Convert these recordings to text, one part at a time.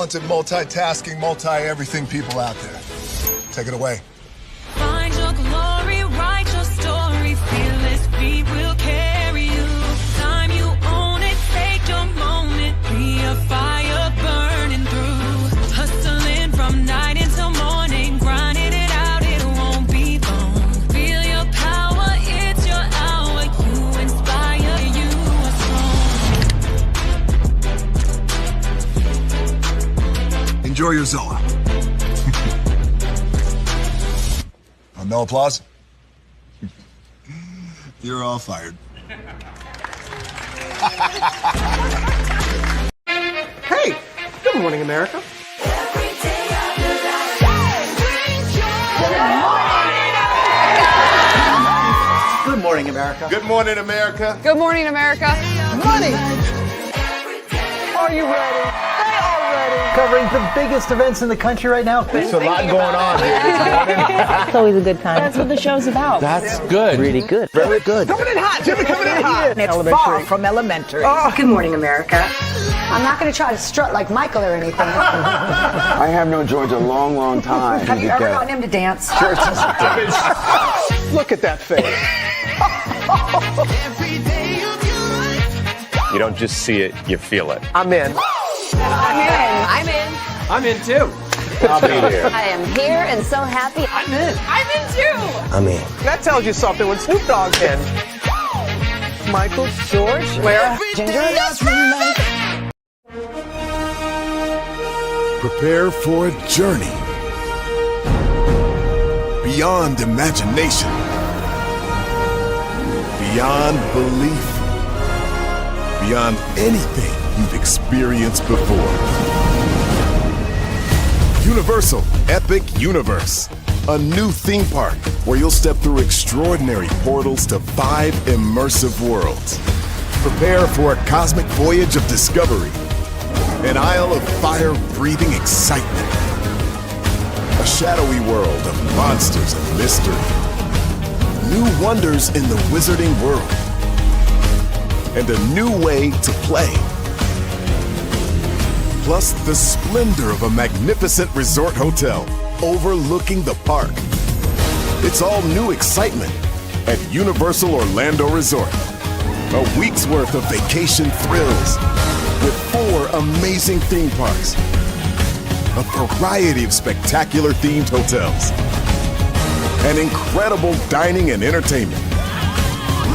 talented, multitasking, multi-everything people out there. Take it away. Find your glory, write your story, fearless feet will carry you. Time you own it, take your moment, be a fire burning through. Hustling from night until morning, grinding it out, it won't be long. Feel your power, it's your hour, you inspire, you are strong. Enjoy your Zola. No applause? You're all fired. Hey, good morning, America. Good morning, America. Good morning, America. Good morning, America. Money. Are you ready? They are ready. Covering the biggest events in the country right now. There's a lot going on here this morning. It's always a good time. That's what the show's about. That's good. Really good. Very good. Coming in hot, Jimmy, coming in hot. It's far from elementary. Oh. Good morning, America. I'm not going to try to strut like Michael or anything. I have known George a long, long time. Have you ever gotten him to dance? Sure. Look at that face. You don't just see it, you feel it. I'm in. I'm in. I'm in too. I'll be there. I am here and so happy. I'm in. I'm in too. I'm in. That tells you something when Snoop Dogg's in. Michael, George, where? Ginger. Prepare for a journey beyond imagination, beyond belief, beyond anything you've experienced before. Universal Epic Universe, a new theme park where you'll step through extraordinary portals to 5 immersive worlds. Prepare for a cosmic voyage of discovery, an isle of fire-breathing excitement, a shadowy world of monsters and mystery, new wonders in the wizarding world, and a new way to play. Plus the splendor of a magnificent resort hotel overlooking the park. It's all new excitement at Universal Orlando Resort. A week's worth of vacation thrills with 4 amazing theme parks, a variety of spectacular themed hotels, and incredible dining and entertainment.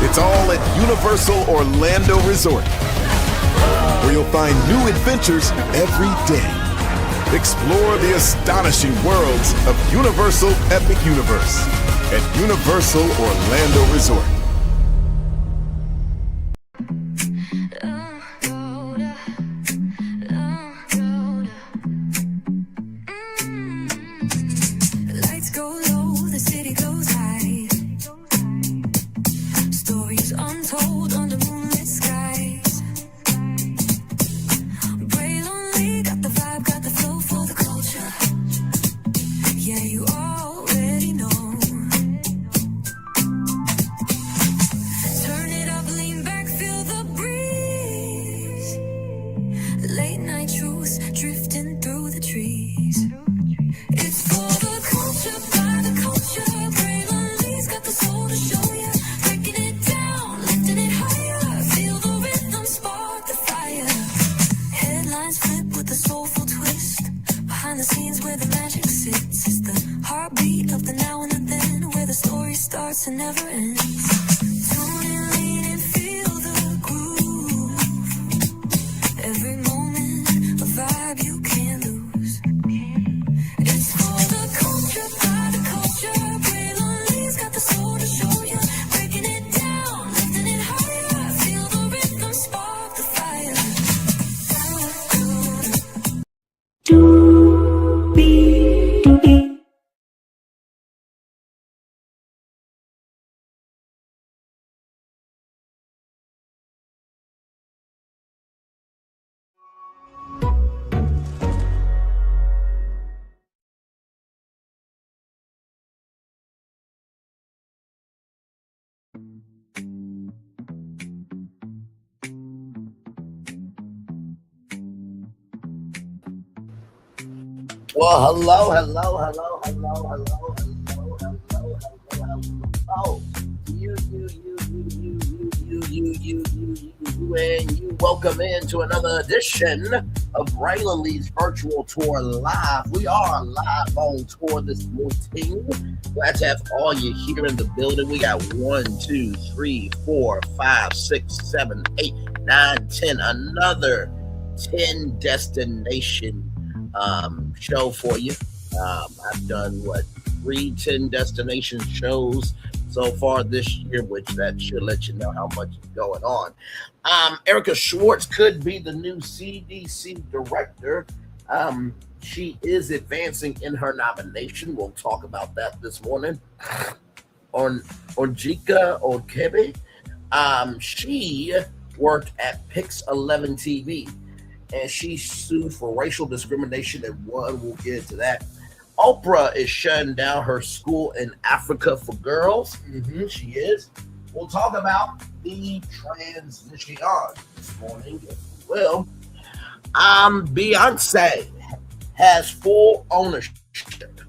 It's all at Universal Orlando Resort, where you'll find new adventures every day. Explore the astonishing worlds of Universal Epic Universe at Universal Orlando Resort. And never ends. Tune in, lean and feel the groove. Every moment, a vibe you can't lose. It's for the culture, by the culture. Braylon got the soul to show you. Breaking it down, lifting it higher. Feel the rhythm, spark the fire. Do, be, do, be. Well, hello. And you welcome into another edition of Braylon Lee's Virtual Tour Live. We are live on tour this morning. Glad to have all you here in the building. We got 1, 2, 3, 4, 5, 6, 7, 8, 9, 10. Another 10 destination show for you. I've done 3 10 destination shows so far this year, which that should let you know how much is going on. Erica Schwartz could be the new CBC director. She is advancing in her nomination. We'll talk about that this morning. On Ojinika Obiekwe, she worked at Pix 11 TV, and she sued for racial discrimination and won. We'll get into that. Oprah is shutting down her school in Africa for girls. She is. We'll talk about the transition this morning as well. Beyonce has full ownership.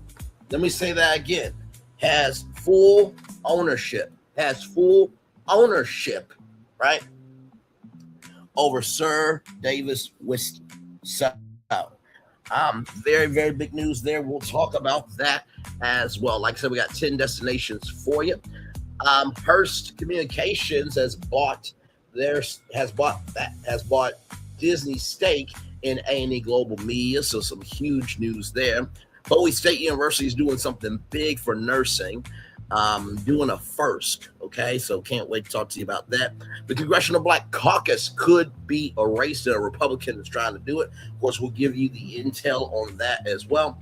Let me say that again. Has full ownership, right? Over Sir Davis Whiskey. So, very, very big news there. We'll talk about that as well. Like I said, we got 10 destinations for you. Hearst Communications has bought Disney's stake in A&E Global Media, so some huge news there. Bowie State University is doing something big for nursing, doing a first, okay? So can't wait to talk to you about that. The Congressional Black Caucus could be erased, and a Republican is trying to do it. Of course, we'll give you the intel on that as well.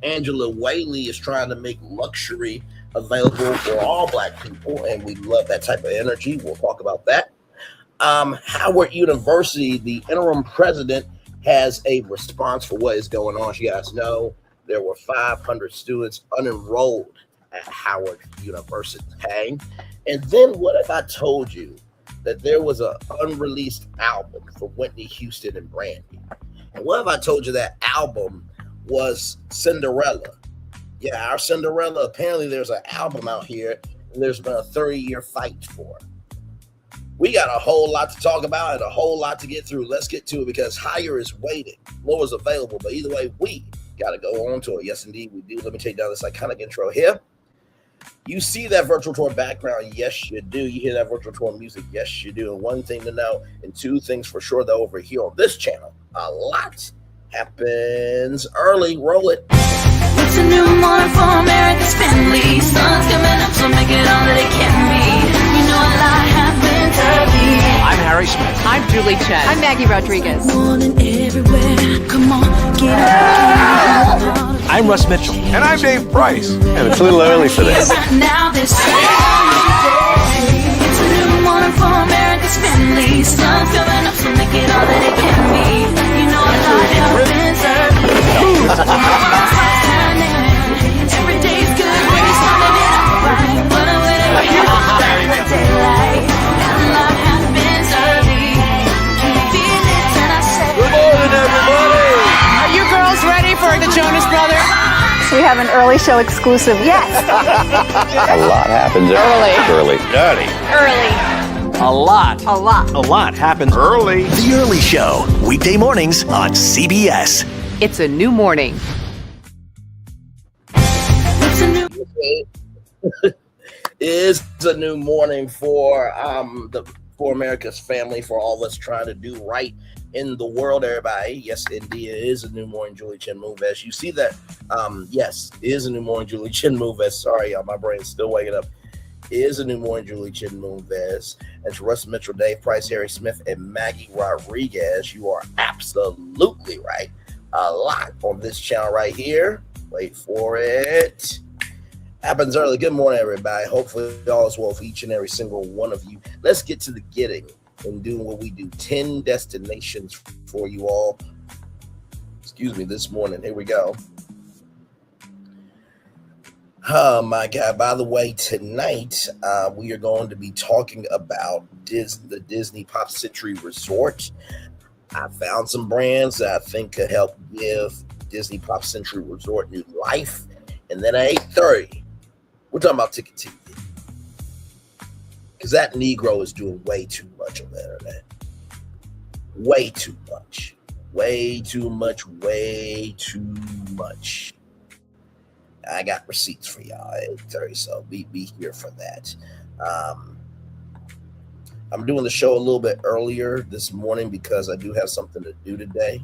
Angelica Whaley is trying to make luxury available for all Black people, and we love that type of energy. We'll talk about that. Howard University, the interim president, has a response for what is going on. You guys know there were 500 students unenrolled at Howard University. Okay? And then what if I told you that there was an unreleased album for Whitney Houston and Brandy? And what if I told you that album was Cinderella? Yeah, our Cinderella. Apparently there's an album out here, and there's been a 30-year fight for it. We got a whole lot to talk about and a whole lot to get through. Let's get to it because Higher is waiting. Laura's available, but either way, we got to go on to it. Yes, indeed, we do. Let me take down this iconic intro here. You see that virtual tour background? Yes, you do. You hear that virtual tour music? Yes, you do. And one thing to know, and 2 things for sure, that over here on this channel, a lot happens early. Roll it. It's a new morning for America's family. Sun's coming up, so make it all that it can be. You know a lot happens early. I'm Harry Smith. I'm Julie Chen. I'm Maggie Rodriguez. Morning everywhere. Come on, get up. I'm Russ Mitchell. And I'm Dave Price. And it's a little early for this. Now this it's a new morning for America's family. Sun's coming up, so make it all that it can be. You know a lot happens early. Every day's good when you started it up right. But I wait the daylight. And a lot happens early. Can you feel it? And I say, Good morning, everybody. Are you girls ready for the Jonas Brothers? We have an early show exclusive. Yes. A lot happens early. A lot happens early. The Early Show, weekday mornings on CBS. It's a new morning. Is a new morning for America's family, for all of us trying to do right in the world, everybody. Yes, indeed, it is a new morning. Julie Chen Moonves. You see that? Yes, it is a new morning. Julie Chen Moonves. Sorry, y'all, my brain's still waking up. It is a new morning. Julie Chen Moonves. And to Russ Mitchell, Dave Price, Harry Smith, and Maggie Rodriguez. You are absolutely right. A lot on this channel right here. Wait for it. Happens early. Good morning, everybody. Hopefully all is well for each and every single one of you. Let's get to the getting and doing what we do. 10 destinations for you all. Excuse me, this morning. Here we go. Oh my God. By the way, tonight we are going to be talking about the Disney Pop Century Resort. I found some brands that I think could help give Disney Pop Century Resort new life. And then at 8:30, we're talking about Ticket TV. Because that Negro is doing way too much on the internet. Way too much. Way too much. Way too much. I got receipts for y'all at 8:30, so be here for that. I'm doing the show a little bit earlier this morning because I do have something to do today.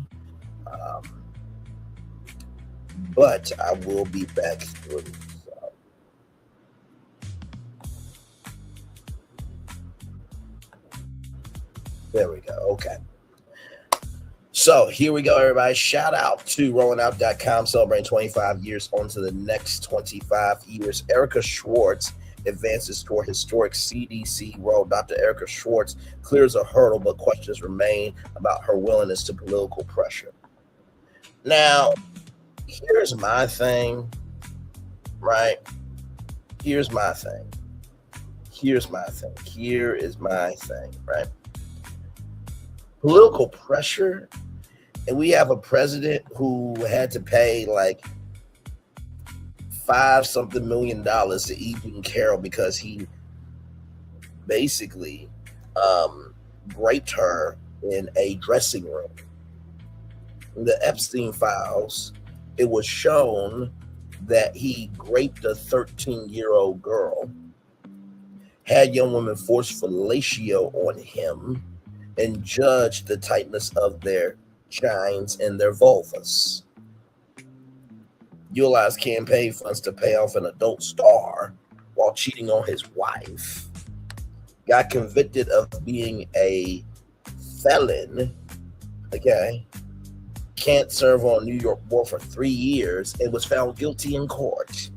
But I will be back through. So. There we go. Okay. So here we go, everybody. Shout out to rollingout.com, celebrating 25 years on to the next 25 years. Erica Schwartz advances toward historic CDC role. Dr. Erica Schwartz clears a hurdle, but questions remain about her willingness to political pressure. Now, here's my thing, right? Here is my thing, right? Political pressure, and we have a president who had to pay like $5-something million to Eden Carroll because he basically raped her in a dressing room. In the Epstein files, it was shown that he raped a 13-year-old girl, had young women force fellatio on him, and judged the tightness of their gines and their vulvas. Utilized campaign funds to pay off an adult star while cheating on his wife. Got convicted of being a felon. Okay. Can't serve on New York board for 3 years and was found guilty in court.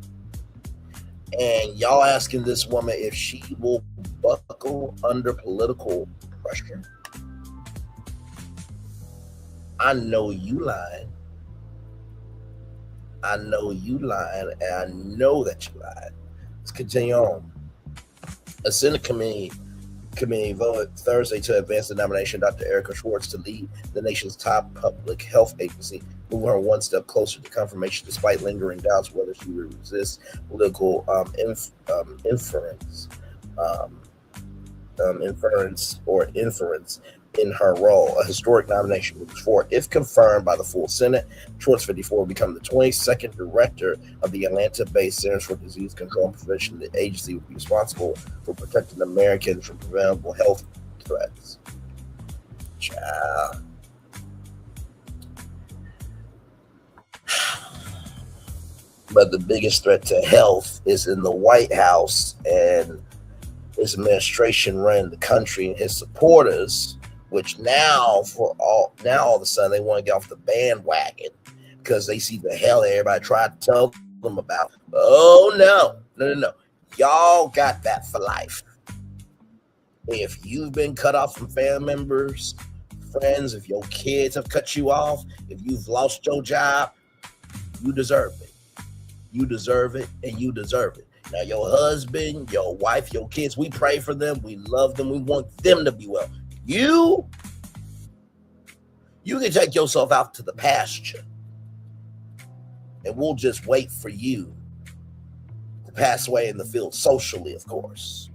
And y'all asking this woman if she will buckle under political pressure. I know you lying. I know you lying, and I know that you lied. Let's continue on. A Senate committee voted Thursday to advance the nomination of Dr. Erica Schwartz to lead the nation's top public health agency, moving her one step closer to confirmation despite lingering doubts whether she would resist political inference in her role. A historic nomination moves forward. If confirmed by the full Senate, Schwartz 54 will become the 22nd director of the Atlanta-based Centers for Disease Control and Prevention. The agency will be responsible for protecting Americans from preventable health threats. Child. But the biggest threat to health is in the White House and his administration running the country, and his supporters, which now all of a sudden they want to get off the bandwagon because they see the hell everybody tried to tell them about. Oh no. Y'all got that for life. If you've been cut off from family members, friends, if your kids have cut you off, if you've lost your job, you deserve it. You deserve it, and you deserve it. Now, your husband, your wife, your kids, we pray for them. We love them. We want them to be well. You can take yourself out to the pasture, and we'll just wait for you to pass away in the field socially, of course.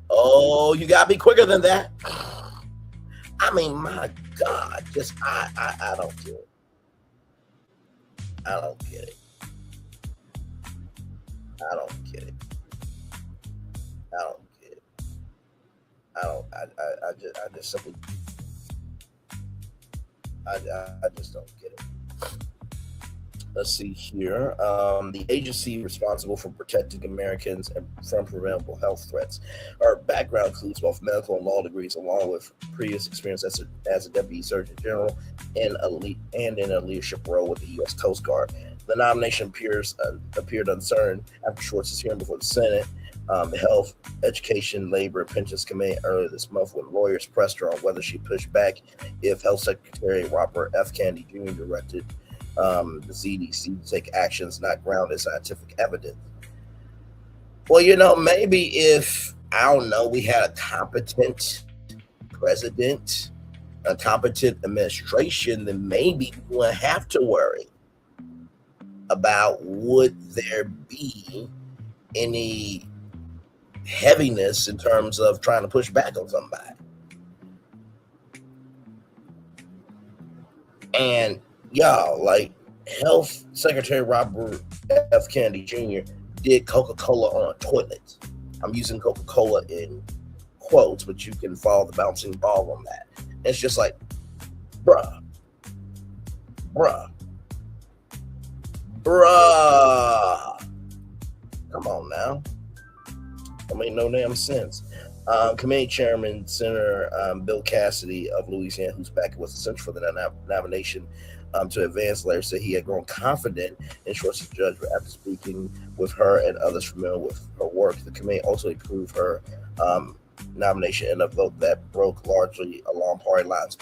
Oh, you got to be quicker than that. I mean, my God, I don't get it. I don't get it. I just don't get it. Let's see here. The agency responsible for protecting Americans from preventable health threats. Her background includes both medical and law degrees, along with previous experience as a deputy surgeon general and in a leadership role with the U.S. Coast Guard. The nomination appeared uncertain after Schwartz's hearing before the Senate, the Health, Education, Labor, and Pensions Committee earlier this month, when lawyers pressed her on whether she pushed back if Health Secretary Robert F. Kennedy Jr. directed the CDC to take actions not grounded in scientific evidence. Well, maybe if, we had a competent president, a competent administration, then maybe we wouldn't have to worry about would there be any heaviness in terms of trying to push back on somebody. And y'all, like, Health Secretary Robert F. Kennedy Jr. did Coca-Cola on a toilet. I'm using Coca-Cola in quotes, but you can follow the bouncing ball on that. It's just like, bruh. Come on now. I mean, no damn sense. Committee Chairman Senator Bill Cassidy of Louisiana, whose backing was essential for the nomination to advance later, said he had grown confident in Schwartz's judgment after speaking with her and others familiar with her work. The committee ultimately approved her nomination in a vote that broke largely along party lines.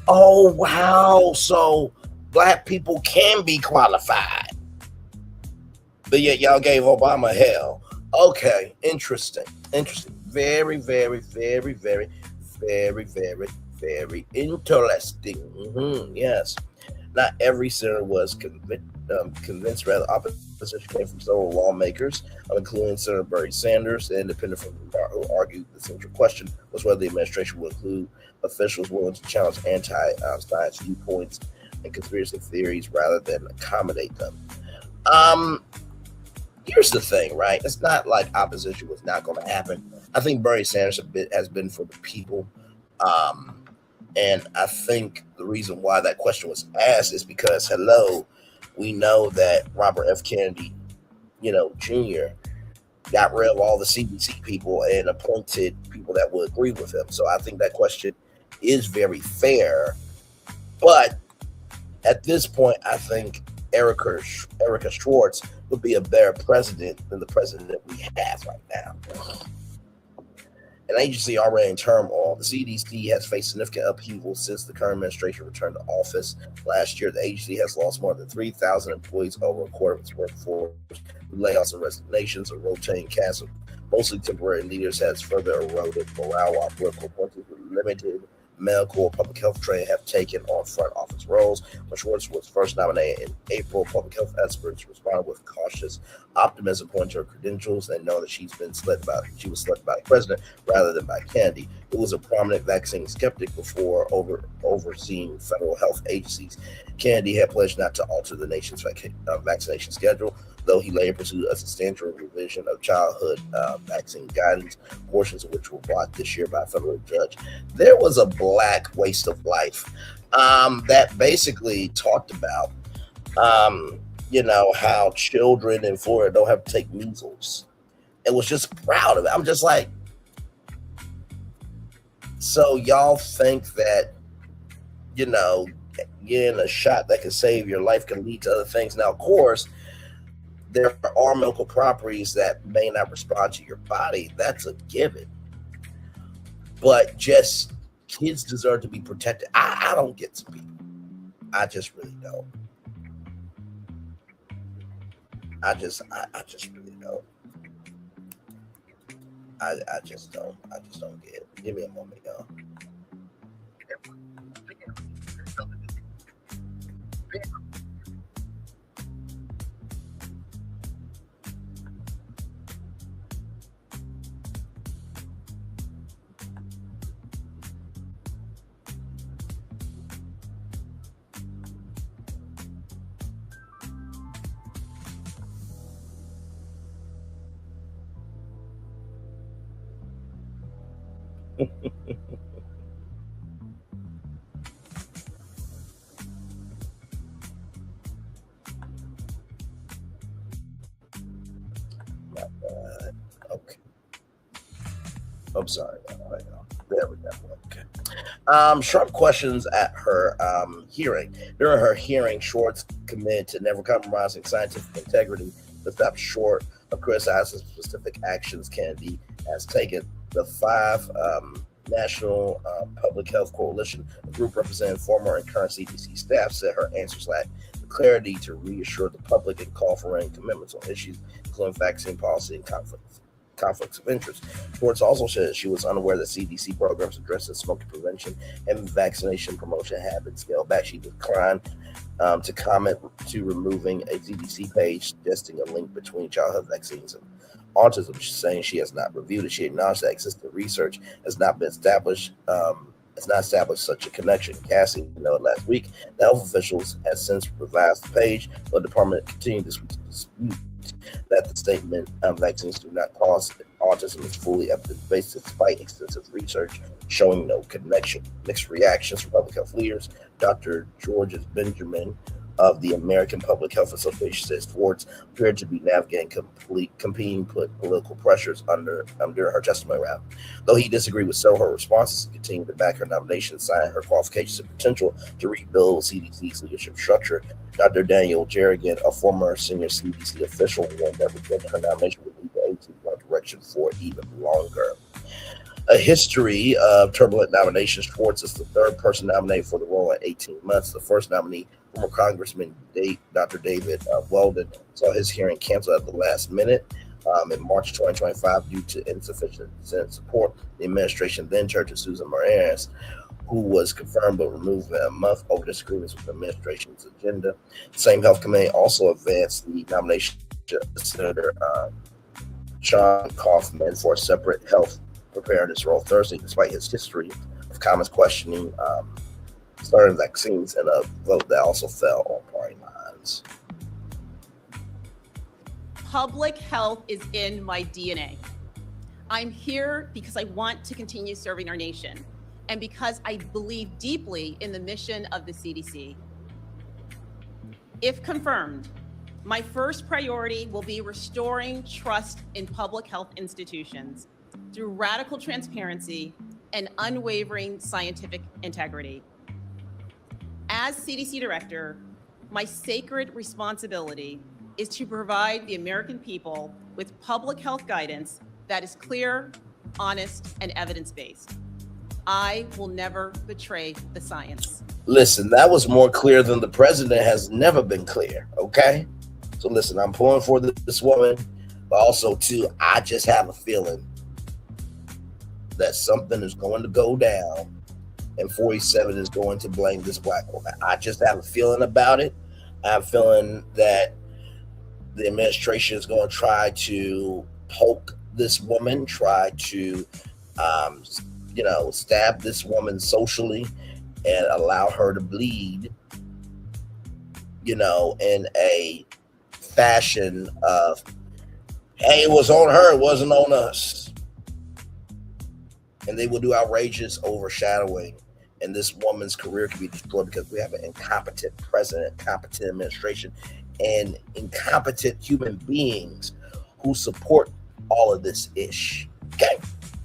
Oh, wow. So black people can be qualified. But yet y'all gave Obama hell. Okay, interesting. Very, very, very, very, very, very, very interesting. Yes. Not every senator was convinced. Rather, opposition came from several lawmakers, including Senator Bernie Sanders, the independent from Vermont, who argued the central question was whether the administration would include officials willing to challenge anti-science viewpoints and conspiracy theories rather than accommodate them. Here's the thing, right? It's not like opposition was not going to happen. I think Bernie Sanders has been for the people. And I think the reason why that question was asked is because, we know that Robert F. Kennedy, Jr. got rid of all the CBC people and appointed people that would agree with him. So I think that question is very fair. But at this point, I think Erica Schwartz would be a better president than the president that we have right now. An agency already in turmoil, the CDC has faced significant upheaval since the current administration returned to office last year. The agency has lost more than 3,000 employees, over a quarter of its workforce. Layoffs and resignations, a rotating cast of mostly temporary leaders has further eroded morale, while political appointees with limited medical or public health training have taken on front office roles. When Schwartz was first nominated in April, public health experts responded with cautious optimism, pointing to her credentials and know that she was selected by the president rather than by Kennedy, who was a prominent vaccine skeptic before overseeing federal health agencies. Kennedy had pledged not to alter the nation's vaccination schedule, though he later pursued a substantial revision of childhood vaccine guidance, portions of which were blocked this year by a federal judge. There was a black waste of life that basically talked about, how children in Florida don't have to take measles. It was just proud of it. I'm just like, so y'all think that, getting a shot that can save your life can lead to other things. Now, of course, there are medical properties that may not respond to your body. That's a given. But just kids deserve to be protected. I don't get to people. I just really don't. I just really don't. I just don't get it. Give me a moment, y'all. Okay. I'm sorry. There we go. Okay. Sharp questions at her hearing. During her hearing, Schwartz committed to never compromising scientific integrity, but stopped short of criticizing specific actions Kennedy has taken. The 5 National Public Health Coalition, a group representing former and current CDC staff, said her answers lacked the clarity to reassure the public and call for any commitments on issues including vaccine policy and conflicts of interest. Schwartz also said she was unaware that CDC programs addressing smoking prevention and vaccination promotion had been scaled back. She declined to comment to removing a CDC page suggesting a link between childhood vaccines and autism, saying she has not reviewed it. She acknowledged that existing research has not been established. Has not established such a connection. Cassie noted last week that health officials have since revised the page, but the department continued to dispute that the statement vaccines do not cause autism is fully evidence-based despite extensive research showing no connection. Mixed reactions from public health leaders. Dr. Georges Benjamin of the American Public Health Association says Schwartz appeared to be navigating competing political pressures under her testimony round. Though he disagreed with several of her responses, he continued to back her nomination, citing her qualifications and potential to rebuild CDC's leadership structure. Dr. Daniel Jerrigan, a former senior CDC official, warned that rejecting her nomination would lead the agency in one direction for even longer. A history of turbulent nominations. Schwartz is the third person nominated for the role in 18 months. The first nominee, former Congressman Dr. David Weldon, saw his hearing canceled at the last minute in March 2025 due to insufficient Senate support. The administration then turned to Susan Martinez, who was confirmed but removed in a month over disagreements with the administration's agenda. The same health committee also advanced the nomination of Senator Sean Kaufman for a separate health preparedness role Thursday, despite his history of comments questioning starting vaccines and a vote that also fell on party lines. Public health is in my DNA. I'm here because I want to continue serving our nation and because I believe deeply in the mission of the CDC. If confirmed, my first priority will be restoring trust in public health institutions through radical transparency and unwavering scientific integrity. As CDC director, my sacred responsibility is to provide the American people with public health guidance that is clear, honest, and evidence-based. I will never betray the science. Listen, that was more clear than the president has never been clear, okay? So listen, I'm pulling for this woman, but also too, I just have a feeling that something is going to go down and 47 is going to blame this black woman. I just have a feeling about it. I have a feeling that the administration is going to try to poke this woman, try to, stab this woman socially and allow her to bleed, in a fashion of, hey, it was on her, it wasn't on us. And they will do outrageous overshadowing, and this woman's career can be destroyed because we have an incompetent president, incompetent administration, and incompetent human beings who support all of this ish. Okay,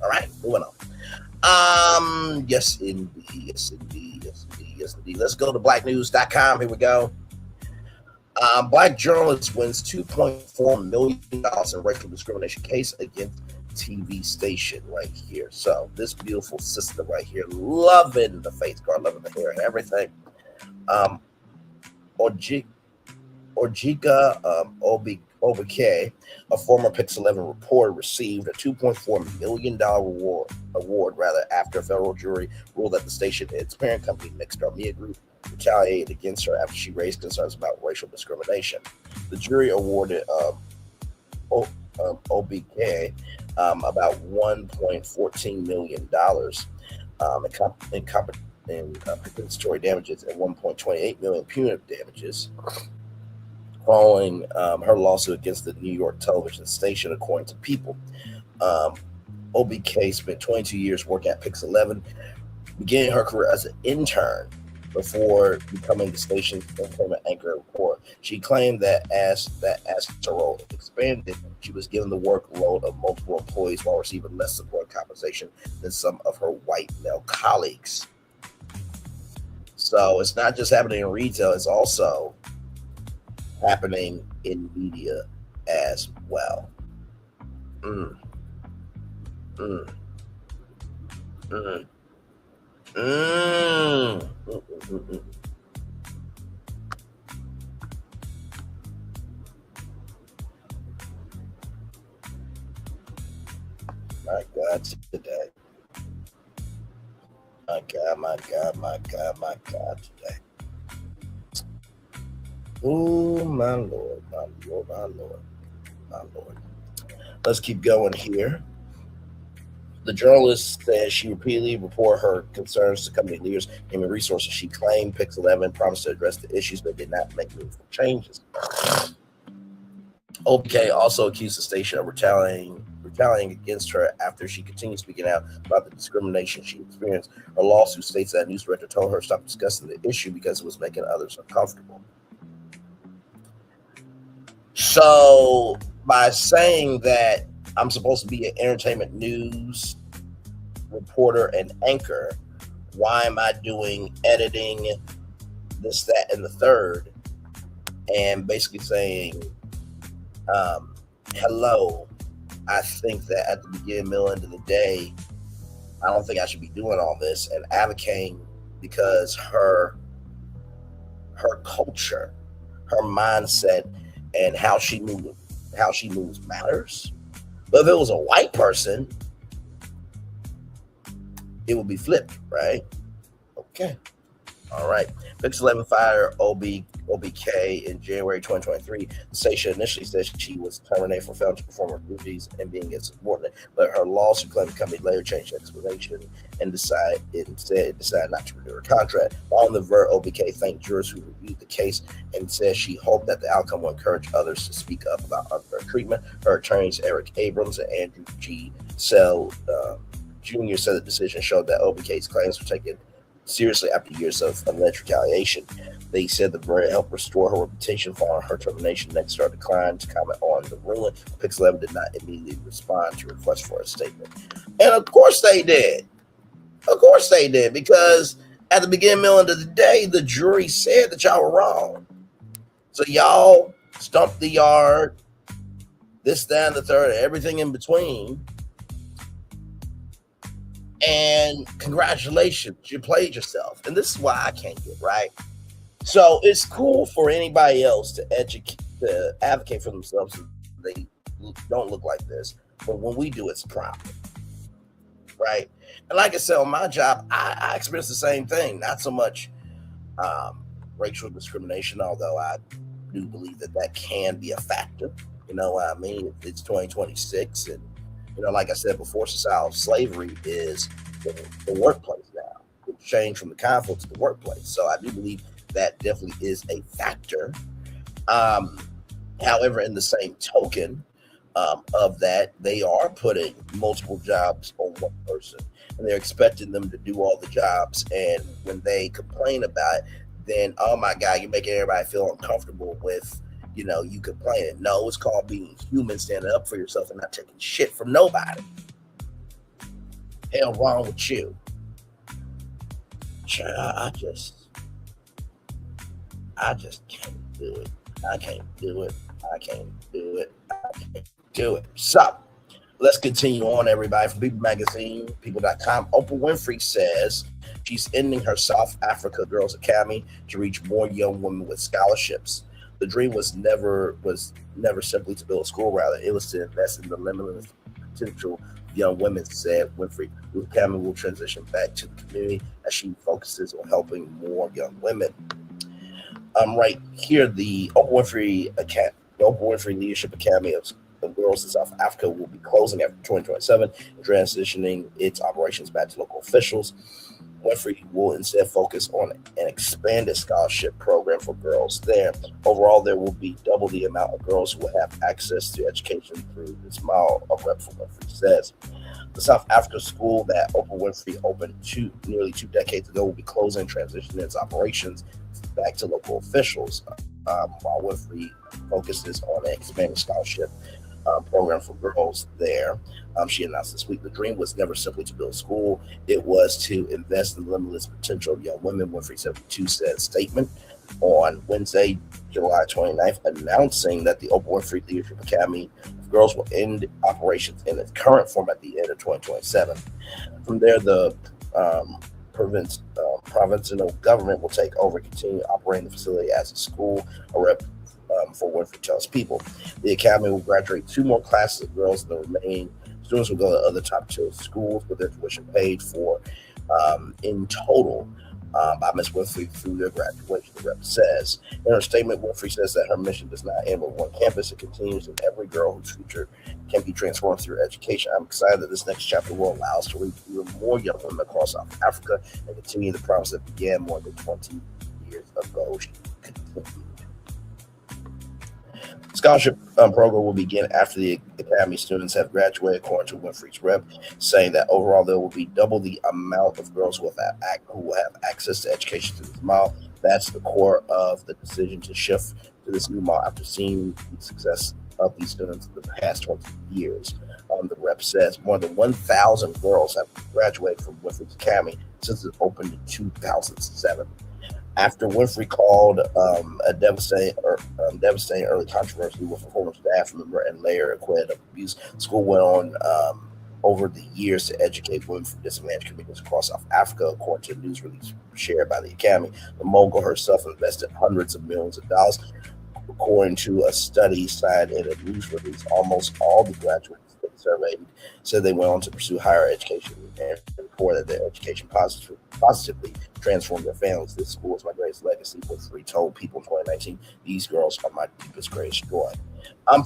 all right, moving on. Yes, indeed. Let's go to blacknews.com. Here we go. Black journalist wins $2.4 million in racial discrimination case against TV station right here. So this beautiful sister right here, loving the face guard, loving the hair and everything. Ojinika Obiekwe, a former Pix 11 reporter, received a $2.4 million award after a federal jury ruled that the station and its parent company, Mixed Media Group, retaliated against her after she raised concerns about racial discrimination. The jury awarded Obiekwe about $1.14 million in compensatory damages and $1.28 million punitive damages following her lawsuit against the New York television station, according to People. Obiekwe spent 22 years working at Pix 11, beginning her career as an intern before becoming the station's entertainment anchor and reporter. She claimed that as her role expanded, she was given the workload of multiple employees while receiving less support compensation than some of her white male colleagues. So it's not just happening in retail, it's also happening in media as well. My God, today. My God, today. Oh, my Lord. Let's keep going here. The journalist says she repeatedly reported her concerns to company leaders, human resources. She claimed Pix 11 promised to address the issues, but did not make meaningful changes. OBK also accused the station of retaliating against her after she continued speaking out about the discrimination she experienced. Her lawsuit states that a news director told her to stop discussing the issue because it was making others uncomfortable. So, by saying that I'm supposed to be an entertainment news reporter and anchor, why am I doing editing, this, that, and the third? And basically saying, hello, I think that at the beginning, middle, end of the day, I don't think I should be doing all this, and advocating because her culture, her mindset, and how she moves matters. But if it was a white person, it would be flipped, right? Okay. All right. Pix 11 fired OBK in January 2023. The station initially said she was terminated for failing to perform her duties and being insubordinate, but her lawsuit claimed the company later changed the explanation and decided not to renew her contract. On the verdict, OBK thanked jurors who reviewed the case and said she hoped that the outcome will encourage others to speak up about unfair treatment. Her attorneys, Eric Abrams and Andrew G. Sell Jr., said the decision showed that OBK's claims were taken seriously after years of alleged retaliation. They said the verdict helped restore her reputation following her termination. Next, started declined to comment on the ruling. Pix 11 did not immediately respond to requests for a statement. And of course they did. Because at the beginning, middle, end of the day, the jury said that y'all were wrong. So y'all stumped the yard, this, that, and the third, everything in between. And congratulations, you played yourself. And this is why I can't get right. So it's cool for anybody else to advocate for themselves so they don't look like this. But when we do, it's a problem. Right? And like I said, on my job, I experienced the same thing. Not so much racial discrimination, although I do believe that can be a factor. You know what I mean? It's 2026, and like I said before, societal slavery is the workplace now. It's changed from the conflict to the workplace. So I do believe that definitely is a factor. However, in the same token of that, they are putting multiple jobs on one person, and they're expecting them to do all the jobs. And when they complain about it, then, oh my God, you're making everybody feel uncomfortable with you complaining. No, it's called being human, standing up for yourself and not taking shit from nobody. Hell wrong with you. I just can't do it. I can't do it. So let's continue on, everybody. From People Magazine, people.com, Oprah Winfrey says she's ending her South Africa Girls Academy to reach more young women with scholarships. The dream was never simply to build a school, rather it was to invest in the limitless potential of young women, said Winfrey. The academy will transition back to the community as she focuses on helping more young women. Right here, the Oprah Winfrey Leadership Academy of Girls in South Africa will be closing after 2027 and transitioning its operations back to local officials. Winfrey will instead focus on an expanded scholarship program for girls there. Overall, there will be double the amount of girls who will have access to education through this model, a rep from Winfrey says. The South Africa school that Oprah Winfrey opened nearly 2 decades ago will be closing, transitioning its operations back to local officials, while Winfrey focuses on an expanded scholarship program for girls there. She announced this week the dream was never simply to build a school. It was to invest in the limitless potential of young women. Winfrey 72 said a statement on Wednesday, July 29th, announcing that the Oprah Winfrey Leadership Academy of Girls will end operations in its current form at the end of 2027. From there, the provincial government will take over and continue operating the facility as a school. A rep for Winfrey tells People. The academy will graduate 2 more classes of girls in the remaining Students will go to other top tier schools with their tuition paid for in total by Ms. Winfrey through their graduation, the rep says. In her statement, Winfrey says that her mission does not end with one campus. It continues, and every girl whose future can be transformed through education. I'm excited that this next chapter will allow us to reach even more young women across South Africa and continue the promise that began more than 20 years ago. She continued. Scholarship program will begin after the academy students have graduated, according to Winfrey's rep, saying that overall there will be double the amount of girls who will have access to education through this model. That's the core of the decision to shift to this new model after seeing the success of these students in the past 20 years. The rep says more than 1,000 girls have graduated from Winfrey's Academy since it opened in 2007. After Winfrey called a devastating early controversy with a former staff member and later acquitted of abuse, the school went on over the years to educate women from disadvantaged communities across South Africa, according to a news release shared by the Academy. The mogul herself invested hundreds of millions of dollars. According to a study cited in a news release, almost all the graduates surveyed said they went on to pursue higher education and reported that their education positively transformed their families. This school is my greatest legacy, Winfrey told People in 2019. These girls are my deepest, greatest joy.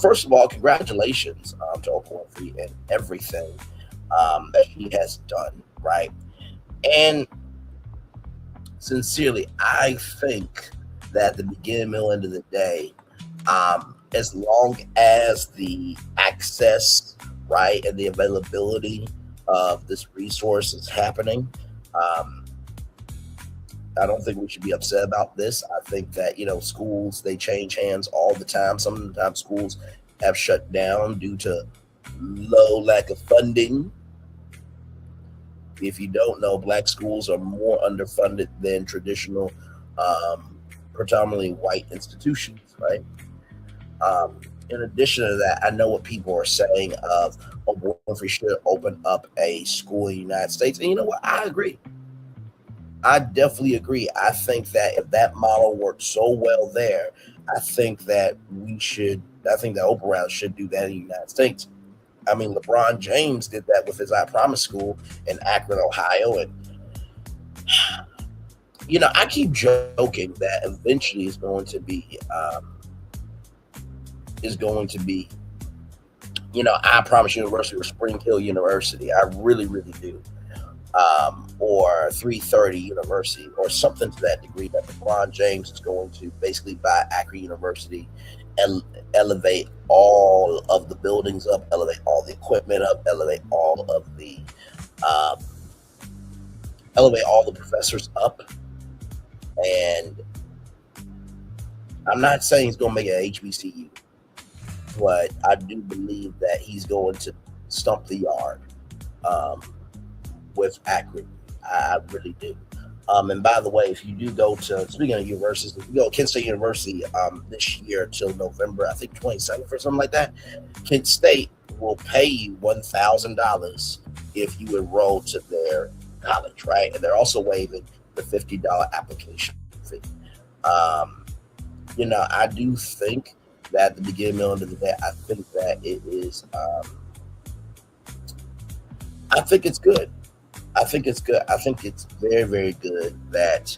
First of all, congratulations to Oprah Winfrey and everything that she has done, right? And sincerely, I think that the beginning, middle, end of the day, as long as the access, right, and the availability of this resource is happening, I don't think we should be upset about this. I think that, schools, they change hands all the time. Sometimes schools have shut down due to lack of funding. If you don't know, Black schools are more underfunded than traditional, predominantly white institutions, right? In addition to that, I know what people are saying of Oprah Winfrey should open up a school in the United States. And you know what? I agree. I definitely agree. I think that if that model worked so well there, I think that Oprah should do that in the United States. I mean, LeBron James did that with his I Promise School in Akron, Ohio. And, I keep joking that eventually it's going to be I Promise University or Spring Hill University. I really, really do. Or 330 University or something to that degree, that LeBron James is going to basically buy Akron University and elevate all of the buildings up, elevate all the equipment up, elevate all the professors up. And I'm not saying he's going to make it an HBCU, but I do believe that he's going to stump the yard with Akron. I really do. And by the way, if you do go to, speaking of universities, if you go to Kent State University this year till November, I think 27th or something like that, Kent State will pay you $1,000 if you enroll to their college, right? And they're also waiving the $50 application fee. I do think that at the beginning, middle, end of the day, I think that it is, I think it's good. I think it's good. I think it's very, very good that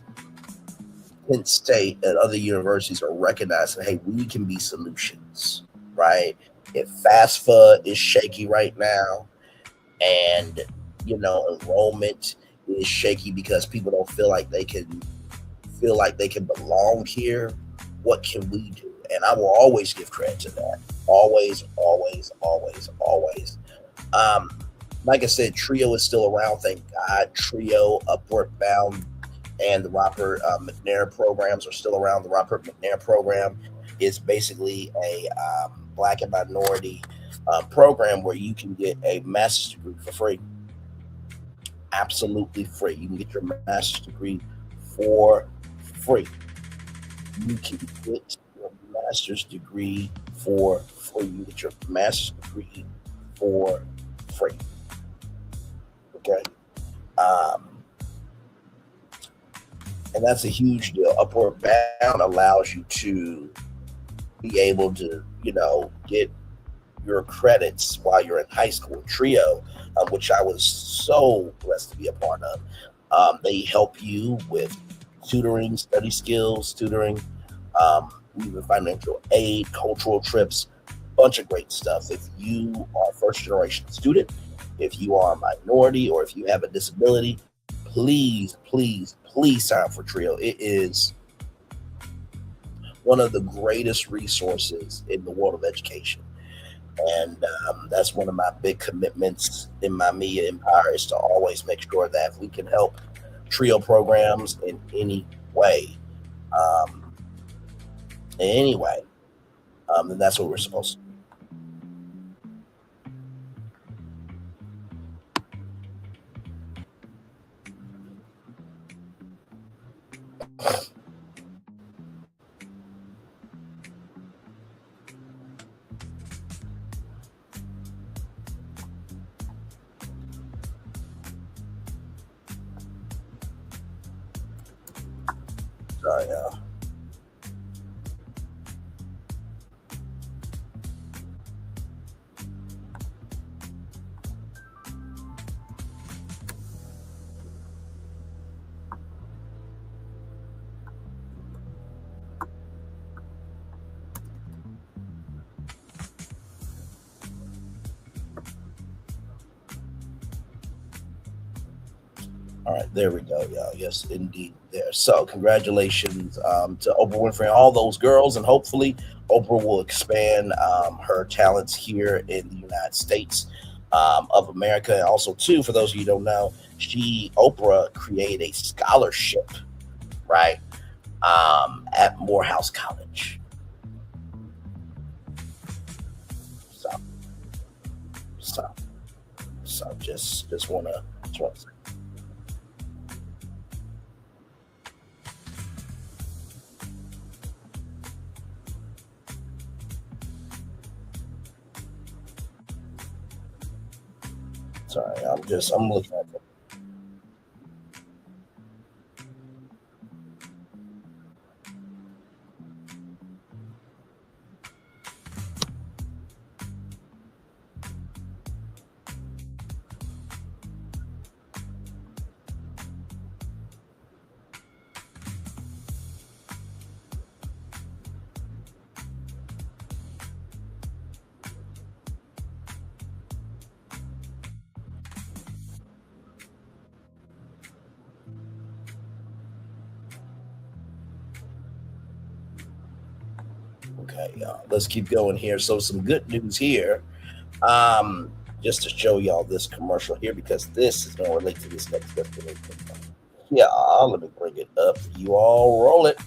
Kent State and other universities are recognizing, hey, we can be solutions, right? If FAFSA is shaky right now and, enrollment is shaky because people don't feel like they can belong here, what can we do? And I will always give credit to that. Always, always, always, always. Like I said, TRIO is still around, thank God. TRIO, Upward Bound, and the Robert McNair programs are still around. The Robert McNair program is basically a Black and minority program where you can get a master's degree for free. Absolutely free. You can get your master's degree for free. You can get your master's degree for free. You get your master's degree for free. Okay. And that's a huge deal. Upward Bound allows you to be able to, get your credits while you're in high school. Trio, which I was so blessed to be a part of. They help you with tutoring, study skills, tutoring, even financial aid, cultural trips, bunch of great stuff. If you are a first generation student, if you are a minority, or if you have a disability, please, please, please sign up for Trio. It is one of the greatest resources in the world of education. And that's one of my big commitments in my media empire, is to always make sure that we can help Trio programs in any way. Then that's what we're supposed to do. Sorry, y'all. All right, there we go, y'all. Yes, indeed, there. So congratulations to Oprah Winfrey and all those girls, and hopefully Oprah will expand her talents here in the United States of America. And also, too, for those of you who don't know, Oprah created a scholarship, right, at Morehouse College. So just want to say. Sorry, I'm looking at it. Okay, y'all, let's keep going here. So some good news here, just to show y'all this commercial here, because this is going to relate to this next destination. Yeah, let me bring it up. You all roll it.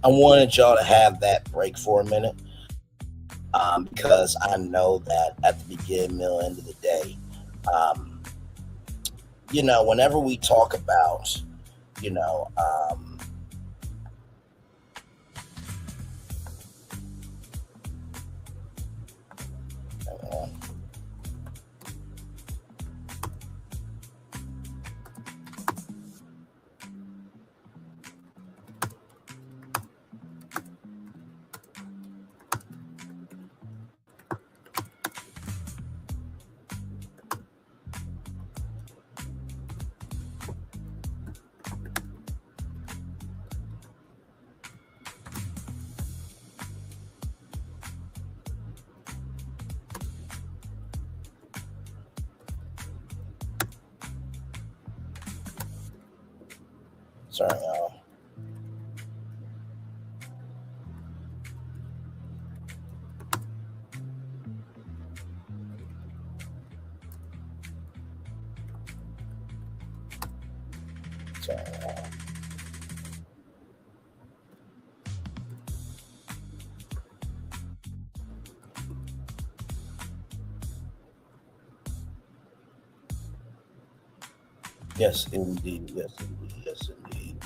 I wanted y'all to have that break for a minute because I know that at the beginning, middle, end of the day, you know, whenever we talk about, you know, sorry, y'all. Sorry, y'all. Yes, indeed. Yes, indeed. Yes, indeed.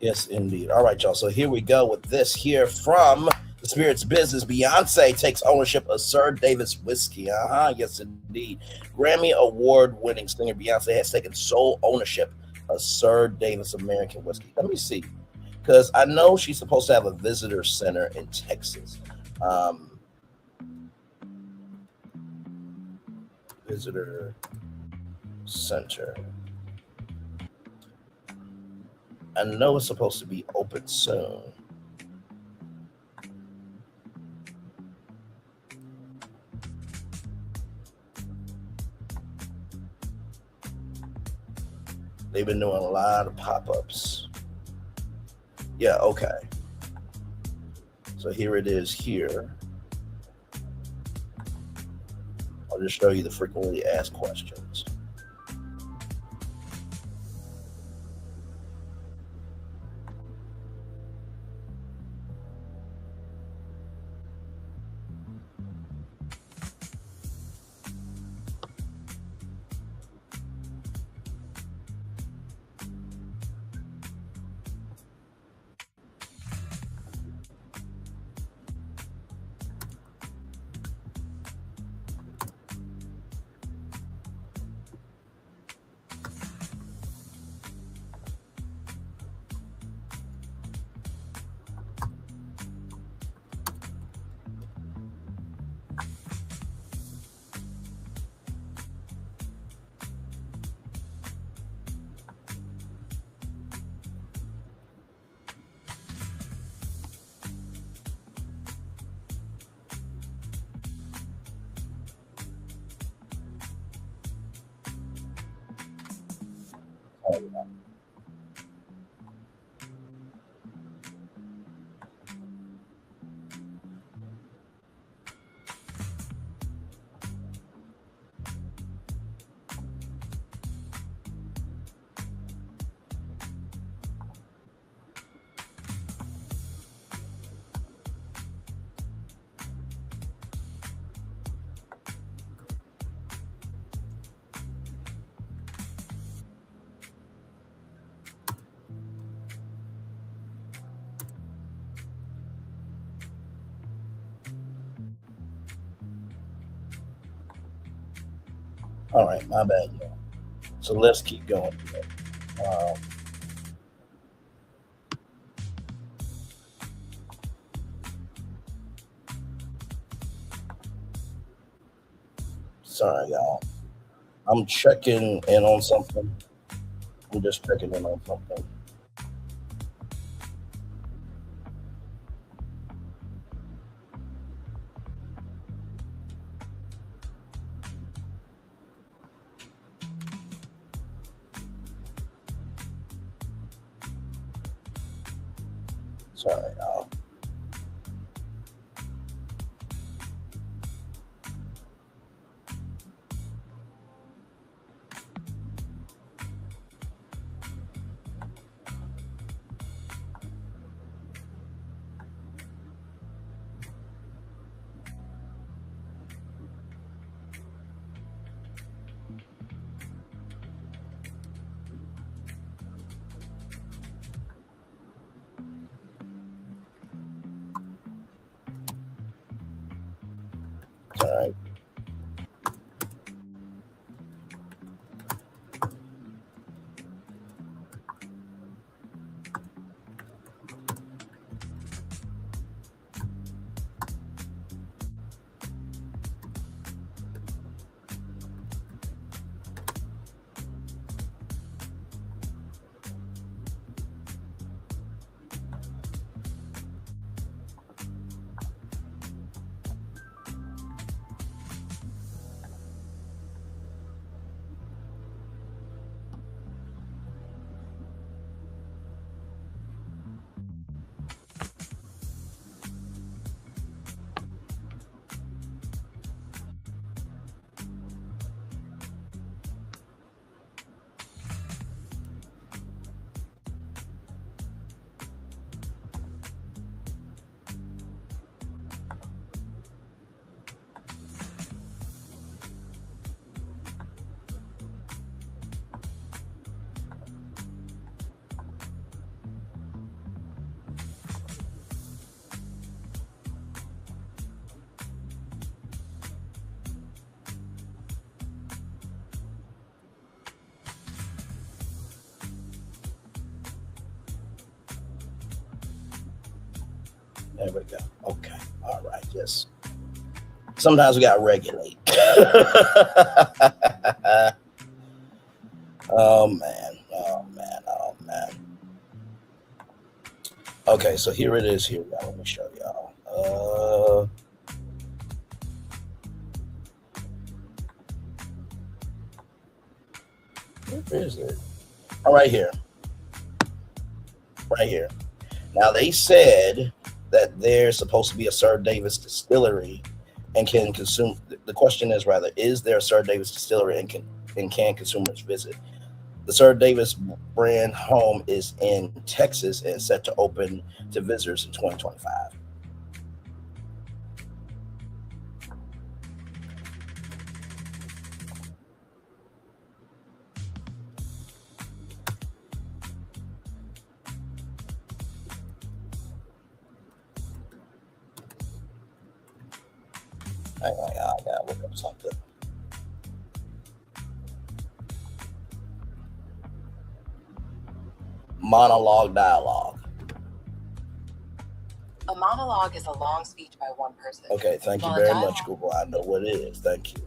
Yes, indeed. All right, y'all. So here we go with this here from the Spirit's Business. Beyonce takes ownership of Sir Davis whiskey. Yes, indeed. Grammy Award-winning singer Beyonce has taken sole ownership of Sir Davis American whiskey. Let me see, because I know she's supposed to have a visitor center in Texas. Visitor center. I know it's supposed to be open soon. They've been doing a lot of pop-ups. Yeah, okay. So here it is here. I'll just show you the frequently asked questions. All right, my bad, y'all. So let's keep going. Sorry, y'all. I'm checking in on something. I'm just checking in on something. Sorry, y'all. All right. There we go. Okay. All right. Yes. Sometimes we gotta regulate. Oh man. Oh man. Oh man. Okay, so here it is. Here, y'all. Let me show y'all. Where is it? Oh, right here. Right here. Now they said that there's supposed to be a Sir Davis distillery and can consume. The question is rather, is there a Sir Davis distillery and can consumers visit? The Sir Davis brand home is in Texas and set to open to visitors in 2025. I gotta look up something. Monologue dialogue. A monologue is a long speech by one person. Okay, thank you very much, Google. I know what it is. Thank you.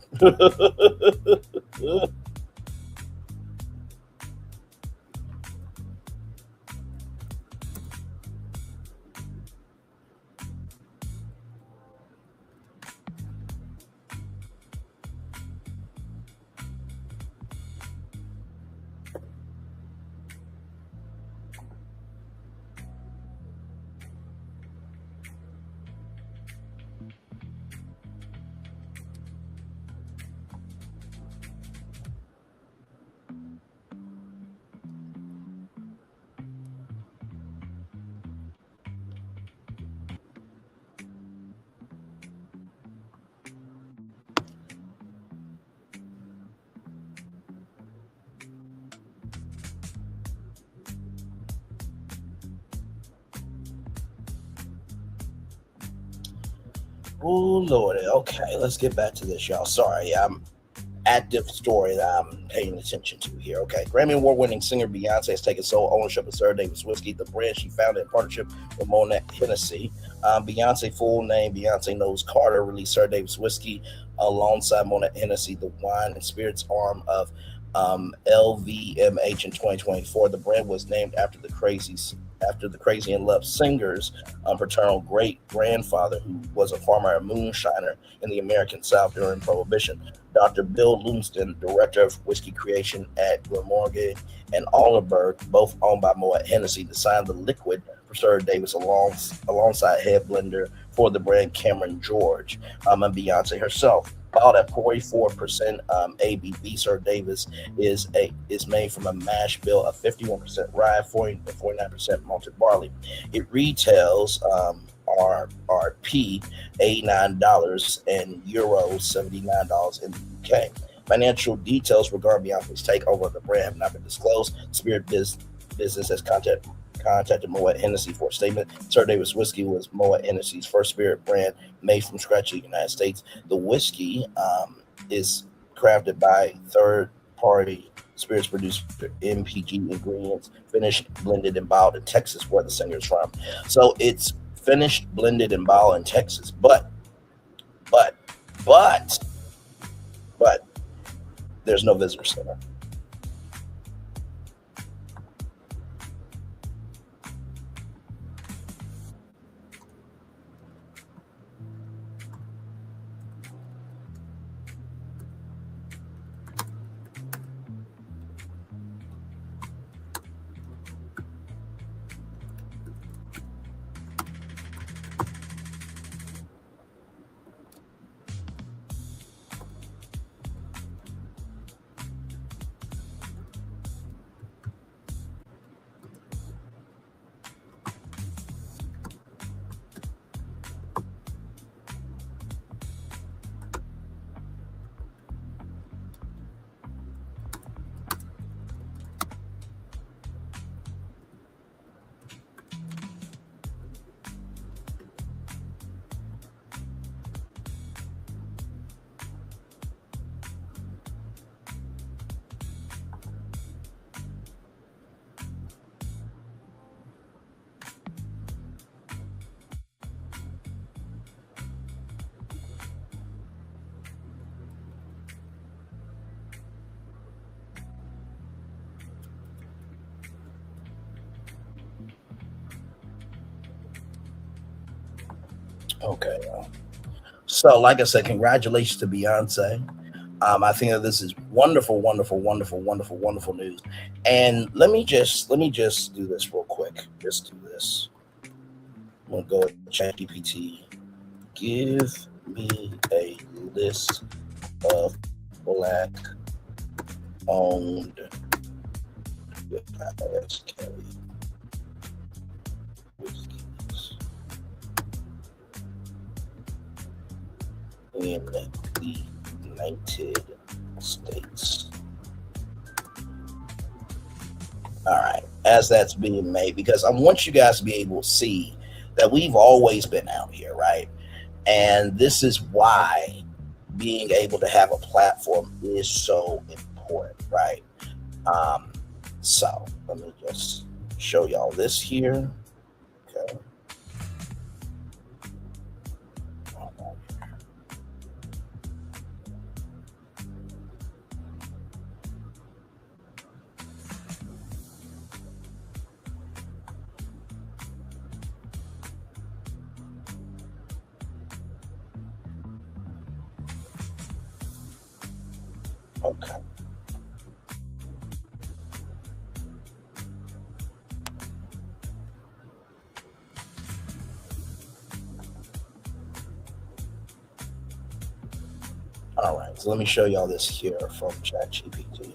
Oh, Lord. Okay, let's get back to this, y'all. Sorry, I'm active story that I'm paying attention to here. Okay, Grammy Award-winning singer Beyonce has taken sole ownership of Sir Davis Whiskey, the brand she founded in partnership with Moët Hennessy. Beyonce, full name Beyonce Knowles Carter, released Sir Davis Whiskey alongside Moët Hennessy, the wine and spirits arm of LVMH in 2024. The brand was named after the Crazy in Love singer's paternal great grandfather, who was a farmer and moonshiner in the American South during Prohibition. Dr. Bill Lumsden, Director of Whiskey Creation at Glenmorangie, and Oliver, both owned by Moet Hennessy, designed the liquid for Sir Davis alongside head blender for the brand Cameron George, and Beyonce herself. Bottled at 44% ABV, Sir Davis is made from a mash bill of 51% rye, 49% malted barley. It retails RRP $89 and euros $79 in the UK. Financial details regarding Beyonce's takeover of the brand have not been disclosed. Spirit Business has contacted Moet Hennessy for a statement. Sir Davis Whiskey was Moet Hennessy's first spirit brand made from scratch in the United States. The whiskey is crafted by third-party spirits producer MPG Ingredients, finished, blended, and bottled in Texas, where the singer is from. So it's finished, blended, and bottled in Texas, but there's no visitor center. Okay. So, like I said, congratulations to Beyonce. I think that this is wonderful, wonderful, wonderful, wonderful, wonderful news. And let me just do this real quick. Just do this. I'm gonna go with ChatGPT. Give me a list of Black-owned whiskeys in the United States. All right, as that's being made, because I want you guys to be able to see that we've always been out here, right? And this is why being able to have a platform is so important, right? So let me just show y'all this here. Okay. Okay. All right, so let me show y'all this here from ChatGPT.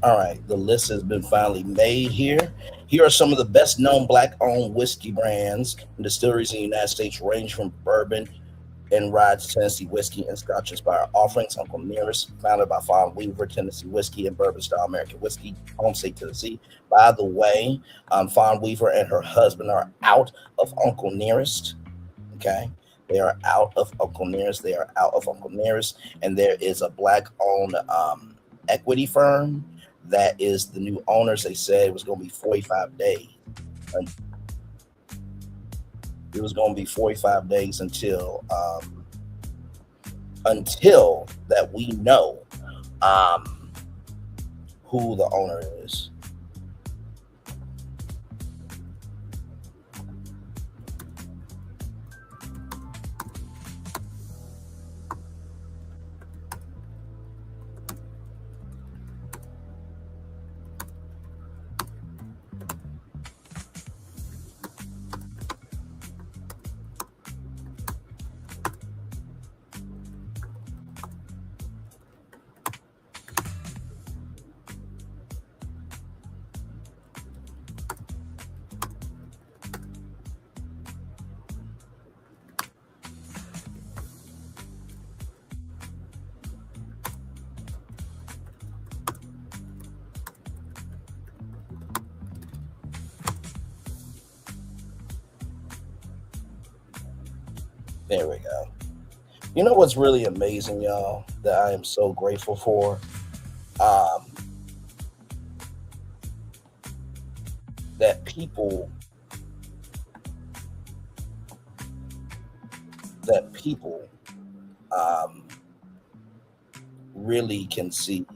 All right, the list has been finally made here. Here are some of the best known Black-owned whiskey brands and distilleries in the United States, range from bourbon and rye to Tennessee whiskey and Scotch-inspired offerings. Uncle Nearest, founded by Fawn Weaver, Tennessee whiskey and bourbon-style American whiskey, home state Tennessee. By the way, Fawn Weaver and her husband are out of Uncle Nearest. Okay, they are out of Uncle Nearest. They are out of Uncle Nearest, and there is a Black-owned equity firm that is the new owners. They said it was going to be 45 days. It was going to be 45 days until that we know who the owner is. There we go. You know what's really amazing, y'all, that I am so grateful for? That people really can see.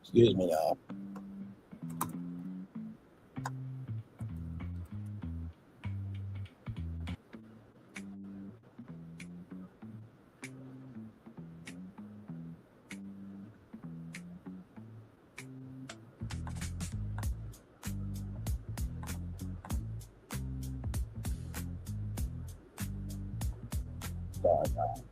Excuse me, y'all. Sorry, y'all.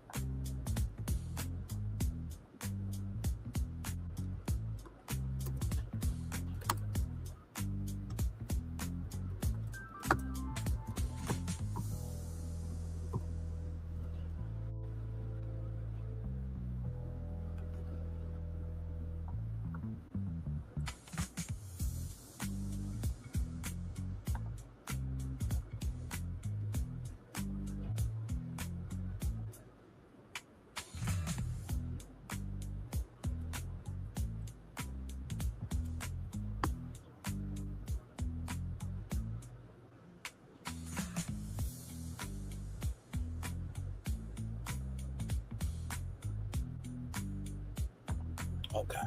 Okay,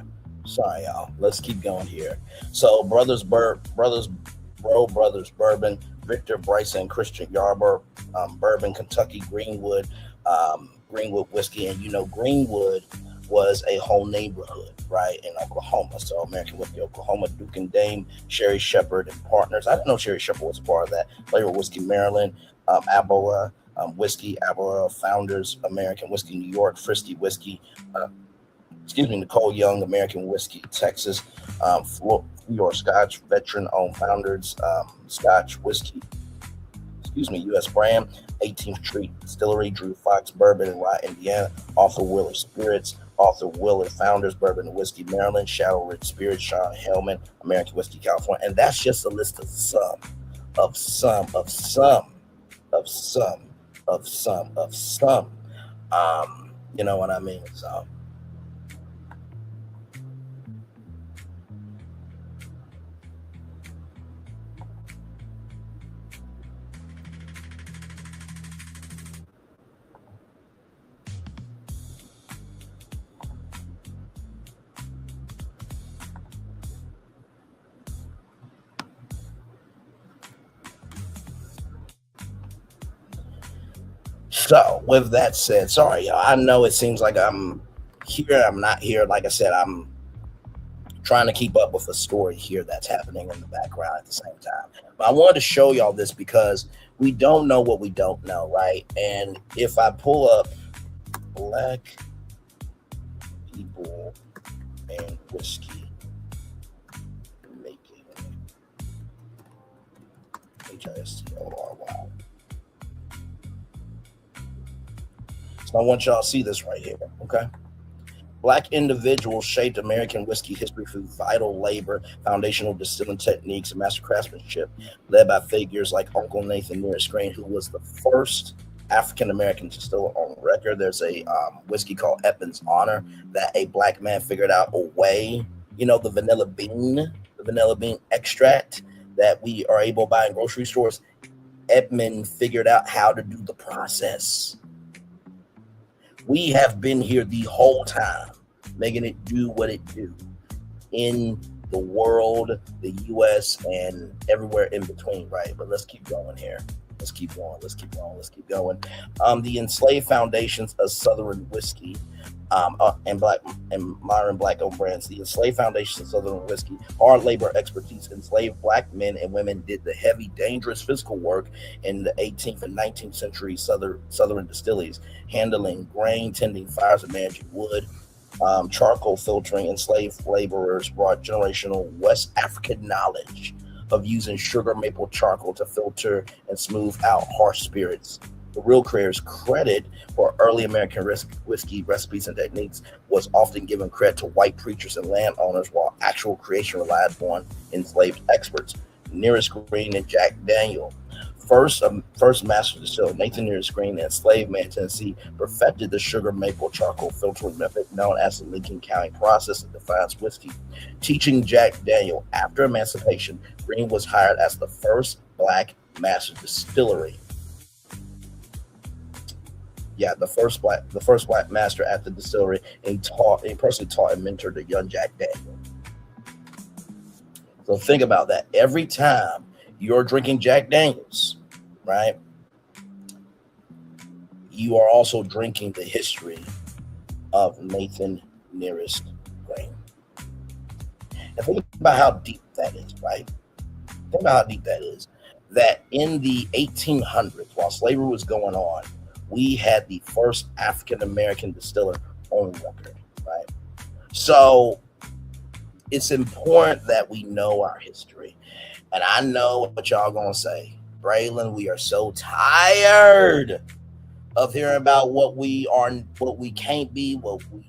Sorry, y'all. Let's keep going here. So Brothers Bourbon, Victor Bryson, Christian Yarber, Bourbon, Kentucky, Greenwood whiskey. And Greenwood was a whole neighborhood, right, in Oklahoma. So American Whiskey Oklahoma, Duke and Dame, Sherry Shepherd and Partners. I didn't know Sherry Shepherd was a part of that. Flavor Whiskey Maryland, Aboa Whiskey, Aboa Founders, American Whiskey New York, Frisky Whiskey, Nicole Young, American Whiskey Texas, York Scotch, veteran-owned Founders, Scotch Whiskey, U.S. brand, 18th Street Distillery, Drew Fox Bourbon in Rye, Indiana, Arthur Wheeler Spirits, Arthur Wheeler Founders, Bourbon and Whiskey Maryland, Shadow Ridge Spirits, Sean Hellman, American Whiskey California. And that's just a list of some. You know what I mean? So with that said, sorry, y'all. I know it seems like I'm here, I'm not here. Like I said, I'm trying to keep up with the story here that's happening in the background at the same time. But I wanted to show y'all this because we don't know what we don't know, right? And if I pull up Black People and Whiskey Making, HISTORY. So I want y'all to see this right here, okay? Black individuals shaped American whiskey history through vital labor, foundational distilling techniques, and master craftsmanship, led by figures like Uncle Nathan Nearest Green, who was the first African-American distiller on record. There's a whiskey called Edmund's Honor that a black man figured out a way, the vanilla bean extract that we are able to buy in grocery stores. Edmund figured out how to do the process. We have been here the whole time, making it do what it do in the world, the U.S., and everywhere in between, right? But let's keep going here. Let's keep going. The enslaved foundations of Southern whiskey and modern black-owned brands. The enslaved foundations of Southern whiskey, hard labor expertise. Enslaved black men and women did the heavy, dangerous physical work in the 18th and 19th century Southern distilleries, handling grain, tending fires, and managing wood. Charcoal filtering. Enslaved laborers brought generational West African knowledge of using sugar maple charcoal to filter and smooth out harsh spirits. The real creators' credit for early American whiskey recipes and techniques was often given credit to white preachers and landowners, while actual creation relied on enslaved experts. Nearest Green and Jack Daniel, first master distiller Nathan Nearest Green, an enslaved man in Tennessee, perfected the sugar maple charcoal filtering method known as the Lincoln County process that defines whiskey. Teaching Jack Daniel after emancipation, Green was hired as the first black master distillery. Yeah, the first black master at the distillery, and personally taught and mentored the young Jack Daniel. So think about that. Every time you're drinking Jack Daniels, right, you are also drinking the history of Nathan Nearest Green. And think about how deep that is, right? Think about how deep that is. That in the 1800s, while slavery was going on, we had the first African-American distiller on record, right? So it's important that we know our history. And I know what y'all gonna say. Braylon, we are so tired of hearing about what we are, what we can't be, what we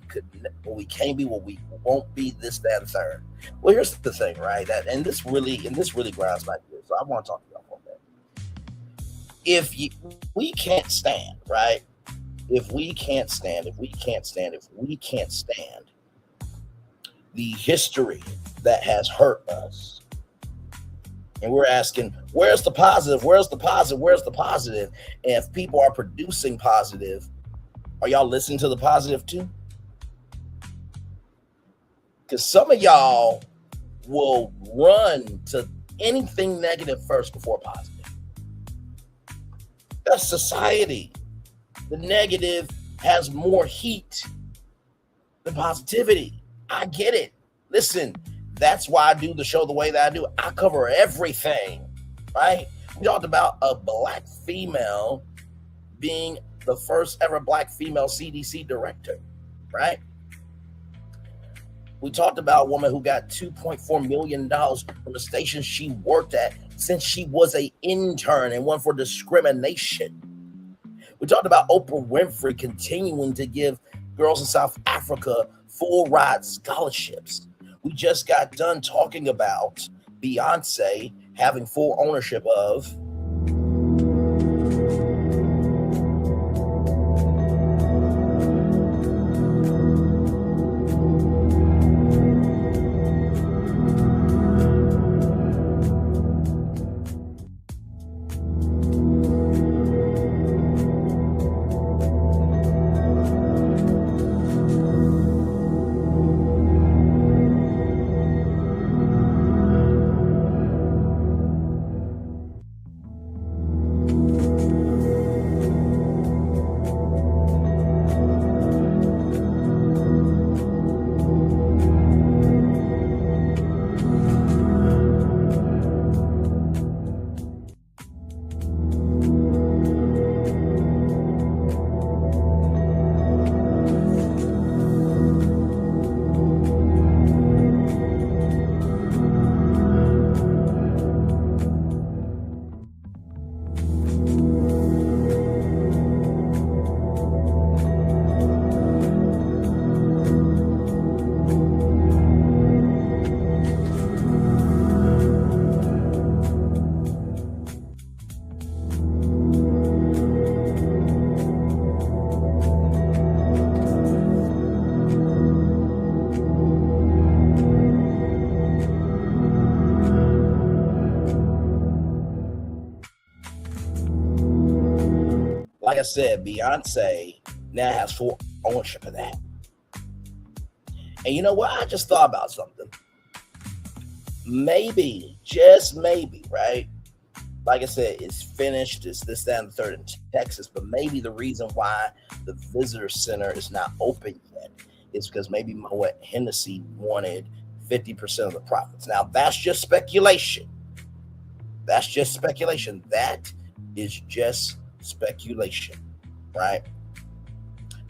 won't be, this, that, and third. Well, here's the thing, right? This really grinds my gears. So I want to talk to y'all for a minute. If we can't stand, right? If we can't stand the history that has hurt us, and we're asking, where's the positive? And if people are producing positive, are y'all listening to the positive too? Because some of y'all will run to anything negative first before positive. That's society. The negative has more heat than positivity. I get it. Listen, that's why I do the show the way that I do. I cover everything, right? We talked about a black female being the first ever black female CDC director, right? We talked about a woman who got $2.4 million from the station she worked at since she was an intern and one for discrimination. We talked about Oprah Winfrey continuing to give girls in South Africa full ride scholarships. We just got done talking about Beyonce having full ownership of like I said, Beyonce now has full ownership of that. And you know what? I just thought about something. Maybe, just maybe, right? Like I said, it's finished. It's this, that, and the third in Texas. But maybe the reason why the visitor center is not open yet is because maybe Moet Hennessy wanted 50% of the profits. Now, that's just speculation. That's just speculation. That is just speculation, right?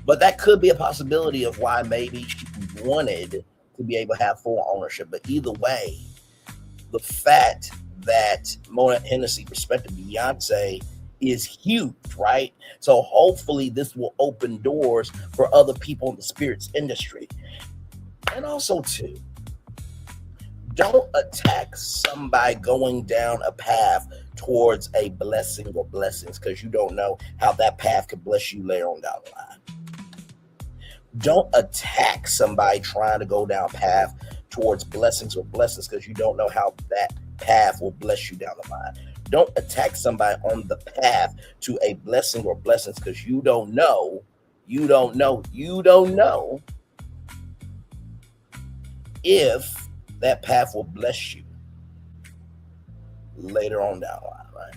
But that could be a possibility of why maybe she wanted to be able to have full ownership. But either way, the fact that Moet Hennessy respected Beyonce is huge, right? So hopefully this will open doors for other people in the spirits industry. And also too, don't attack somebody going down a path towards a blessing or blessings because you don't know how that path could bless you later on down the line. Don't attack somebody trying to go down a path towards blessings or blessings because you don't know how that path will bless you down the line. Don't attack somebody on the path to a blessing or blessings because you don't know if that path will bless you later on down the line, right?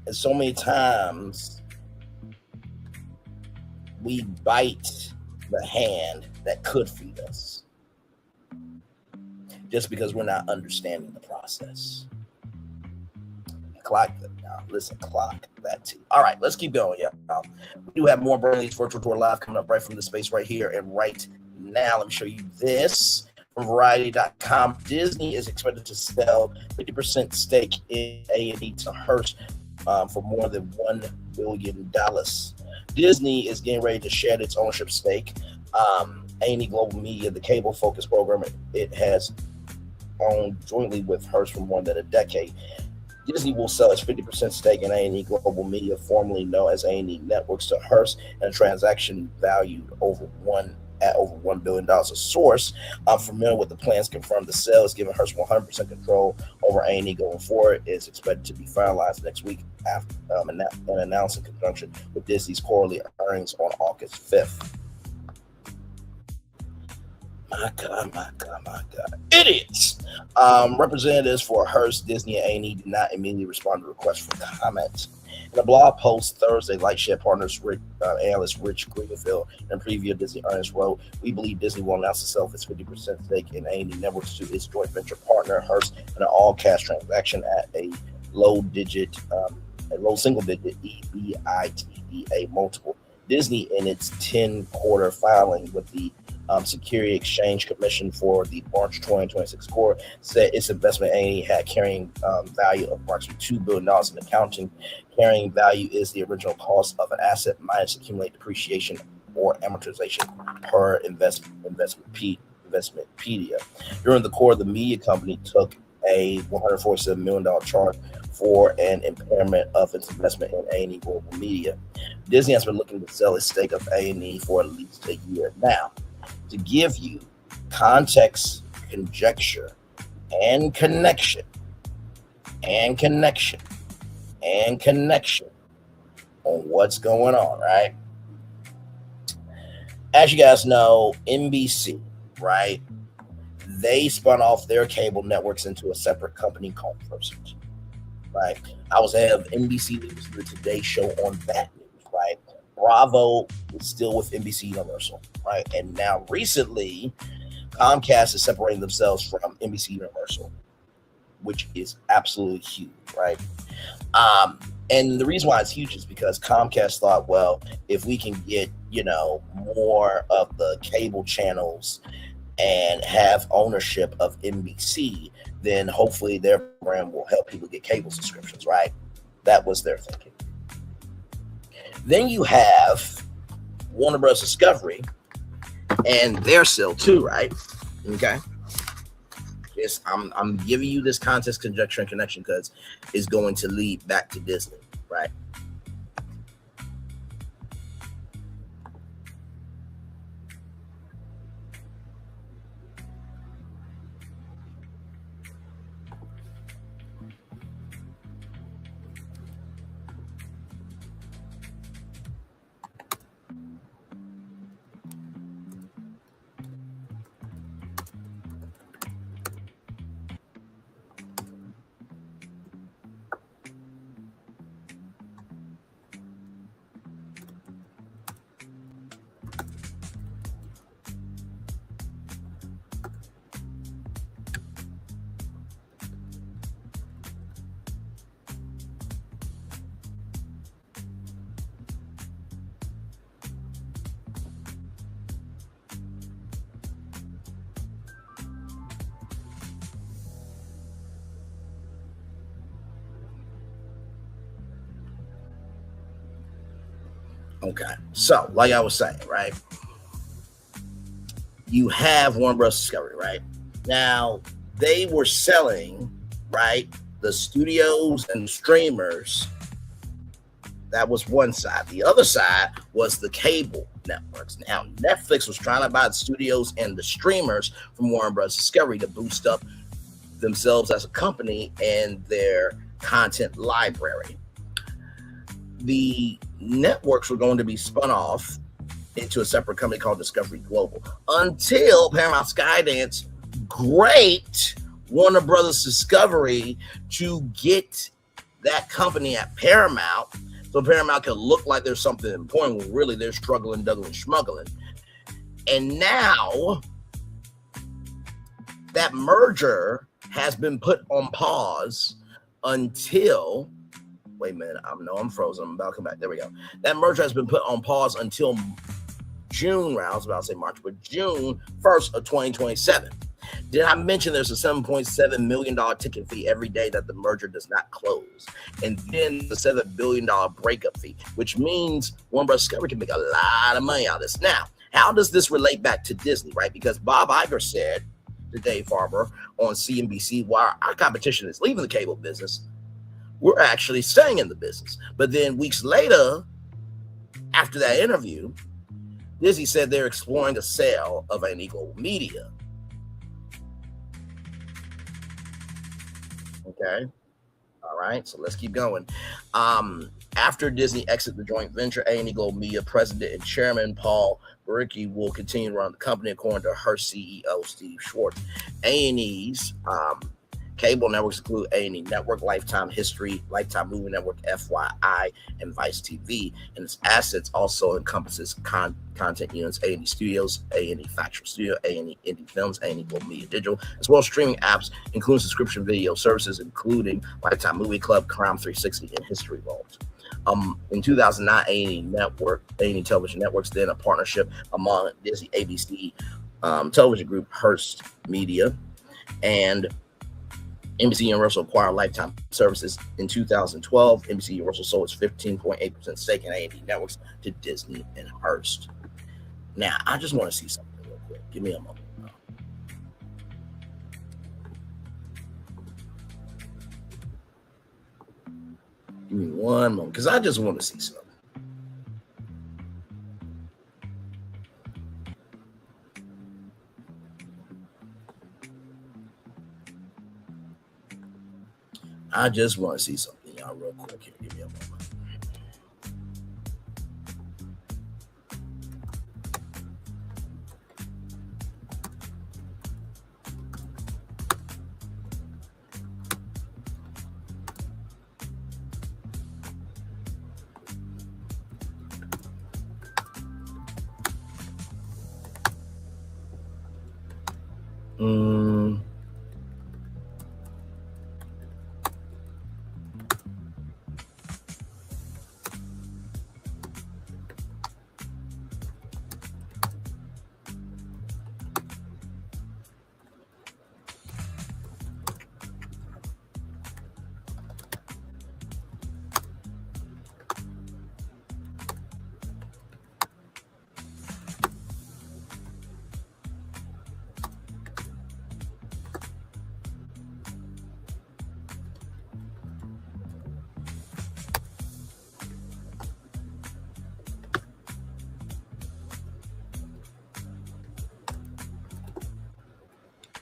And so many times we bite the hand that could feed us just because we're not understanding the process. Clock that now. Listen, clock that too. All right, let's keep going, y'all. We do have more Bernie's Virtual Tour Live coming up right from the space right here and right now. Let me show you this. From Variety.com, Disney is expected to sell 50% stake in A&E to Hearst for more than $1 billion. Disney is getting ready to shed its ownership stake. A&E Global Media, the cable-focused program it has owned jointly with Hearst for more than a decade. Disney will sell its 50% stake in A&E Global Media, formerly known as A&E Networks, to Hearst, and a transaction valued over $1 billion. A source familiar with the plans confirmed the sale is giving Hearst 100% control over A&E going forward. It's expected to be finalized next week after and announced in conjunction with Disney's quarterly earnings on August 5th. My God. Idiots. Representatives for Hearst, Disney, and A&E did not immediately respond to requests for comment. In a blog post Thursday, Lightship Partners analyst Rich Greenfield in a preview of Disney earnings wrote, "We believe Disney will announce to sell its 50% stake in A&E Networks to its joint venture partner Hearst in an all-cash transaction at a low single-digit EBITDA multiple." Disney, in its 10-quarter filing with the Security Exchange Commission for the March 2026 quarter, said its investment in A&E had carrying value of approximately $2 billion in accounting. Carrying value is the original cost of an asset minus accumulated depreciation or amortization per investmentpedia. During the quarter, the media company took a $147 million charge for an impairment of its investment in A&E Global Media. Disney has been looking to sell its stake of A&E for at least a year now. To give you context, conjecture, and connection on what's going on, right? As you guys know, NBC, right? They spun off their cable networks into a separate company called Hearst, right? I was have NBC News, the Today Show on that news, right? Bravo is still with NBC Universal, right? And now recently, Comcast is separating themselves from NBC Universal, which is absolutely huge, right? And the reason why it's huge is because Comcast thought, well, if we can get, more of the cable channels and have ownership of NBC, then hopefully their brand will help people get cable subscriptions, right? That was their thinking. Then you have Warner Bros. Discovery, and they're still too, right? Okay. Yes, I'm giving you this context, conjecture, and connection because it's going to lead back to Disney, right? Okay, so like I was saying, right? You have Warner Bros. Discovery, right? Now, they were selling, right, the studios and streamers. That was one side. The other side was the cable networks. Now, Netflix was trying to buy the studios and the streamers from Warner Bros. Discovery to boost up themselves as a company and their content library. The networks were going to be spun off into a separate company called Discovery Global until Paramount Skydance graped Warner Brothers Discovery to get that company at Paramount, so Paramount can look like there's something important when really they're struggling, doubling, smuggling. And now that merger has been put on pause until, wait a minute, I'm frozen. I'm about to come back. There we go. That merger has been put on pause until June, I was about to say March, but June 1st of 2027. Did I mention there's a $7.7 million ticket fee every day that the merger does not close? And then the $7 billion breakup fee, which means Warner Bros. Discovery can make a lot of money out of this. Now, how does this relate back to Disney, right? Because Bob Iger said to Dave Farber on CNBC, while our competition is leaving the cable business, we're actually staying in the business. But then weeks later, after that interview, Disney said they're exploring a sale of A&E Global Media. Okay. All right, so let's keep going. After Disney exits the joint venture, A&E Global Media President and Chairman Paul Baricki will continue to run the company, according to Hearst CEO Steve Schwartz. A&E's cable networks include A&E Network, Lifetime History, Lifetime Movie Network, FYI, and Vice TV. And its assets also encompasses content units, A&E Studios, A&E Factual Studio, A&E Indie Films, A&E Global Media Digital, as well as streaming apps, including subscription video services, including Lifetime Movie Club, Crime 360, and History Vault. In 2009, A&E Television Networks, then a partnership among Disney, ABC Television Group, Hearst Media, and NBC Universal acquired Lifetime Services in 2012. NBC Universal sold its 15.8% stake in A&E Networks to Disney and Hearst. Now, I just want to see something real quick. Give me a moment. Give me one moment, because I just want to see something. I just want to see something, y'all, real quick here. Give me a moment.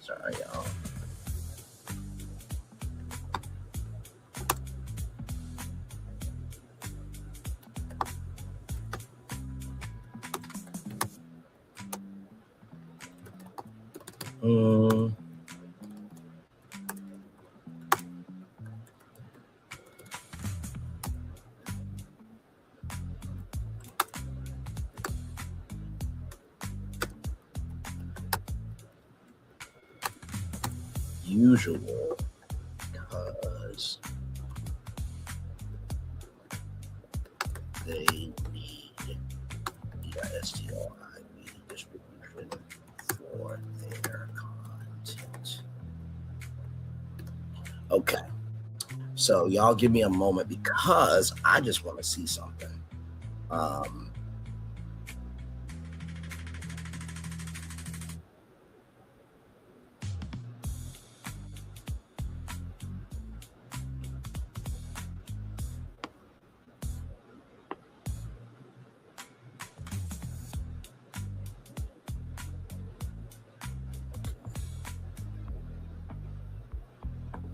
Sorry, y'all. Usual, because they need EISTLIB distribution for their content. Okay, so y'all give me a moment because I just want to see something.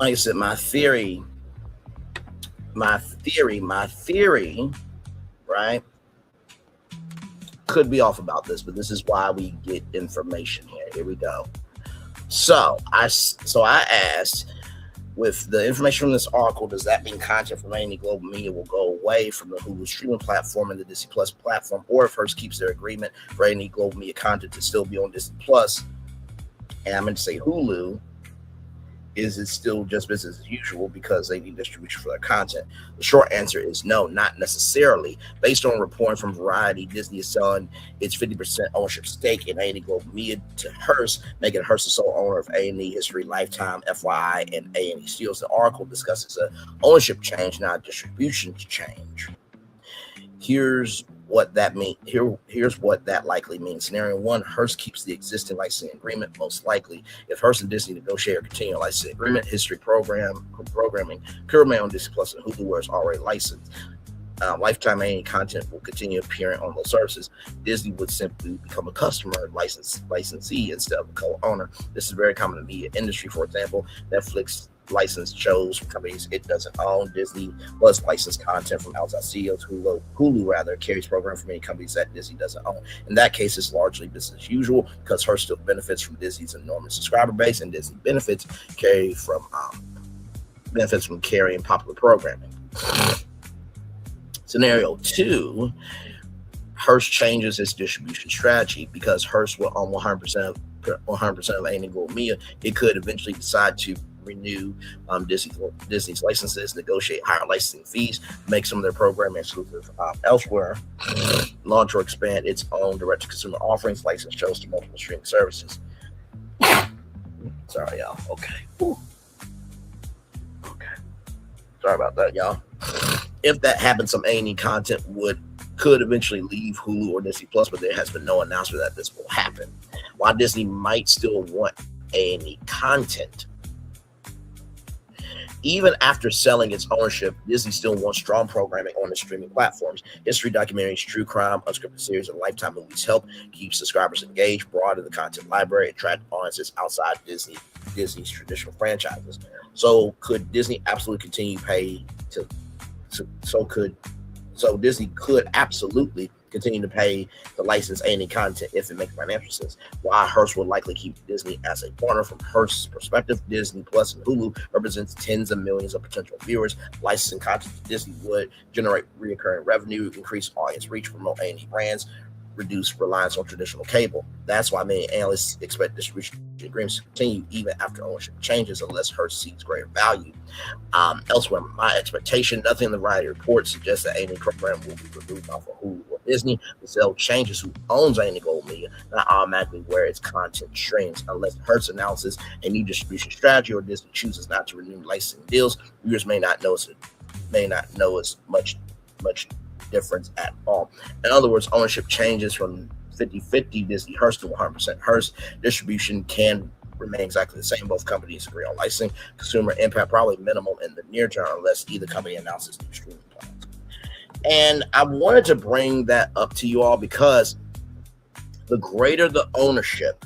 Like I said, my theory, right, could be off about this, but this is why we get information here. Here we go. So I asked, with the information from this article, does that mean content from A&E Global Media will go away from the Hulu streaming platform and the Disney Plus platform, or if Hearst keeps their agreement for A&E Global Media content to still be on Disney Plus, and I'm going to say Hulu, is it still just business as usual because they need distribution for their content? The short answer is no, not necessarily. Based on reporting from Variety, Disney is selling its 50% ownership stake in A&E Global Media to Hearst, making Hearst the sole owner of A&E History, Lifetime, FYI, and A&E Studios. The article discusses an ownership change, not a distribution change. Here's what that means. Here's what that likely means. Scenario one: Hearst keeps the existing licensing agreement. Most likely, if Hearst and Disney negotiate or continue a licensing agreement, history programming could remain on Disney Plus and Hulu, where it's already licensed. Lifetime A&E content will continue appearing on those services. Disney would simply become a customer licensee instead of a co-owner. This is very common in the media industry. For example, Netflix licensed shows from companies it doesn't own. Disney Plus licensed content from outside studios. Hulu carries programs from many companies that Disney doesn't own. In that case, it's largely business as usual because Hearst still benefits from Disney's enormous subscriber base, and Disney benefits from carrying popular programming. Scenario 2, Hearst changes its distribution strategy because Hearst will own 100% of A&E Global Media. It could eventually decide to renew Disney's licenses, negotiate higher licensing fees, make some of their programming exclusive elsewhere, launch or expand its own direct-to-consumer offerings, license shows to multiple streaming services. Sorry, y'all. Okay. Whew. Okay. Sorry about that, y'all. If that happens, some A&E content could eventually leave Hulu or Disney Plus, but there has been no announcement that this will happen. While Disney might still want A&E content, even after selling its ownership, Disney still wants strong programming on the streaming platforms. History documentaries, true crime, unscripted series, and Lifetime movies help keep subscribers engaged, broaden the content library, attract audiences outside Disney's traditional franchises. So could Disney absolutely continue to pay to? So Disney could absolutely continue to pay to license A&E content if it makes financial sense. While Hearst would likely keep Disney as a partner, from Hearst's perspective, Disney Plus and Hulu represents tens of millions of potential viewers. Licensing content to Disney would generate recurring revenue, increase audience reach, promote A&E brands, reduce reliance on traditional cable. That's why many analysts expect distribution agreements to continue even after ownership changes, unless Hearst sees greater value. Elsewhere, my expectation, nothing in the variety report suggests that A&E program will be removed off of Hulu or Disney. The sale changes who owns A&E Global Media, not automatically where its content streams, unless Hearst announces a new distribution strategy or Disney chooses not to renew licensing deals. Viewers may not know as much difference at all. In other words, ownership changes from 50-50 Disney Hearst to 100% Hearst. Distribution can remain exactly the same. Both companies agree on licensing. Consumer impact probably minimal in the near term unless either company announces new streaming plans. And I wanted to bring that up to you all because the greater the ownership,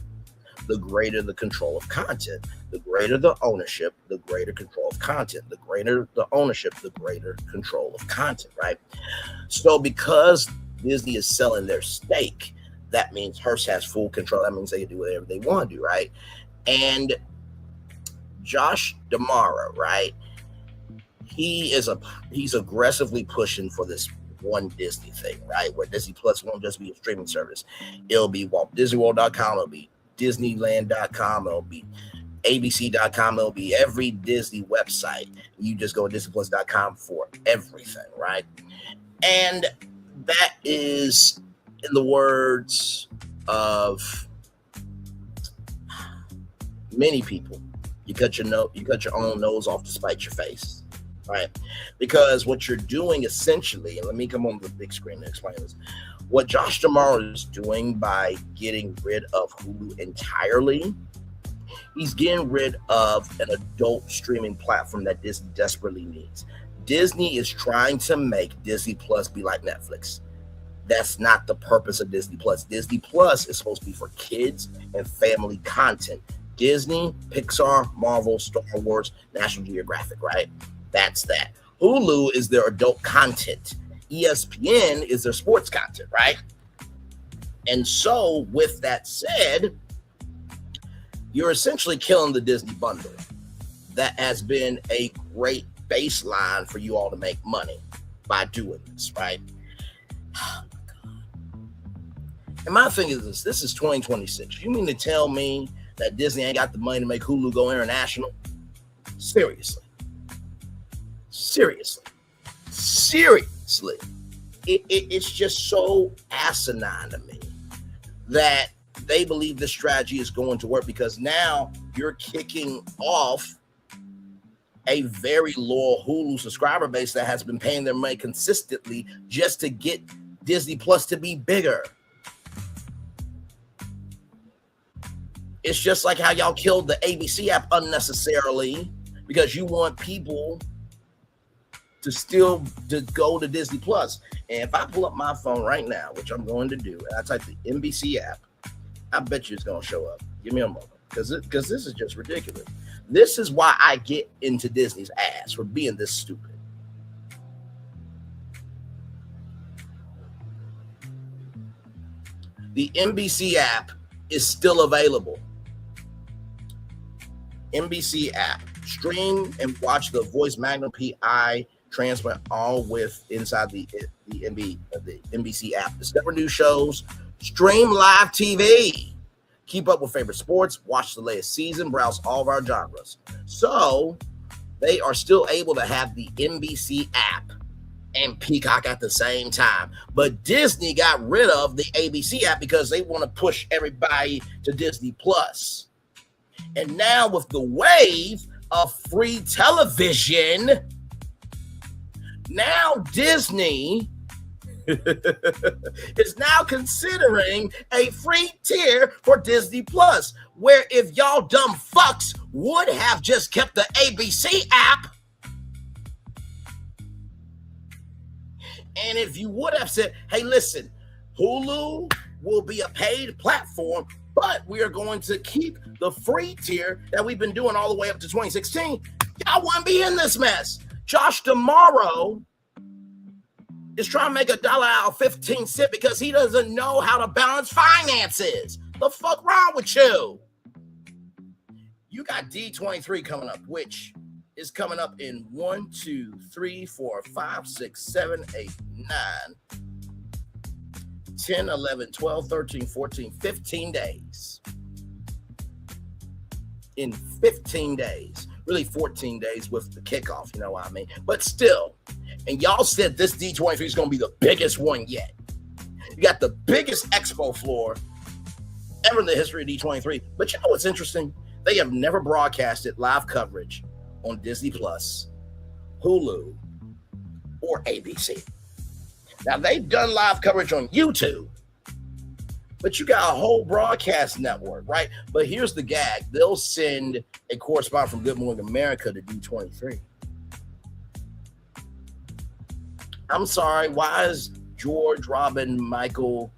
the greater the control of content. The greater the ownership, the greater control of content. The greater the ownership, the greater control of content, right? So because Disney is selling their stake, that means Hearst has full control. That means they can do whatever they want to do, right? And Josh D'Amaro, right? He's aggressively pushing for this one Disney thing, right? Where Disney Plus won't just be a streaming service. It'll be WaltDisneyWorld.com, it'll be Disneyland.com, it'll be ABC.com, it'll be every Disney website. You just go to DisneyPlus.com for everything, right? And that is, in the words of many people, you cut your own nose off to spite your face, right? Because what you're doing essentially, and let me come on the big screen and explain this. What Josh D'Amaro is doing by getting rid of Hulu entirely, he's getting rid of an adult streaming platform that Disney desperately needs. Disney is trying to make Disney Plus be like Netflix. That's not the purpose of Disney Plus. Disney Plus is supposed to be for kids and family content. Disney, Pixar, Marvel, Star Wars, National Geographic, right? That's that. Hulu is their adult content. ESPN is their sports content, right? And so, with that said, you're essentially killing the Disney bundle. That has been a great baseline for you all to make money by doing this, right? Oh my God. And my thing is this is 2026. You mean to tell me that Disney ain't got the money to make Hulu go international? Seriously. It's just so asinine to me that they believe this strategy is going to work, because now you're kicking off a very loyal Hulu subscriber base that has been paying their money consistently just to get Disney Plus to be bigger. It's just like how y'all killed the ABC app unnecessarily because you want people to go to Disney Plus. And if I pull up my phone right now, which I'm going to do, and I type the NBC app, I bet you it's going to show up. Give me a moment, because this is just ridiculous. This is why I get into Disney's ass for being this stupid. The NBC app is still available. NBC app. Stream and watch the Voice Magnum PI transmit all with inside the NBC app. Discover new shows. Stream live TV. Keep up with favorite sports. Watch the latest season. Browse all of our genres. So they are still able to have the NBC app and Peacock at the same time. But Disney got rid of the ABC app because they want to push everybody to Disney Plus. And now with the wave of free television, now Disney is now considering a free tier for Disney Plus, where if y'all dumb fucks would have just kept the ABC app, and if you would have said, hey, listen, Hulu will be a paid platform, but we are going to keep the free tier that we've been doing all the way up to 2016, y'all wouldn't be in this mess. Josh tomorrow is trying to make $1 out of 15 cents because he doesn't know how to balance finances. The fuck wrong with you? You got D23 coming up, which is coming up in 1, 2, 3, 4, 5, 6, 7, 8, 9, 10, 11, 12, 13, 14, 15 days. In 15 days. Really 14 days with the kickoff, you know what I mean? But still, and y'all said this D23 is going to be the biggest one yet. You got the biggest expo floor ever in the history of D23. But you know what's interesting? They have never broadcasted live coverage on Disney Plus, Hulu, or ABC. Now, they've done live coverage on YouTube, but you got a whole broadcast network, right? But here's the gag. They'll send a correspondent from Good Morning America to D23. I'm sorry, why is George, Robin, Michael,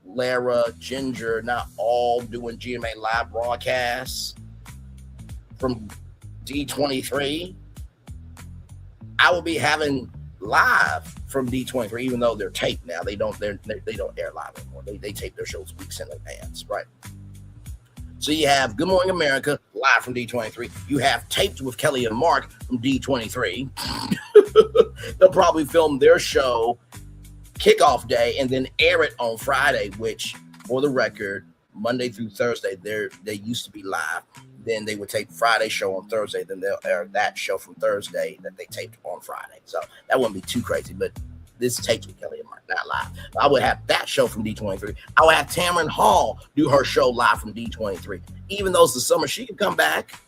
Lara, Ginger not all doing GMA live broadcasts from D23? I will be having live from D23, even though they're taped now. They don't air live anymore. They tape their shows weeks in advance, right? So you have Good Morning America live from D23. You have Taped with Kelly and Mark from D23. They'll probably film their show kickoff day and then air it on Friday, which, for the record, Monday through Thursday, they used to be live. Then they would tape Friday show on Thursday. Then they'll air that show from Thursday that they taped on Friday. So that wouldn't be too crazy, but this Taped with Kelly and Mark, not live. I would have that show from D23. I would have Tamron Hall do her show live from D23. Even though it's the summer, she can come back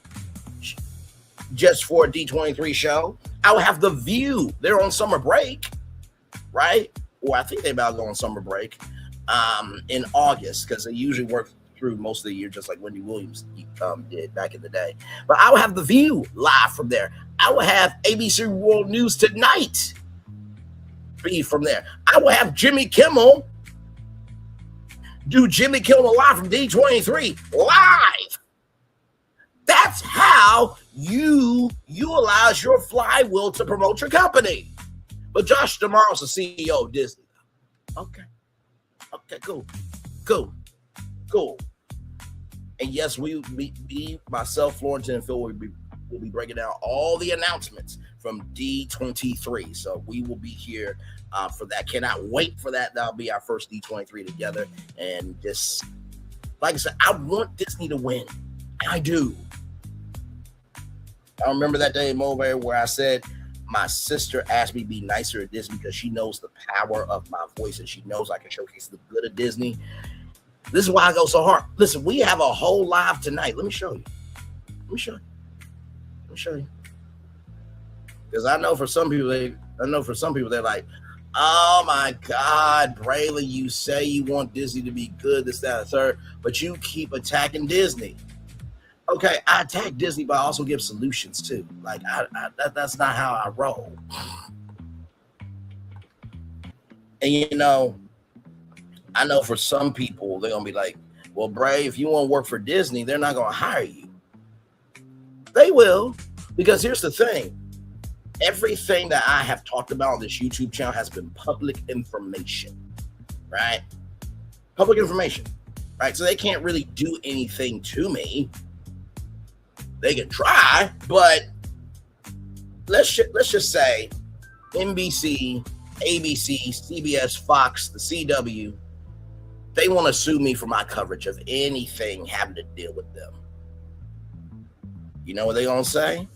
just for a D23 show. I would have The View. They're on summer break, right? Or I think they about to go on summer break in August, because they usually work through most of the year, just like Wendy Williams did back in the day. But I will have The View live from there. I will have ABC World News Tonight be from there. I will have Jimmy Kimmel do Jimmy Kimmel Live from D23 live. That's how you utilize your flywheel to promote your company. But Josh tomorrow's the CEO of Disney. Okay, cool. And yes, myself, Florence, and Phil will be breaking down all the announcements from D23. So we will be here for that. Cannot wait for that. That'll be our first D23 together. And just, like I said, I want Disney to win. I do. I remember that day in Mulberry where I said, my sister asked me to be nicer at Disney because she knows the power of my voice and she knows I can showcase the good of Disney. This is why I go so hard. Listen, we have a whole live tonight. Let me show you. Because I know for some people, they're like, oh my God, Braylon, you say you want Disney to be good, this, that, and third, but you keep attacking Disney. Okay, I attack Disney, but I also give solutions too. Like, that's not how I roll. And you know, I know for some people, they're going to be like, well, Bray, if you want to work for Disney, they're not going to hire you. They will, because here's the thing. Everything that I have talked about on this YouTube channel has been public information, right? Public information, right? So they can't really do anything to me. They can try, but let's just say NBC, ABC, CBS, Fox, the CW, they want to sue me for my coverage of anything having to deal with them. You know what they're going to say?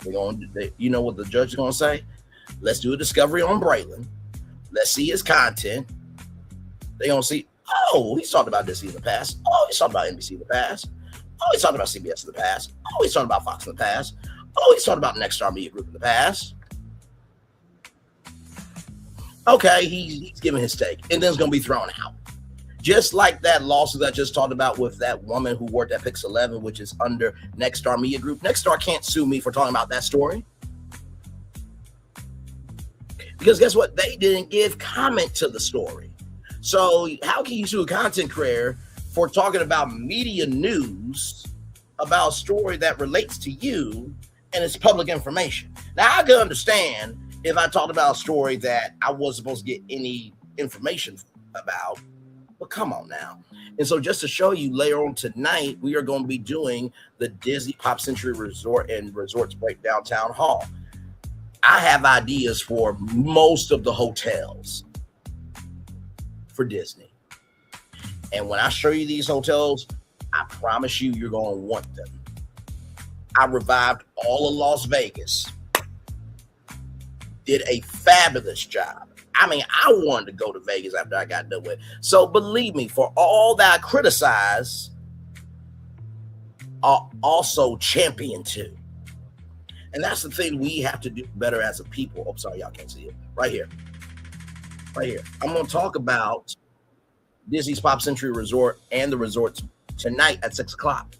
You know what the judge is going to say? Let's do a discovery on Braylon. Let's see his content. They're going to see, oh, he's talked about this in the past. Oh, he's talked about NBC in the past. Oh, he's talked about CBS in the past. Oh, he's talked about Fox in the past. Oh, he's talked about Next Star Media Group in the past. Okay, he's giving his take, and then it's going to be thrown out. Just like that lawsuit I just talked about with that woman who worked at Pix 11, which is under Next Star Media Group. Next Star can't sue me for talking about that story. Because guess what? They didn't give comment to the story. So how can you sue a content creator for talking about media news about a story that relates to you and it's public information? Now, I can understand if I talked about a story that I wasn't supposed to get any information about, but come on now. And so just to show you, later on tonight, we are going to be doing the Disney Pop Century Resort and Resorts Breakdown Town Hall. I have ideas for most of the hotels for Disney. And when I show you these hotels, I promise you, you're going to want them. I revived all of Las Vegas. Did a fabulous job. I mean, I wanted to go to Vegas after I got done with it. So believe me, for all that I criticize, are also champion too. And that's the thing we have to do better as a people. Oh, sorry, y'all can't see it. Right here. Right here. I'm going to talk about Disney's Pop Century Resort and the resorts tonight at 6 o'clock.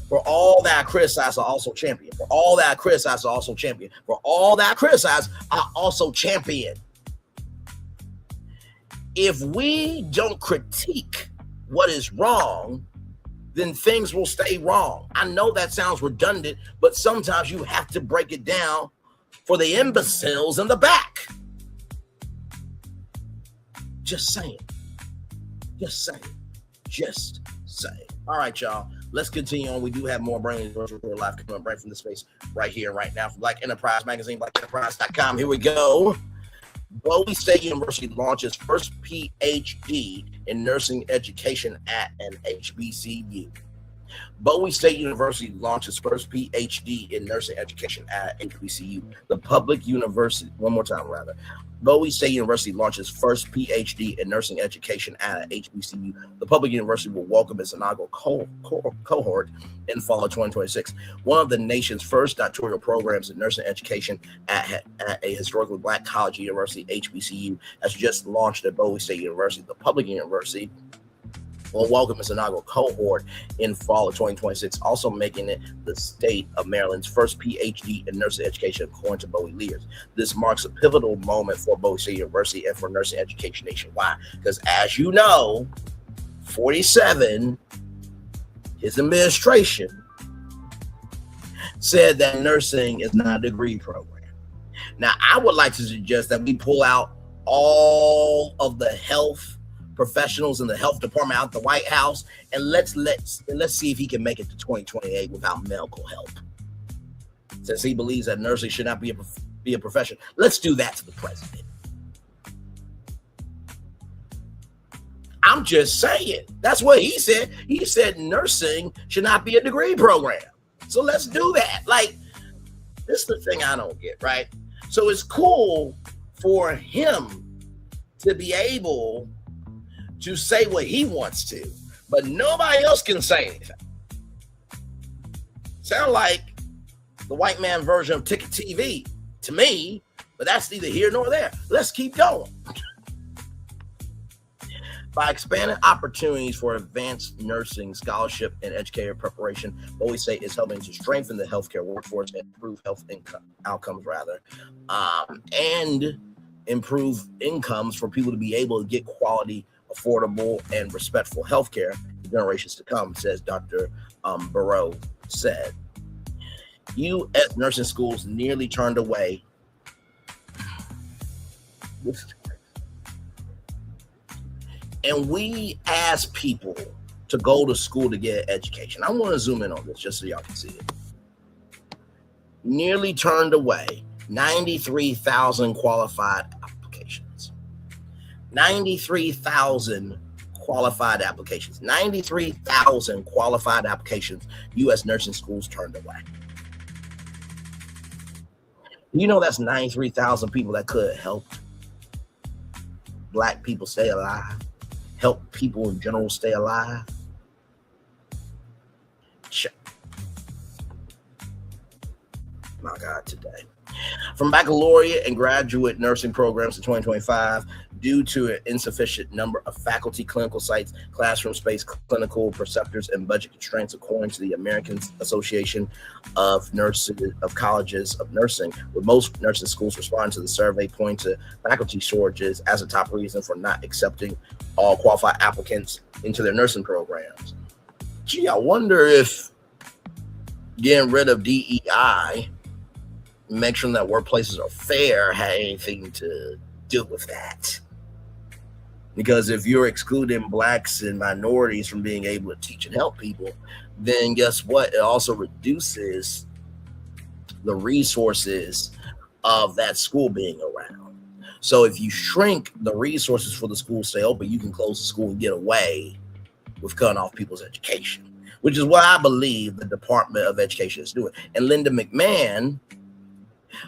For all that I criticize, I also champion. For all that I criticize, I also champion. For all that I criticize, I also champion. If we don't critique what is wrong, then things will stay wrong. I know that sounds redundant, but sometimes you have to break it down for the imbeciles in the back. Just saying. Just saying. Just saying. All right, y'all. Let's continue on. We do have more Brain Virtual Live coming up right from the space right here, right now, from Black Enterprise Magazine, blackenterprise.com. Here we go. Bowie State University launches first PhD in nursing education at an HBCU. Bowie State University launches first PhD in nursing education at HBCU. The public university, one more time rather. Bowie State University launches first PhD in nursing education at HBCU. The public university will welcome its inaugural cohort in fall of 2026. One of the nation's first doctoral programs in nursing education at a historically Black college university, HBCU, has just launched at Bowie State University. The public university will welcome its inaugural cohort in fall of 2026, also making it the state of Maryland's first PhD in nursing education, according to Bowie leaders. This marks a pivotal moment for Bowie State University and for nursing education nationwide, because as you know, 47, his administration said that nursing is not a degree program. Now, I would like to suggest that we pull out all of the health professionals in the health department out the White House, and let's see if he can make it to 2028 without medical help. Since he believes that nursing should not be a profession, let's do that to the president. I'm just saying. That's what he said. He said nursing should not be a degree program. So let's do that. Like, this is the thing I don't get, right? So it's cool for him to be able to say what he wants to, but nobody else can say anything. Sound like the white man version of Ticket TV to me, but that's neither here nor there. Let's keep going. By expanding opportunities for advanced nursing scholarship and educator preparation, Bowie State is helping to strengthen the healthcare workforce and improve health outcomes, and improve incomes for people to be able to get quality, affordable, and respectful healthcare for generations to come, says Dr. Barrow said. U.S. nursing schools nearly turned away. And we ask people to go to school to get education. I want to zoom in on this just so y'all can see it. Nearly turned away 93,000 qualified applications. 93,000 qualified applications. 93,000 qualified applications U.S. nursing schools turned away. You know that's 93,000 people that could help Black people stay alive, help people in general stay alive. My God, today. From baccalaureate and graduate nursing programs in 2025, due to an insufficient number of faculty, clinical sites, classroom space, clinical preceptors, and budget constraints, according to the American Association of Colleges of Nursing, with most nursing schools responding to the survey pointing to faculty shortages as a top reason for not accepting all qualified applicants into their nursing programs. Gee, I wonder if getting rid of DEI, make sure that workplaces are fair, had anything to do with that. Because if you're excluding Blacks and minorities from being able to teach and help people, then guess what? It also reduces the resources of that school being around. So if you shrink the resources for the school to stay open, you can close the school and get away with cutting off people's education, which is what I believe the Department of Education is doing. And Linda McMahon,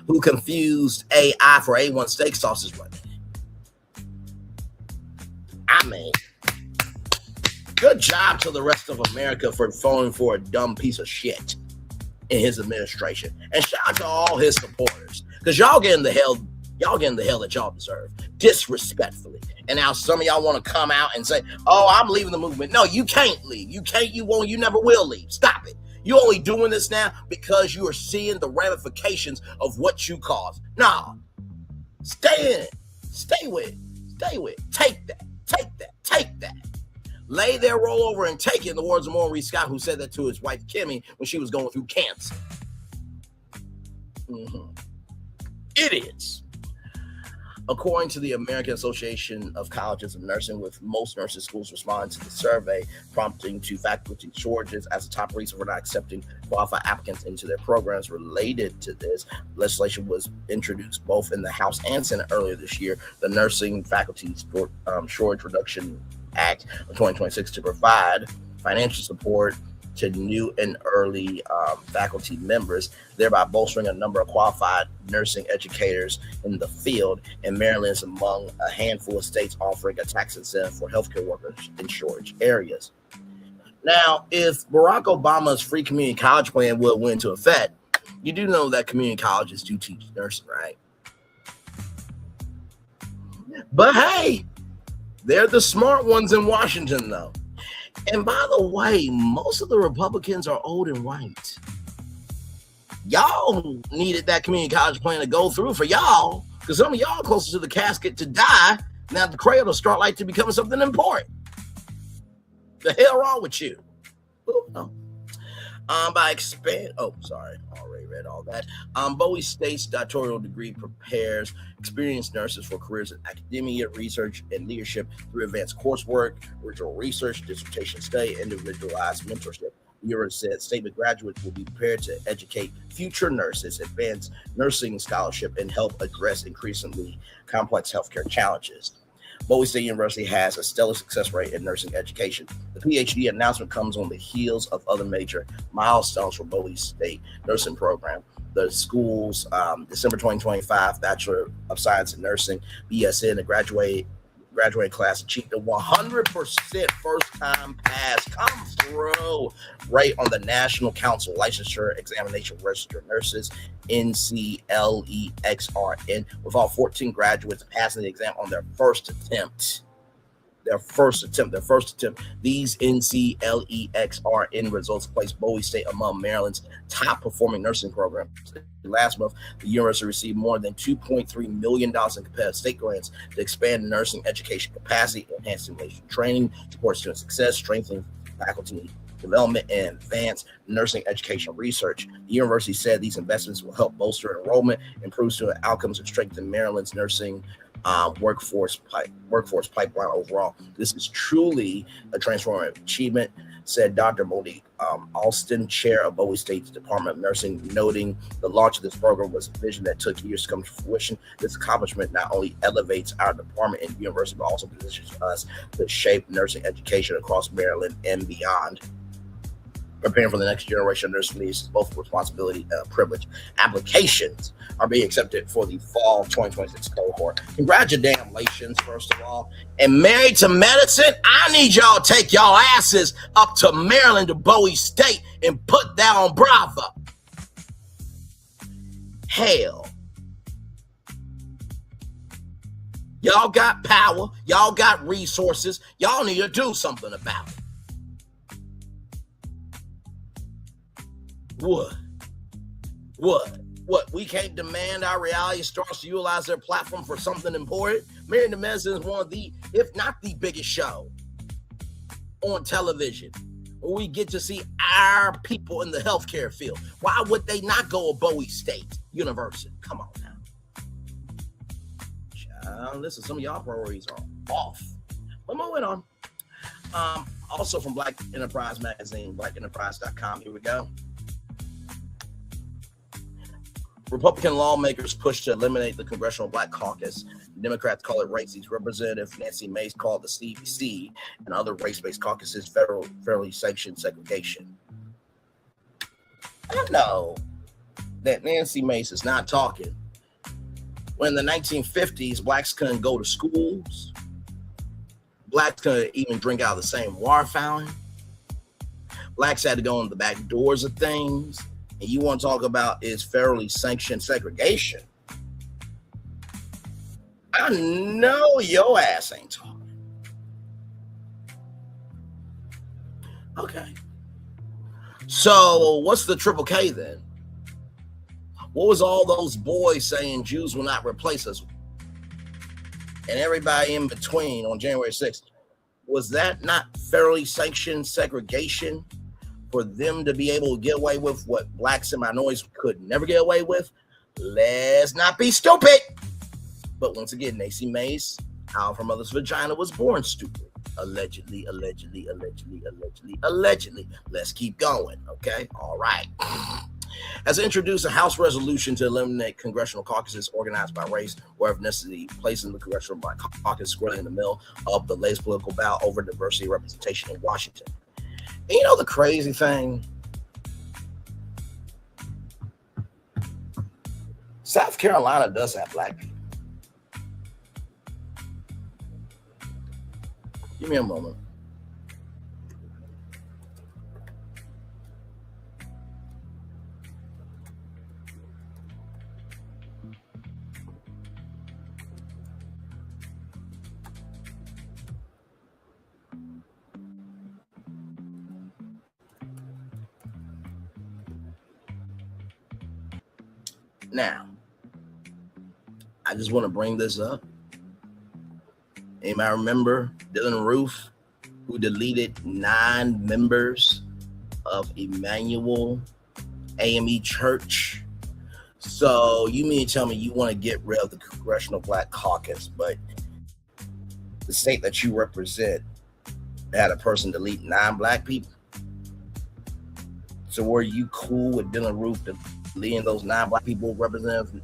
who confused AI for A1 steak sauce, is running. I mean, good job to the rest of America for falling for a dumb piece of shit in his administration. And shout out to all his supporters, because y'all getting the hell that y'all deserve, disrespectfully. And now some of y'all want to come out and say, oh, I'm leaving the movement. No, you can't leave. You can't, you won't, you never will leave. Stop it. You're only doing this now because you are seeing the ramifications of what you caused. No, stay in it. Stay with it. Stay with it. Take that. Take that. Take that. Lay there, roll over, and take it, in the words of Maurice Scott, who said that to his wife, Kimmy, when she was going through cancer. Idiots. According to the American Association of Colleges of Nursing, with most nursing schools responding to the survey, prompting to faculty shortages as a top reason for not accepting qualified applicants into their programs. Related to this, legislation was introduced both in the House and Senate earlier this year, the Nursing Faculty Shortage Reduction Act of 2026, to provide financial support to new and early faculty members, thereby bolstering a number of qualified nursing educators in the field. And Maryland is among a handful of states offering a tax incentive for healthcare workers in shortage areas. Now, if Barack Obama's free community college plan will went into effect, you do know that community colleges do teach nursing, right? But hey, they're the smart ones in Washington, though. And by the way, most of the Republicans are old and white. Y'all needed that community college plan to go through for y'all, because some of y'all closer to the casket to die. Now the cradle start like to becoming something important. The hell wrong with you? Already read all that. Bowie State's doctoral degree prepares experienced nurses for careers in academia, research, and leadership through advanced coursework, original research, dissertation study, individualized mentorship. The university said statement graduates will be prepared to educate future nurses, advance nursing scholarship, and help address increasingly complex healthcare challenges. Bowie State University has a stellar success rate in nursing education. The PhD announcement comes on the heels of other major milestones for Bowie State nursing program. The school's December 2025 Bachelor of Science in Nursing, BSN, the graduating class achieved a 100% first-time pass, come through, rate on the National Council Licensure Examination Registered Nurses, NCLEXRN, with all 14 graduates passing the exam on their first attempt. These NCLEXRN results placed Bowie State among Maryland's top-performing nursing programs. Last month, the university received more than $2.3 million in competitive state grants to expand nursing education capacity, enhance simulation training, support student success, strengthen faculty development and advanced nursing education research. The university said these investments will help bolster enrollment, improve student outcomes, and strengthen Maryland's nursing workforce pipeline overall. This is truly a transformative achievement, said Dr. Monique Alston, chair of Bowie State's Department of Nursing, noting the launch of this program was a vision that took years to come to fruition. This accomplishment not only elevates our department and university, but also positions us to shape nursing education across Maryland and beyond. Preparing for the next generation of nursing needs both responsibility and privilege. Applications are being accepted for the fall 2026 cohort. Congratulations, first of all. And Married to Medicine, I need y'all to take y'all asses up to Maryland, to Bowie State, and put that on Bravo. Hell. Y'all got power. Y'all got resources. Y'all need to do something about it. What? We can't demand our reality stars to utilize their platform for something important? Married to Medicine is one of the, if not the biggest show on television, where we get to see our people in the healthcare field. Why would they not go to Bowie State University? Come on now. Child, listen, some of y'all priorities are off. But moving on. Also from Black Enterprise Magazine, blackenterprise.com. Here we go. Republican lawmakers push to eliminate the Congressional Black Caucus. Democrats call it racist. Representative Nancy Mace called the CBC and other race-based caucuses federally sanctioned segregation. I know that Nancy Mace is not talking. When in the 1950s, blacks couldn't go to schools. Blacks couldn't even drink out of the same water fountain. Blacks had to go in the back doors of things. And you want to talk about is federally sanctioned segregation? I know your ass ain't talking. Okay. So what's the triple K then? What was all those boys saying Jews will not replace us? And everybody in between on January 6th. Was that not federally sanctioned segregation? For them to be able to get away with what blacks and minorities could never get away with? Let's not be stupid. But once again, Nancy Mace, out of her mother's vagina, was born stupid. Allegedly. Let's keep going, okay? All right. Has introduced a House resolution to eliminate congressional caucuses organized by race or ethnicity, placing the Congressional Black Caucus squarely in the middle of the latest political battle over diversity representation in Washington. And you know the crazy thing? South Carolina does have black people. Give me a moment. Now, I just want to bring this up. Anybody remember Dylan Roof, who deleted 9 members of Emmanuel AME Church? So you mean to tell me you want to get rid of the Congressional Black Caucus, but the state that you represent had a person delete 9 black people? So were you cool with Dylan Roof deleting those 9 black people, Representative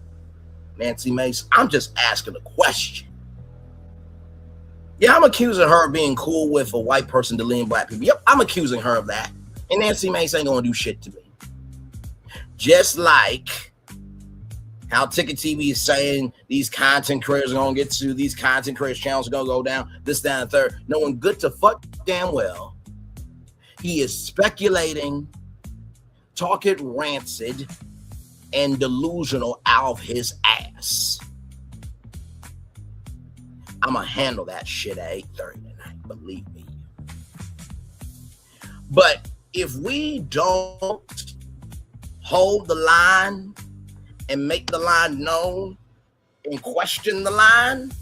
Nancy Mace? I'm just asking a question. Yeah, I'm accusing her of being cool with a white person deleting black people. Yep, I'm accusing her of that. And Nancy Mace ain't gonna do shit to me. Just like how Ticket TV is saying these content creators are gonna get to, these content creators channels are gonna go down, this, that, and third. Knowing good to fuck damn well, he is speculating, talking rancid and delusional out of his ass. I'm gonna handle that shit at 8:30 tonight, believe me. But if we don't hold the line and make the line known and question the line,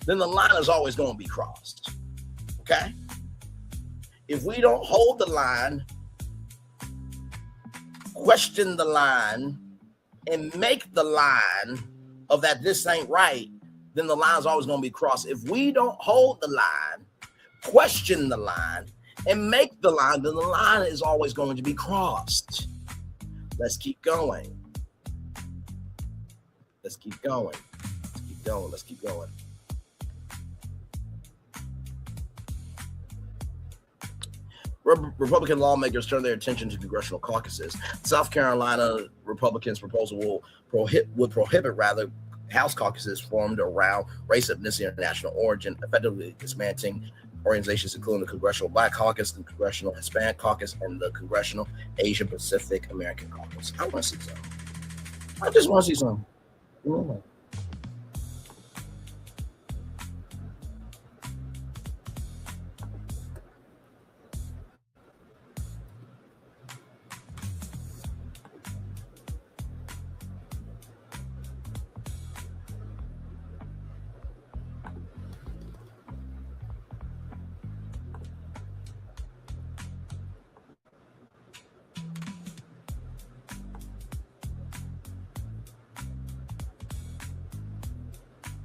then the line is always going to be crossed. Okay? if we don't hold the line, question the line, and make the line of that this ain't right, then the line's always going to be crossed. If we don't hold the line, question the line, and make the line, then the line is always going to be crossed. Let's keep going. Let's keep going. Let's keep going. Let's keep going. Republican lawmakers turn their attention to congressional caucuses. South Carolina Republicans' proposal would prohibit House caucuses formed around race, ethnicity, and national origin, effectively dismantling organizations including the Congressional Black Caucus, the Congressional Hispanic Caucus, and the Congressional Asian Pacific American Caucus. I want to see some. I just want to see some.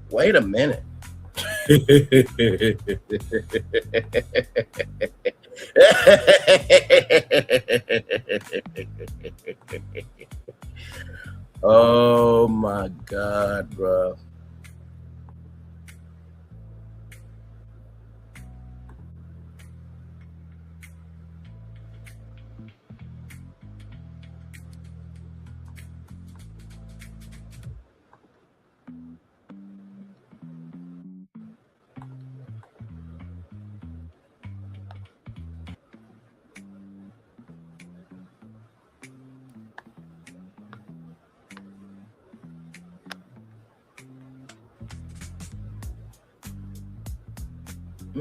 Wait a minute. Oh my God, bro.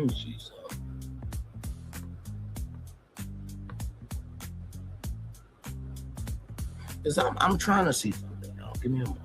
Jesus. Because I'm trying to see something, y'all. Give me a moment.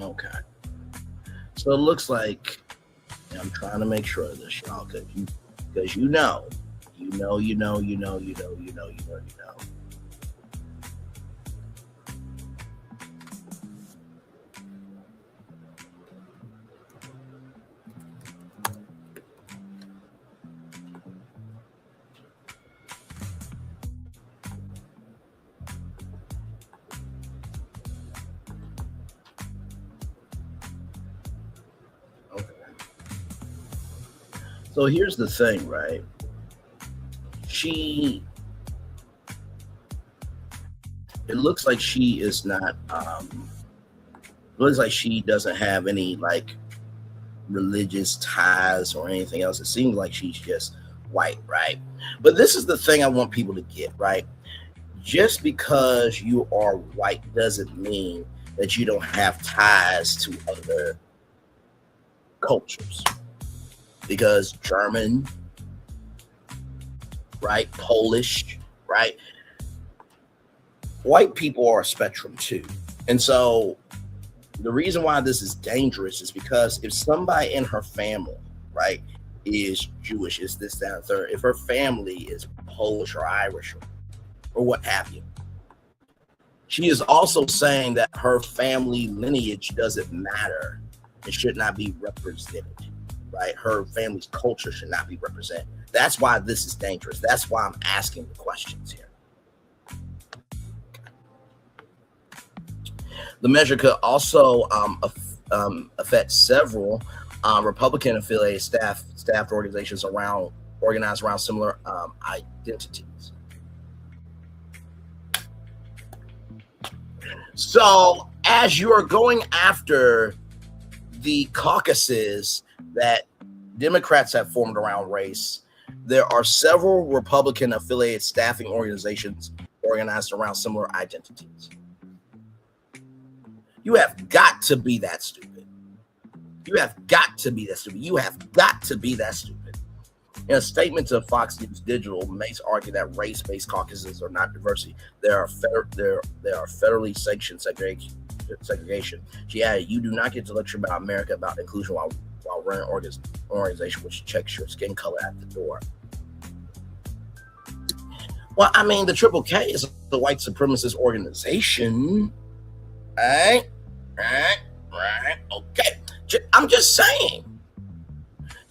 Okay. So it looks like I'm trying to make sure of this, y'all, because you know. So here's the thing, right? It looks like she is not, looks like she doesn't have any like religious ties or anything else. It seems like she's just white, right? But this is the thing I want people to get, right? Just because you are white doesn't mean that you don't have ties to other cultures. Because German, right? Polish, right? White people are a spectrum too. And so the reason why this is dangerous is because if somebody in her family, right, is Jewish, is this, that, and third, if her family is Polish or Irish or what have you, she is also saying that her family lineage doesn't matter. It should not be represented. Right? Her family's culture should not be represented. That's why this is dangerous. That's why I'm asking the questions here. The measure could also affect several Republican-affiliated staffed organizations organized around similar identities. So, as you are going after the caucuses that Democrats have formed around race, there are several Republican-affiliated staffing organizations organized around similar identities. You have got to be that stupid. You have got to be that stupid. You have got to be that stupid. In a statement to Fox News Digital, Mace argued that race-based caucuses are not diversity. They are federally sanctioned segregation. She added, "You do not get to lecture about America about inclusion while running an organization which checks your skin color at the door." Well, I mean, the Triple K is the white supremacist organization. Right. Okay. I'm just saying.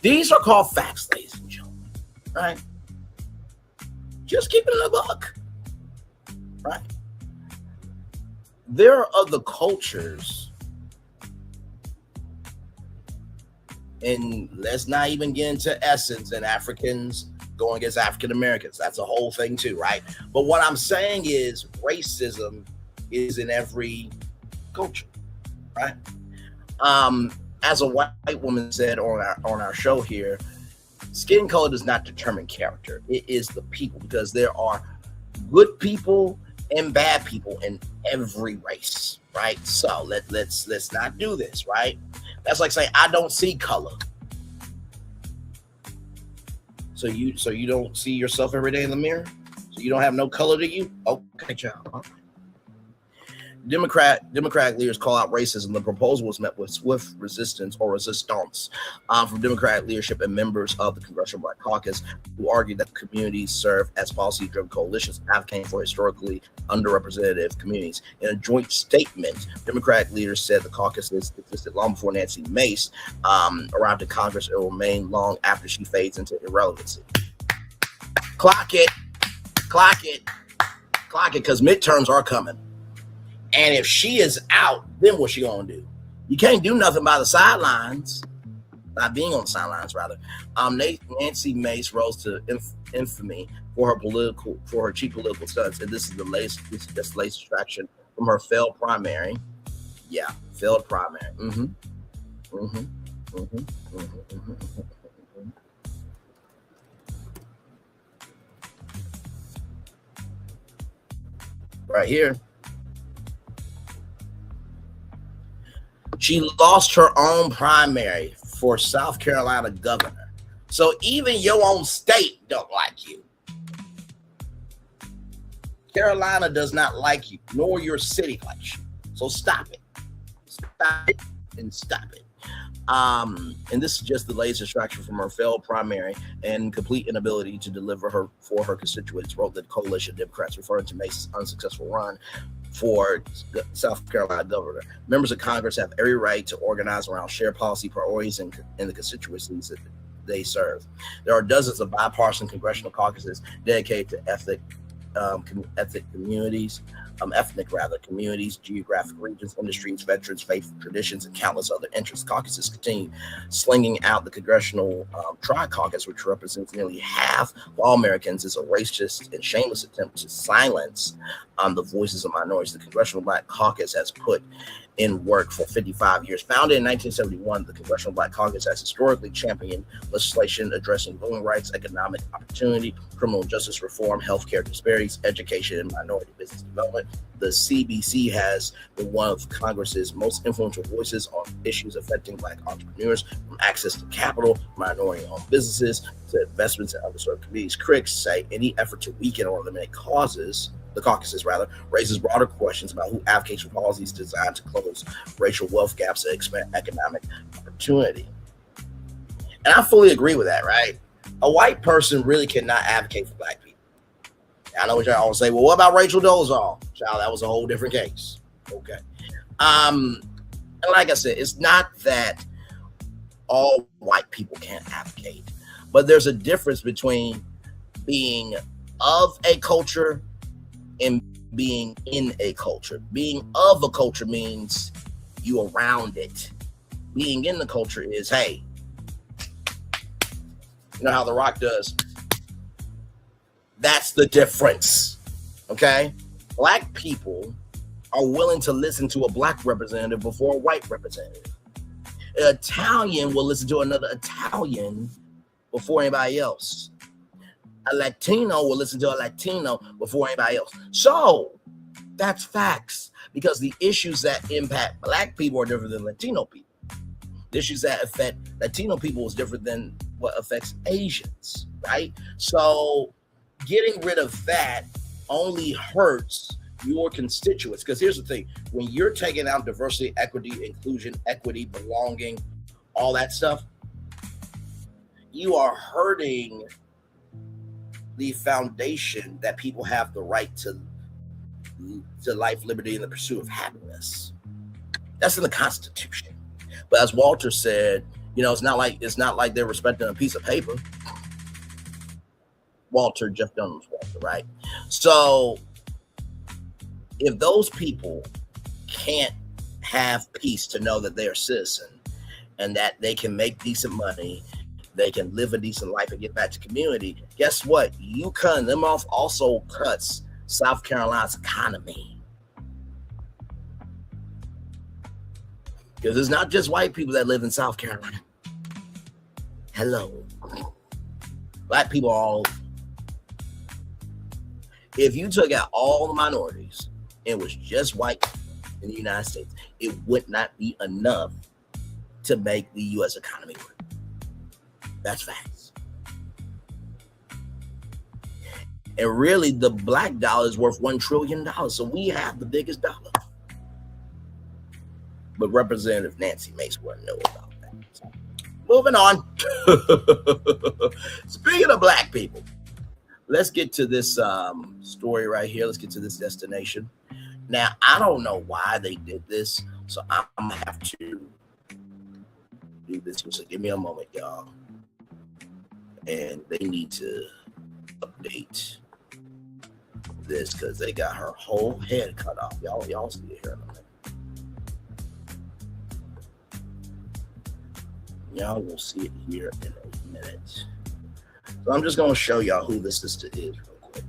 These are called facts, ladies and gentlemen. Right? Just keep it in the book. Right? There are other cultures, and let's not even get into essence and Africans going against African Americans. That's a whole thing too, right? But what I'm saying is racism is in every culture, right? As a white woman said on our show here, skin color does not determine character. It is the people, because there are good people and bad people in every race, right? So let's not do this, right? That's like saying I don't see color. So you don't see yourself every day in the mirror? So you don't have no color to you? Okay, child. Democratic leaders call out racism. The proposal was met with swift resistance from Democratic leadership and members of the Congressional Black Caucus, who argued that communities serve as policy-driven coalitions advocating for historically underrepresented communities. In a joint statement, Democratic leaders said the caucuses existed long before Nancy Mace arrived in Congress and will remain long after she fades into irrelevancy. Clock it, because midterms are coming. And if she is out, then what's she gonna do? You can't do nothing by the sidelines. Not being on the sidelines, rather. Nancy Mace rose to infamy for her cheap political stunts, and this is the latest distraction from her failed primary. Yeah, failed primary. Right here. She lost her own primary for South Carolina governor. So even your own state don't like you. Carolina does not like you, nor your city likes you. So stop it. Stop it and stop it. And this is just the latest distraction from her failed primary and complete inability to deliver for her constituents, wrote the coalition Democrats, referring to Mace's unsuccessful run for the South Carolina governor. Members of Congress have every right to organize around shared policy priorities in the constituencies that they serve. There are dozens of bipartisan congressional caucuses dedicated to ethnic communities, geographic regions, industries, veterans, faith, traditions, and countless other interests. Caucuses continue slinging out. The Congressional Tri-Caucus, which represents nearly half of all Americans, is a racist and shameless attempt to silence the voices of minorities. The Congressional Black Caucus has put in work for 55 years. Founded in 1971, the Congressional Black Caucus has historically championed legislation addressing voting rights, economic opportunity, criminal justice reform, healthcare disparities, education, and minority business development. The CBC has been one of Congress's most influential voices on issues affecting Black entrepreneurs, from access to capital, minority-owned businesses, to investments in underserved communities. Critics say any effort to weaken or eliminate the caucuses raises broader questions about who advocates for policies designed to close racial wealth gaps and expand economic opportunity. And I fully agree with that, right? A white person really cannot advocate for Black people. I know what y'all always say, well, what about Rachel Dolezal? Child, that was a whole different case. Okay. And like I said, it's not that all white people can't advocate, but there's a difference between being of a culture and being in a culture. Being of a culture means you around it. Being in the culture is, hey, you know how The Rock does? That's the difference, okay? Black people are willing to listen to a black representative before a white representative. An Italian will listen to another Italian before anybody else. A Latino will listen to a Latino before anybody else. So that's facts, because the issues that impact black people are different than Latino people. The issues that affect Latino people is different than what affects Asians, right? So getting rid of that only hurts your constituents. Because here's the thing, when you're taking out diversity, equity, inclusion, equity, belonging, all that stuff, you are hurting the foundation that people have the right to life, liberty, and the pursuit of happiness. That's in the Constitution. But as Walter said, you know, it's not like they're respecting a piece of paper. Walter, Jeff Dunham's Walter, right? So if those people can't have peace to know that they're a citizen and that they can make decent money, they can live a decent life and get back to community, guess what? You cutting them off also cuts South Carolina's economy. Because it's not just white people that live in South Carolina. Hello. Black people are all over. If you took out all the minorities and it was just white in the United States, it would not be enough to make the U.S. economy work. That's facts. And really, the black dollar is worth $1 trillion. So we have the biggest dollar. But Representative Nancy Mace wouldn't know about that. So, moving on. Speaking of black people, let's get to this story right here. Let's get to this destination. Now, I don't know why they did this, so I'm going to have to do this. So give me a moment, y'all. And they need to update this because they got her whole head cut off. Y'all see it here in a minute. Y'all will see it here in a minute. So I'm just going to show y'all who this sister is real quick.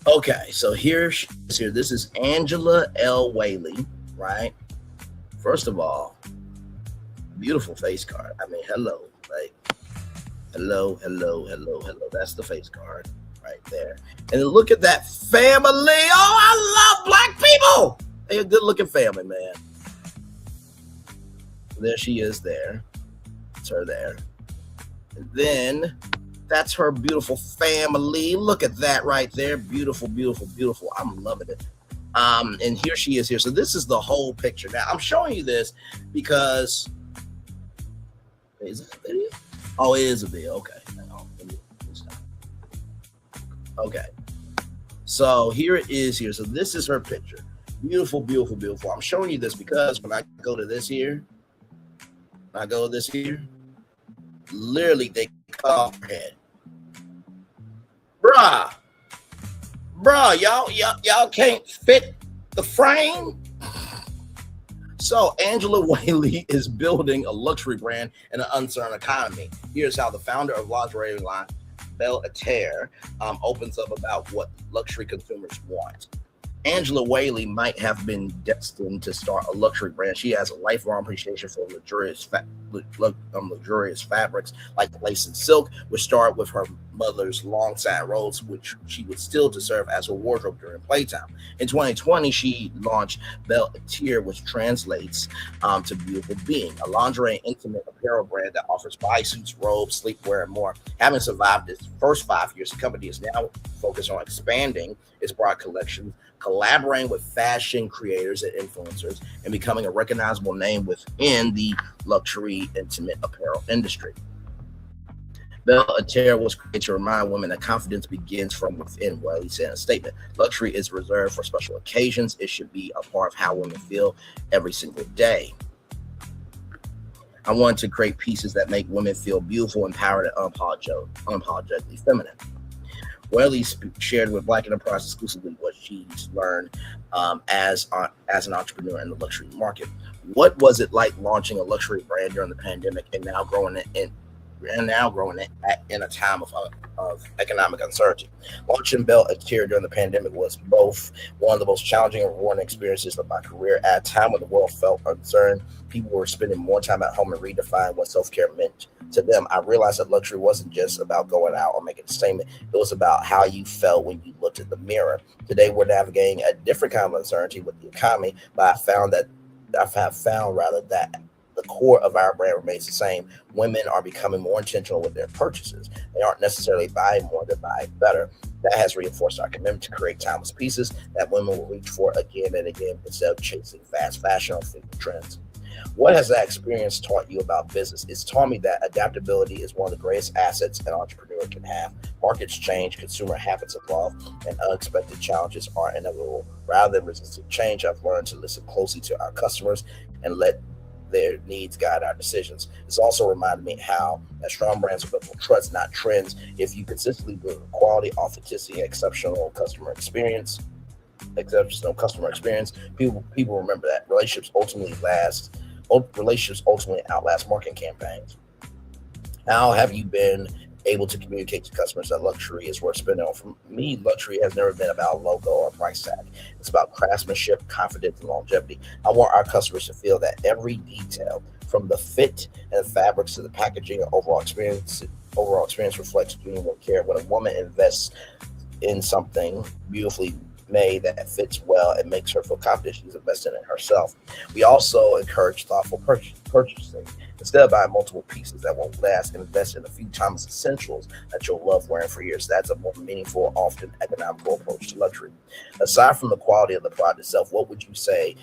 Okay, so here she is here. This is Angela L. Whaley, right? First of all, beautiful face card. I mean, hello. Like, hello. That's the face card right there. And then look at that family. Oh, I love black people. They're a good-looking family, man. There she is there. It's her there. And then that's her beautiful family. Look at that right there. Beautiful. I'm loving it. And here she is here. So this is the whole picture. Now, I'm showing you this because... Is it a video? Oh, it is a video. Okay. Okay. So here it is here. So this is her picture. Beautiful. I'm showing you this because when I go to this here, literally they cut off her head. Bruh, y'all can't fit the frame. So Angela Whaley is building a luxury brand in an uncertain economy. Here's how the founder of lingerie line, Belle Etaire, opens up about what luxury consumers want. Angela Whaley might have been destined to start a luxury brand. She has a lifelong appreciation for luxurious fabrics like lace and silk, which started with her mother's long side robes, which she would still to serve as her wardrobe during playtime. In 2020, she launched Belle Etaire, which translates to beautiful being, a lingerie and intimate apparel brand that offers bodysuits, robes, sleepwear, and more. Having survived its first 5 years, the company is now focused on expanding its product collection, collaborating with fashion creators and influencers, and becoming a recognizable name within the luxury intimate apparel industry. Belle Attire was created to remind women that confidence begins from within. Well, he said in a statement, luxury is reserved for special occasions. It should be a part of how women feel every single day. I wanted to create pieces that make women feel beautiful, empowered, and unapologetically feminine. Whaley shared with Black Enterprise exclusively what she's learned as an entrepreneur in the luxury market. What was it like launching a luxury brand during the pandemic and now growing it in a time of economic uncertainty? Launching Belle Attire during the pandemic was both one of the most challenging and rewarding experiences of my career. At a time when the world felt uncertain, people were spending more time at home and redefining what self-care meant to them. I realized that luxury wasn't just about going out or making a statement. It was about how you felt when you looked in the mirror. Today, we're navigating a different kind of uncertainty with the economy, but I have found that the core of our brand remains the same. Women are becoming more intentional with their purchases. They aren't necessarily buying more, they're buying better. That has reinforced our commitment to create timeless pieces that women will reach for again and again instead of chasing fast fashion or fleeting trends. What has that experience taught you about business? It's taught me that adaptability is one of the greatest assets an entrepreneur can have. Markets change, consumer habits evolve, and unexpected challenges are inevitable. Rather than resisting change, I've learned to listen closely to our customers and let their needs guide our decisions. It's also reminded me how that strong brands are built on trust, not trends. If you consistently build quality, authenticity, and exceptional customer experience, people remember that. Relationships ultimately outlast marketing campaigns. How have you been able to communicate to customers that luxury is worth spending on? For me, luxury has never been about logo or price tag. It's about craftsmanship, confidence, and longevity. I want our customers to feel that every detail, from the fit and the fabrics to the packaging and overall experience reflects genuine care. When a woman invests in something beautifully made that fits well and makes her feel confident, she's invested in herself. We also encourage thoughtful purchasing. Instead of buying multiple pieces that won't last, invest in a few timeless essentials that you'll love wearing for years. That's a more meaningful, often economical approach to luxury. Aside from the quality of the product itself, what would you say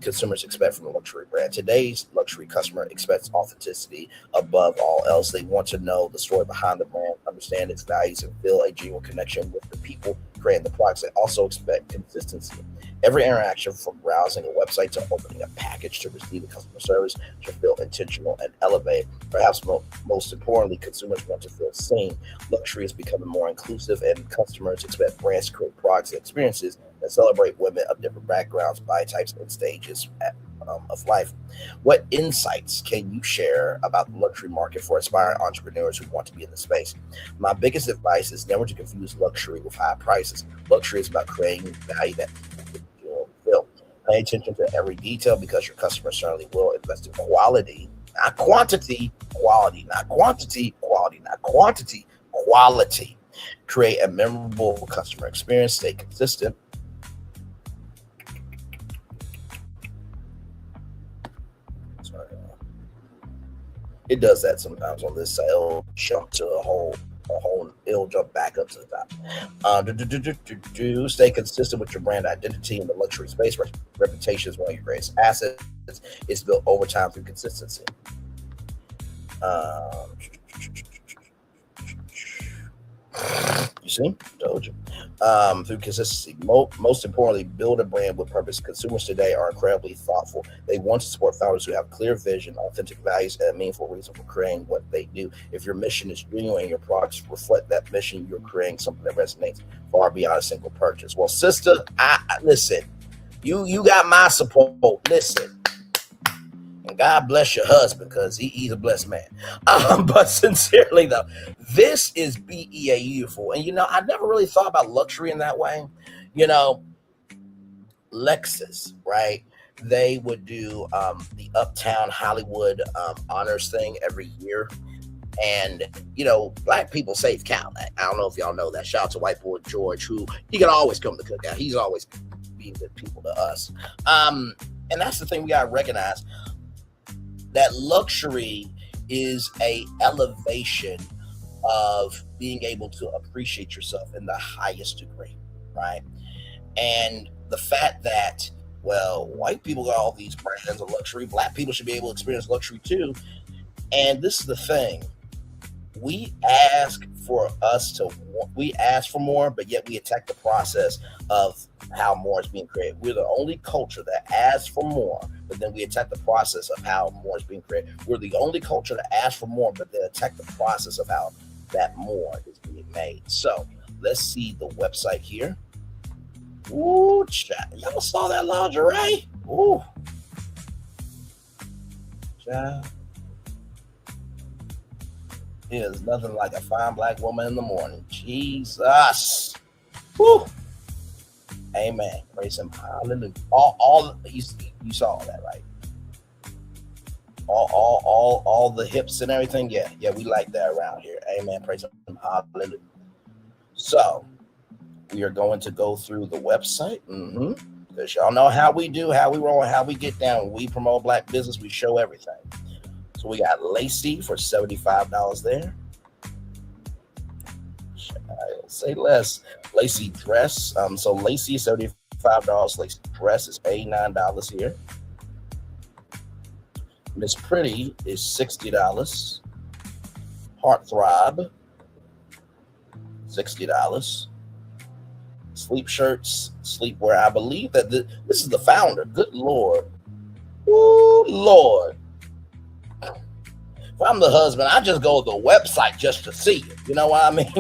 consumers expect from a luxury brand? Today's luxury customer expects authenticity above all else. They want to know the story behind the brand, understand its values, and feel a genuine connection with the people creating the products. They also expect consistency. Every interaction, from browsing a website to opening a package to receiving customer service, should feel intentional and elevated. Perhaps most importantly, consumers want to feel seen. Luxury is becoming more inclusive, and customers expect brands to create products and experiences that celebrate women of different backgrounds, body types, and stages of life. What insights can you share about the luxury market for aspiring entrepreneurs who want to be in the space? My biggest advice is never to confuse luxury with high prices. Luxury is about creating value that people feel. Pay attention to every detail, because your customers certainly will. Invest in quality, not quantity. Quality, not quantity. Quality, not quantity. Quality. Create a memorable customer experience. Stay consistent. It does that sometimes on this side. It'll jump to it'll jump back up to the top. Stay consistent with your brand identity in the luxury space. Reputation is one of your greatest assets. It's built over time through consistency. You see? Told you. Through consistency. Most importantly, build a brand with purpose. Consumers today are incredibly thoughtful. They want to support founders who have clear vision, authentic values, and a meaningful reason for creating what they do. If your mission is genuine and your products reflect that mission, you're creating something that resonates far beyond a single purchase. Well, sister, listen. You got my support. Listen. And God bless your husband, because he's a blessed man. But sincerely, though, this is beautiful. And, I never really thought about luxury in that way. Lexus, right? They would do the Uptown Hollywood honors thing every year. And, Black people save Cadillac. I don't know if y'all know that. Shout out to white boy George, who he can always come to cookout. He's always being good people to us. And that's the thing we got to recognize. That luxury is a elevation of being able to appreciate yourself in the highest degree, right? And the fact that, white people got all these brands of luxury, Black people should be able to experience luxury too. And this is the thing. we ask for more, but yet we attack the process of how more is being created. We're the only culture that asks for more, but then we attack the process of how more is being created. We're the only culture that asks for more, but then attack the process of how that more is being made. So let's see the website here. Ooh, chat. Y'all saw that lingerie? Ooh. Chat. There's nothing like a fine black woman in the morning. Jesus. Woo. Amen. Praise him. Hallelujah. All you saw that, right? All the hips and everything. Yeah, we like that around here. Amen. Praise him. Hallelujah. So we are going to go through the website. Because y'all know how we do, how we roll, how we get down. When we promote black business, we show everything. So we got Lacey for $75 there. I'll say less. Lacey dress. So Lacey is $75. Lacey dress is $89 here. Miss Pretty is $60. Heartthrob, $60. Sleep shirts, sleepwear. I believe that this is the founder. Good Lord. Ooh, Lord. If I'm the husband, I just go to the website just to see it. You know what I mean?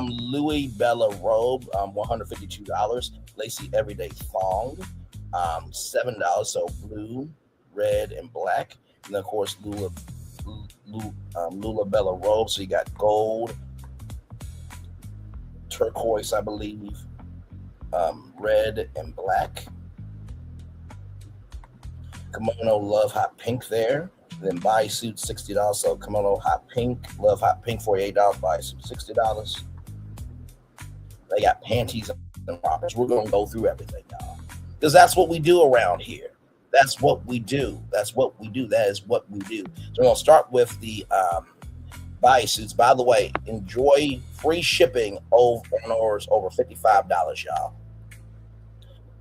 Louis Bella robe, $152. Lacey everyday thong, $7. So blue, red, and black. And then of course Lula Bella robe. So you got gold, turquoise, I believe, red, and black. Kimono love hot pink there. Then bodysuit $60. So kimono hot pink, love hot pink $48. Bodysuit $60. They got panties and rockers. We're gonna go through everything, y'all, because that's what we do around here. That's what we do. That's what we do. That is what we do. So we're gonna start with the bodysuits. By the way, enjoy free shipping on orders over $55, y'all.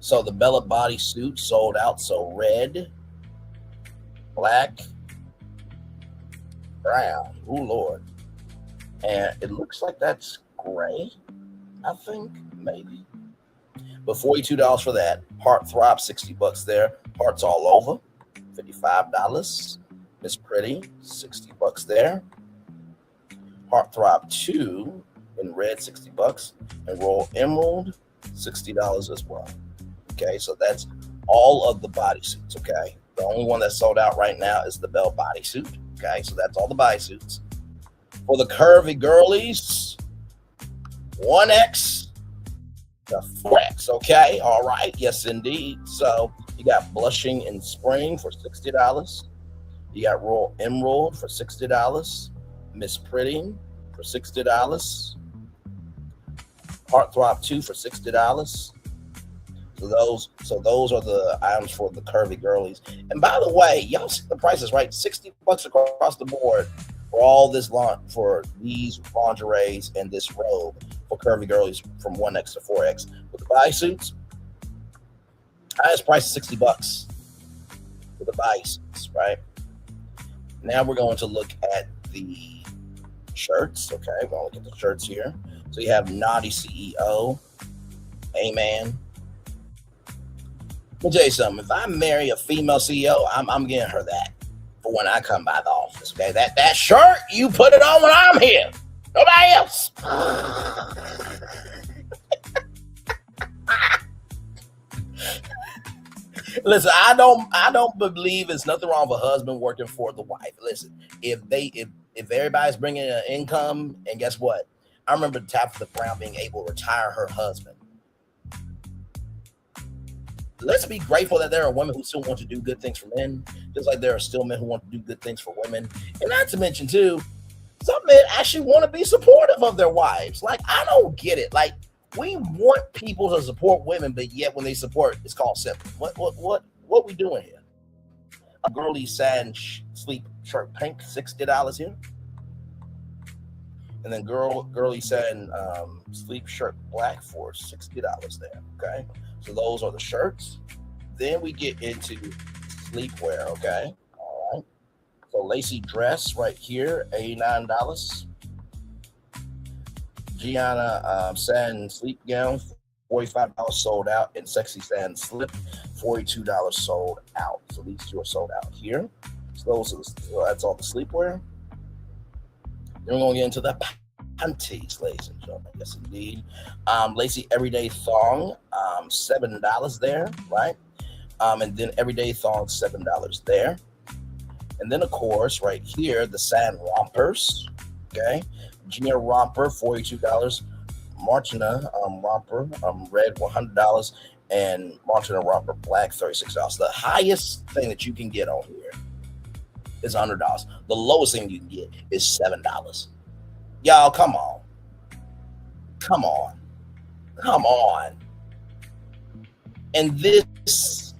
So the Bella bodysuit sold out. So red, black, brown. Oh Lord. And it looks like that's gray, I think, maybe. But $42 for that. Heartthrob, $60 there. Hearts all over, $55. Miss Pretty, $60 there. Heartthrob 2 in red, $60. And Royal Emerald, $60 as well. Okay, so that's all of the bodysuits. Okay, the only one that's sold out right now is the Bell bodysuit. Okay, so that's all the bodysuits. For the curvy girlies, 1X to 4X. Okay, all right, yes indeed. So you got Blushing in Spring for $60. You got Royal Emerald for $60. Miss Pretty for $60. Heartthrob 2 for $60. So those are the items for the curvy girlies. And by the way, y'all see the prices, right? $60 across the board for all this for these lingeries and this robe for curvy girlies from 1X to 4X. With the bodysuits, highest price is $60 for the bodysuits, right? Now we're going to look at the shirts. Okay, we're going to look at the shirts here. So you have Naughty CEO, Amen. Let me tell you something. If I marry a female CEO, I'm getting her that for when I come by the office. Okay, that shirt, you put it on when I'm here. Nobody else. Listen, I don't believe it's nothing wrong with a husband working for the wife. Listen, if everybody's bringing in an income, and guess what? I remember Tabitha Brown being able to retire her husband. Let's be grateful that there are women who still want to do good things for men, just like there are still men who want to do good things for women. And not to mention, too, some men actually want to be supportive of their wives. Like, I don't get it. Like, we want people to support women, but yet when they support, it's called simple. What we doing here? A girly satin sleep shirt pink, $60 here. And then girly satin sleep shirt black for $60 there, okay? So those are the shirts. Then we get into sleepwear, okay? All right. So lacy dress right here, $89. Gianna satin sleep gown, $45 sold out, and sexy satin slip, $42 sold out. So these two are sold out here. So that's all the sleepwear. Then we're going to get into the panties, ladies and gentlemen. Yes, indeed. Lacy everyday thong, $7 there, right? And then everyday thong, $7 there. And then, of course, right here, the satin rompers, okay? Gina romper, $42. Martina romper, red, $100. And Martina romper, black, $36. The highest thing that you can get on here is $100. The lowest thing you can get is $7. Y'all, come on. Come on. Come on. And this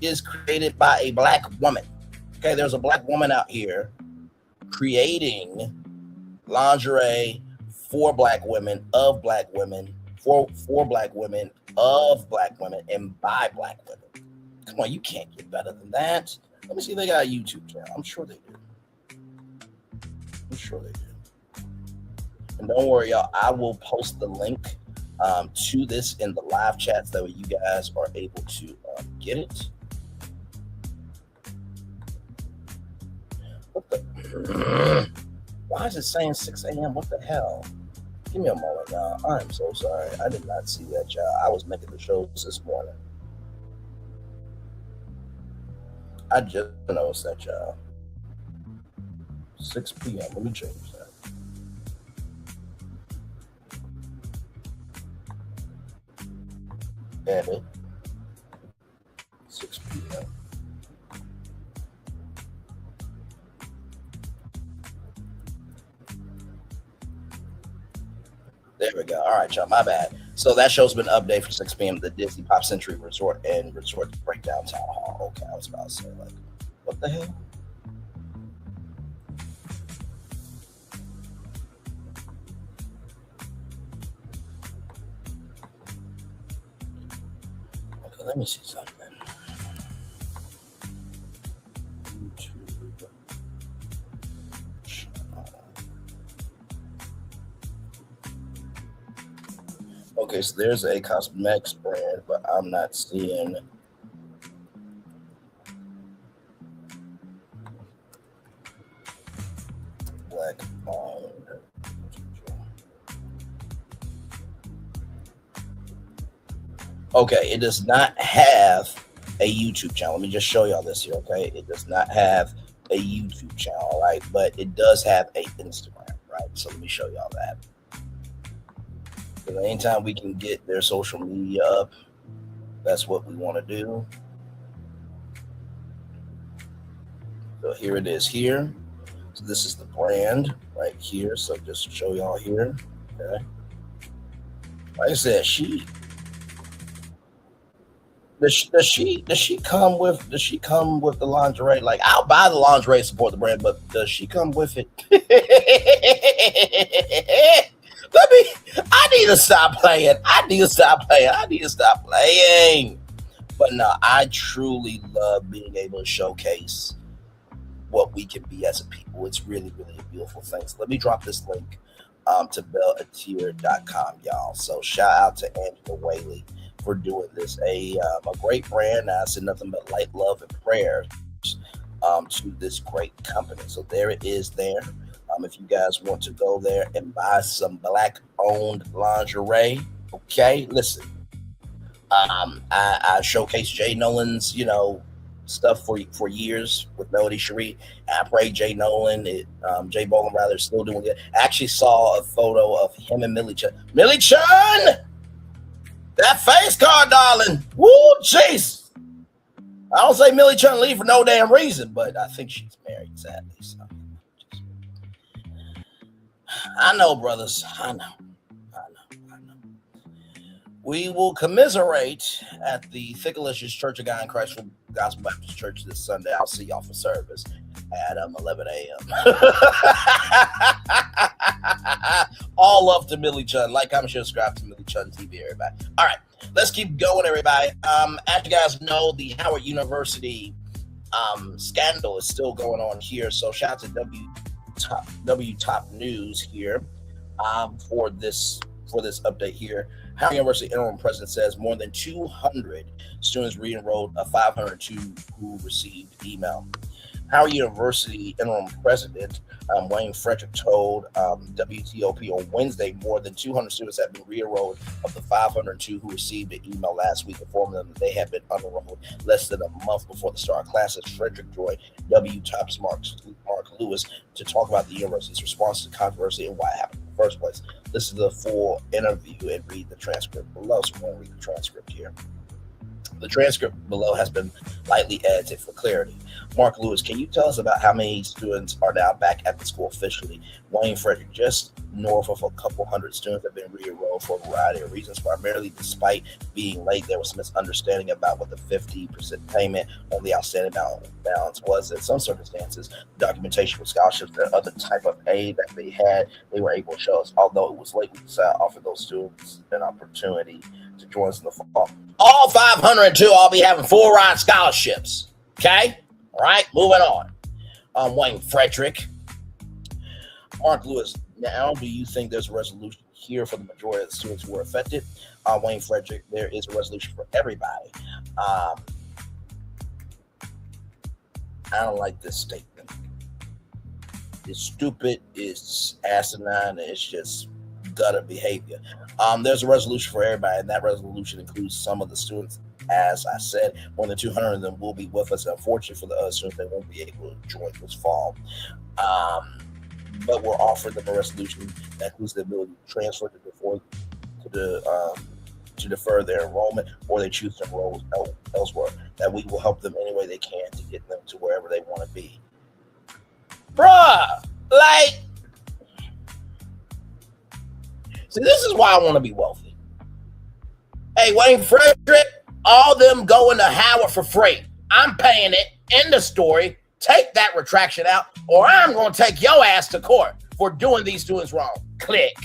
is created by a black woman. Okay, there's a black woman out here creating lingerie for black women, of black women, for black women, of black women, and by black women. Come on, you can't get better than that. Let me see if they got a YouTube channel. I'm sure they do. I'm sure they do. And don't worry, y'all, I will post the link to this in the live chats. That way you guys are able to get it. What the? Why is it saying 6 a.m.? What the hell? Give me a moment, y'all. I'm so sorry. I did not see that, y'all. I was making the shows this morning. I just noticed that, y'all. 6 p.m. Let me change that. Edit. 6 p.m. There we go. All right, y'all. My bad. So that show's been updated for 6 p.m. The Disney Pop Century Resort and Resort Breakdown Town Hall. Okay, I was about to say, like, what the hell? Okay, let me see something. Okay, so there's a cosmetics brand, but I'm not seeing black owned. Okay, it does not have a YouTube channel. Let me just show y'all this here, okay? It does not have a YouTube channel, right? But it does have a Instagram, right? So let me show y'all that. Because anytime we can get their social media up, that's what we want to do. So here it is here. So this is the brand right here. So just to show y'all here. Okay. Like I said, does she come with the lingerie? Like, I'll buy the lingerie and support the brand, but does she come with it? I need to stop playing. But no, I truly love being able to showcase what we can be as a people. It's really, really a beautiful thing. So let me drop this link to bellateer.com, y'all. So shout out to Angelica Whaley for doing this. A great brand. I said nothing but light, love, and prayers to this great company. So there it is there. If you guys want to go there and buy some black-owned lingerie, okay, listen. I showcased Jay Nolan's, stuff for years with Melody Cherie. I pray Jay Nolan, Jay Boland rather, is still doing it. I actually saw a photo of him and Millie Chun. Millie Chun, that face card, darling. Woo, jeez. I don't say Millie Chun leave for no damn reason, but I think she's married, sadly. So. I know, brothers. I know. We will commiserate at the Thickalicious Church of God in Christ Gospel Baptist Church this Sunday. I'll see y'all for service at 11 a.m. All love to Millie Chun. Like, comment, share, subscribe to Millie Chun TV, everybody. All right, let's keep going, everybody. As you guys know, the Howard University scandal is still going on here. So shout out to W Top News here for this update here. Howard University interim president says more than 200 students re-enrolled of 502 who received email. Howard University interim president Wayne Frederick told WTOP on Wednesday more than 200 students have been re-enrolled of the 502 who received an email last week informing them that they had been unenrolled less than a month before the start of classes. Frederick joined WTOP's Mark Lewis to talk about the university's response to the controversy and why it happened in the first place. Listen to the full interview and read the transcript below. So we're going to read the transcript here. The transcript below has been lightly edited for clarity. Mark Lewis, can you tell us about how many students are now back at the school officially? Wayne Frederick, just north of a couple hundred students have been re-enrolled for a variety of reasons. Primarily, despite being late, there was some misunderstanding about what the 50% payment on the outstanding balance was. In some circumstances, documentation for scholarships and other type of aid that they had, they were able to show us. Although it was late, we decided to offer those students an opportunity to join us in the fall. All 502 will be having full ride scholarships. Okay? All right, moving on. Wayne Frederick. Mark Lewis, now do you think there's a resolution here for the majority of the students who were affected? Wayne Frederick, there is a resolution for everybody. I don't like this statement. It's stupid, it's asinine, it's just gutter behavior. There's a resolution for everybody, and that resolution includes some of the students. As I said, more than 200 of them will be with us. Unfortunately for the other students, they won't be able to join this fall. But we're offering them a resolution that includes the ability to transfer to defer their enrollment, or they choose to enroll elsewhere. That we will help them any way they can to get them to wherever they want to be. Bruh, like, see, this is why I want to be wealthy. Hey, Wayne Frederick, all them going to Howard for free. I'm paying it. End of story. Take that retraction out, or I'm going to take your ass to court for doing these students wrong. Click.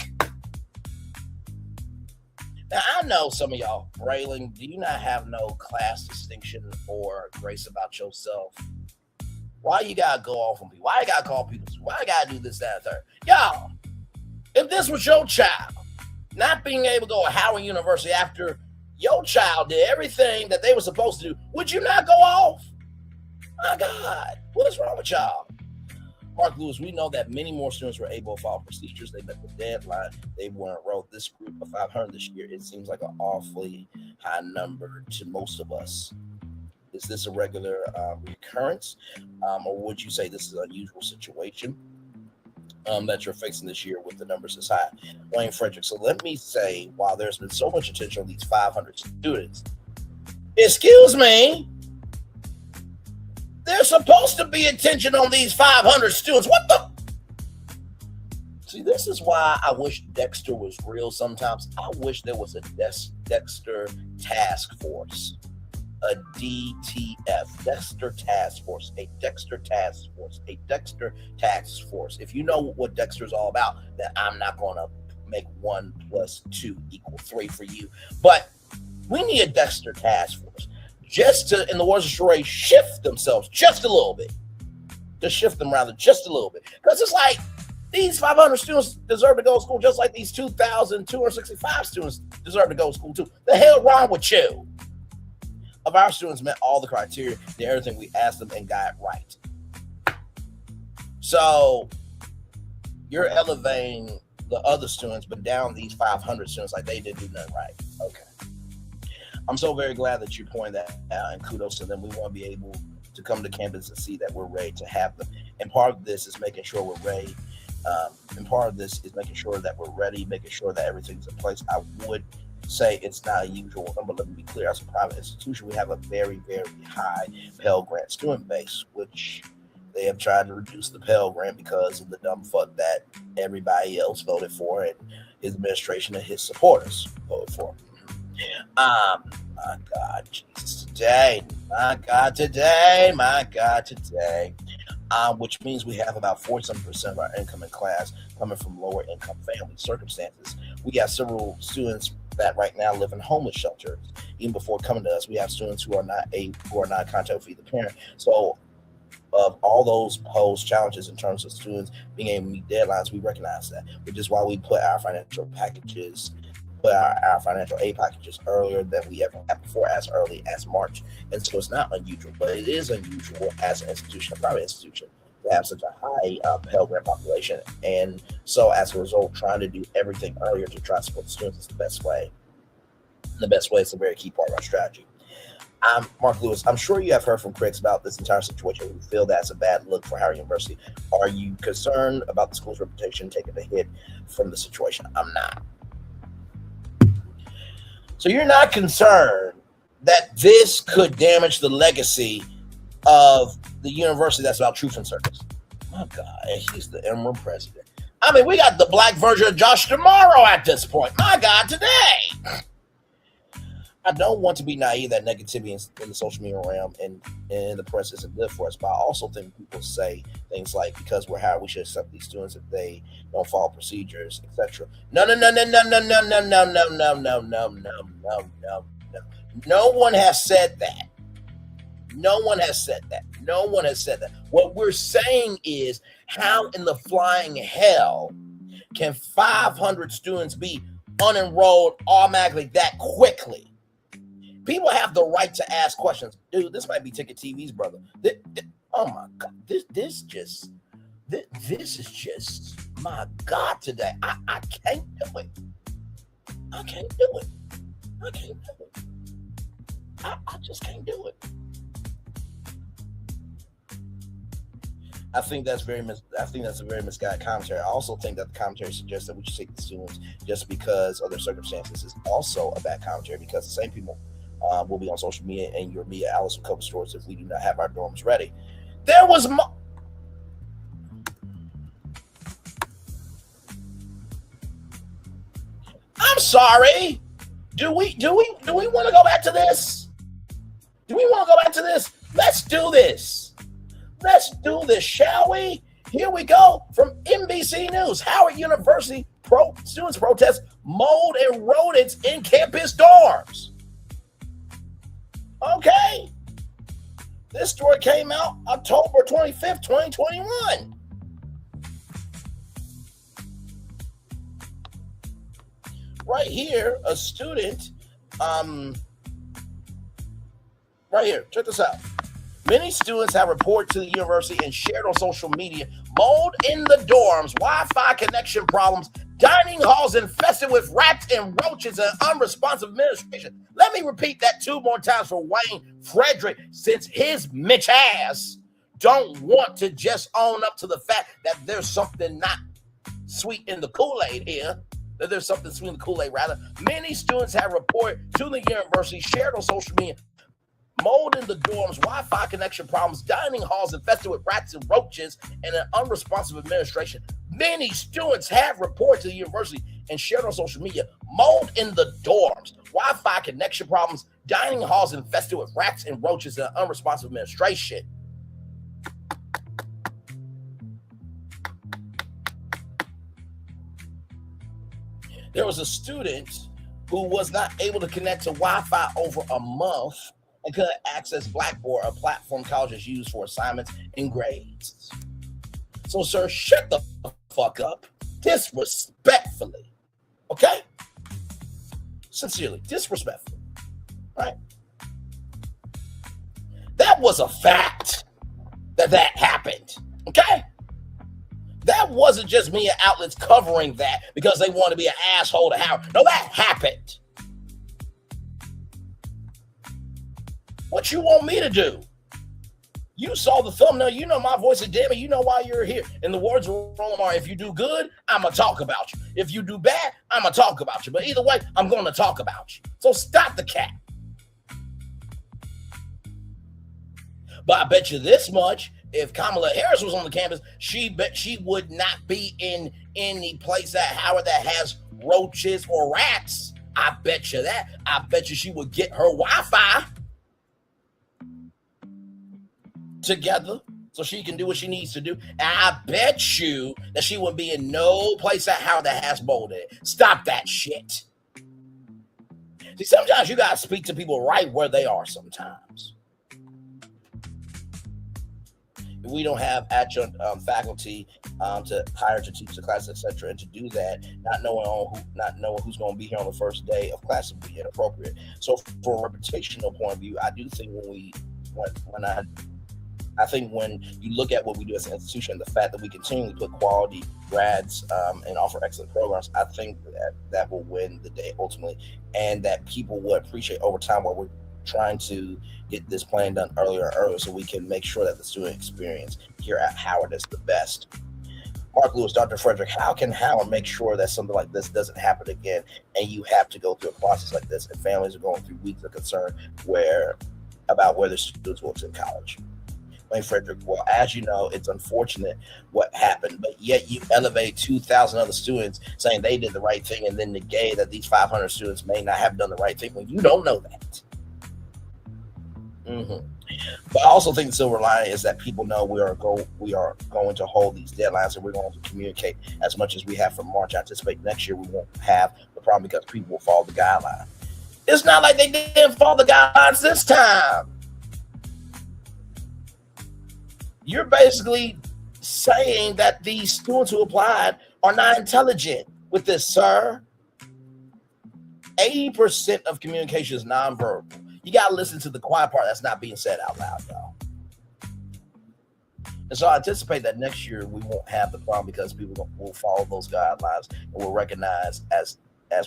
Now, I know some of y'all railing, do you not have no class distinction or grace about yourself? Why you got to go off on people? Why you got to call people? Why you got to do this, that, and third? Y'all, if this was your child, not being able to go to Howard University after your child did everything that they were supposed to do, would you not go off? My God, what is wrong with y'all? Mark Lewis, we know that many more students were able to file procedures. They met the deadline. They weren't enrolled. This group of 500 this year, it seems like an awfully high number to most of us. Is this a regular recurrence? Or would you say this is an unusual situation that you're facing this year with the numbers this high? Wayne Frederick, so let me say, while there's been so much attention on these 500 students, excuse me, there's supposed to be attention on these 500 students. What the? See, this is why I wish Dexter was real sometimes. I wish there was a Dexter task force. A DTF, Dexter Task Force, a Dexter Task Force, a Dexter Task Force. If you know what Dexter is all about, then I'm not going to make 1 + 2 = 3 for you. But we need a Dexter Task Force just to, in the words of Sheree, shift themselves just a little bit. To shift them rather just a little bit. Because it's like these 500 students deserve to go to school just like these 2,265 students deserve to go to school too. The hell wrong with you? Of our students met all the criteria, did everything we asked them and got right. So you're elevating the other students, but down these 500 students like they didn't do nothing right. Okay. I'm so very glad that you pointed that out, and kudos to them. We want to be able to come to campus and see that we're ready to have them. And part of this is making sure we're ready. And part of this is making sure that we're ready, making sure that everything's in place. I would say it's not a usual number. Let me be clear. As a private institution, we have a very, very high Pell Grant student base, which they have tried to reduce the Pell Grant because of the dumb fuck that everybody else voted for and his administration and his supporters voted for. My God, Jesus, today. My God, today. Which means we have about 47% of our income in class coming from lower income family circumstances. We got several students that right now live in homeless shelters. Even before coming to us, we have students who are not in contact with either parent. So of all those posed challenges in terms of students being able to meet deadlines, we recognize that, which is why we put our financial aid packages earlier than we ever had before, as early as March. And so it's not unusual, but it is unusual as an institution, a private institution, to have such a high Pell Grant population. And so as a result, trying to do everything earlier to try to support the students is the best way. And the best way is a very key part of our strategy. Mark Lewis, I'm sure you have heard from critics about this entire situation who feel that's a bad look for Howard University. Are you concerned about the school's reputation taking a hit from the situation? I'm not. So you're not concerned that this could damage the legacy of the university that's about truth and service? My God, he's the interim president. I mean, we got the black version of Josh tomorrow at this point. My God, today. I don't want to be naive that negativity in the social media realm and in the press isn't good for us, but I also think people say things like, because we're Howard, we should accept these students if they don't follow procedures, etc. No. No one has said that. No one has said that. No one has said that. What we're saying is, how in the flying hell can 500 students be unenrolled automatically that quickly? People have the right to ask questions. Dude, this might be Ticket TV's brother. Oh my God, this is just, my God, today. I can't do it. I can't do it. I just can't do it. I think that's a very misguided commentary. I also think that the commentary suggests that we should take the students just because of their circumstances is also a bad commentary, because the same people will be on social media and your media outlets will cover stories if we do not have our dorms ready. There was I'm sorry. Do we want to go back to this? Do we want to go back to this? Let's do this. Let's do this, shall we? Here we go from NBC News. Howard University students protest mold and rodents in campus dorms. Okay. This story came out October 25th, 2021. Right here, a student, right here, check this out. Many students have reported to the university and shared on social media mold in the dorms, Wi-Fi connection problems, dining halls infested with rats and roaches, and unresponsive administration. Let me repeat that 2 more times for Wayne Frederick, since his Mitch ass don't want to just own up to the fact that there's something not sweet in the Kool-Aid here. That there's something sweet in the Kool-Aid, rather. Many students have reported to the university, shared on social media, mold in the dorms, Wi-Fi connection problems, dining halls infested with rats and roaches, and an unresponsive administration. Many students have reported to the university and shared on social media mold in the dorms, Wi-Fi connection problems, dining halls infested with rats and roaches, and an unresponsive administration. There was a student who was not able to connect to Wi-Fi over a month and couldn't access Blackboard, a platform colleges use for assignments and grades. So, sir, shut the fuck up disrespectfully, okay? Sincerely, disrespectfully, right? That was a fact that happened, okay? That wasn't just media outlets covering that because they want to be an asshole to Howard. No, that happened. What you want me to do? You saw the thumbnail. You know my voice, and damn it, you know why you're here. And the words of Roland are, if you do good, I'm going to talk about you. If you do bad, I'm going to talk about you. But either way, I'm going to talk about you. So stop the cat. But I bet you this much, if Kamala Harris was on the campus, she would not be in any place at Howard that has roaches or rats. I bet you that. I bet you she would get her Wi-Fi together so she can do what she needs to do. And I bet you that she would be in no place at Howard that has mold in it. Stop that shit. See, sometimes you got to speak to people right where they are sometimes. If we don't have adjunct faculty to hire to teach the class, etc., and to do that, not knowing who's going to be here on the first day of class would be inappropriate. So, from a reputational point of view, I do think when you look at what we do as an institution, the fact that we continually put quality grads and offer excellent programs, I think that will win the day ultimately, and that people will appreciate over time what we're trying to get this plan done earlier and earlier so we can make sure that the student experience here at Howard is the best. Mark Lewis, Dr. Frederick, how can Howard make sure that something like this doesn't happen again and you have to go through a process like this and families are going through weeks of concern about where the students will attend college? Wayne Frederick, well, as you know, it's unfortunate what happened, but yet you elevate 2,000 other students saying they did the right thing and then negate that these 500 students may not have done the right thing when you don't know that. But I also think the silver lining is that people know we are going to hold these deadlines and we're going to communicate as much as we have from March. I anticipate next year we won't have the problem because people will follow the guideline. It's not like they didn't follow the guidelines this time. You're basically saying that these students who applied are not intelligent with this, sir. 80% of communication is nonverbal. You got to listen to the quiet part that's not being said out loud, y'all. And so I anticipate that next year we won't have the problem because people will follow those guidelines and will recognize as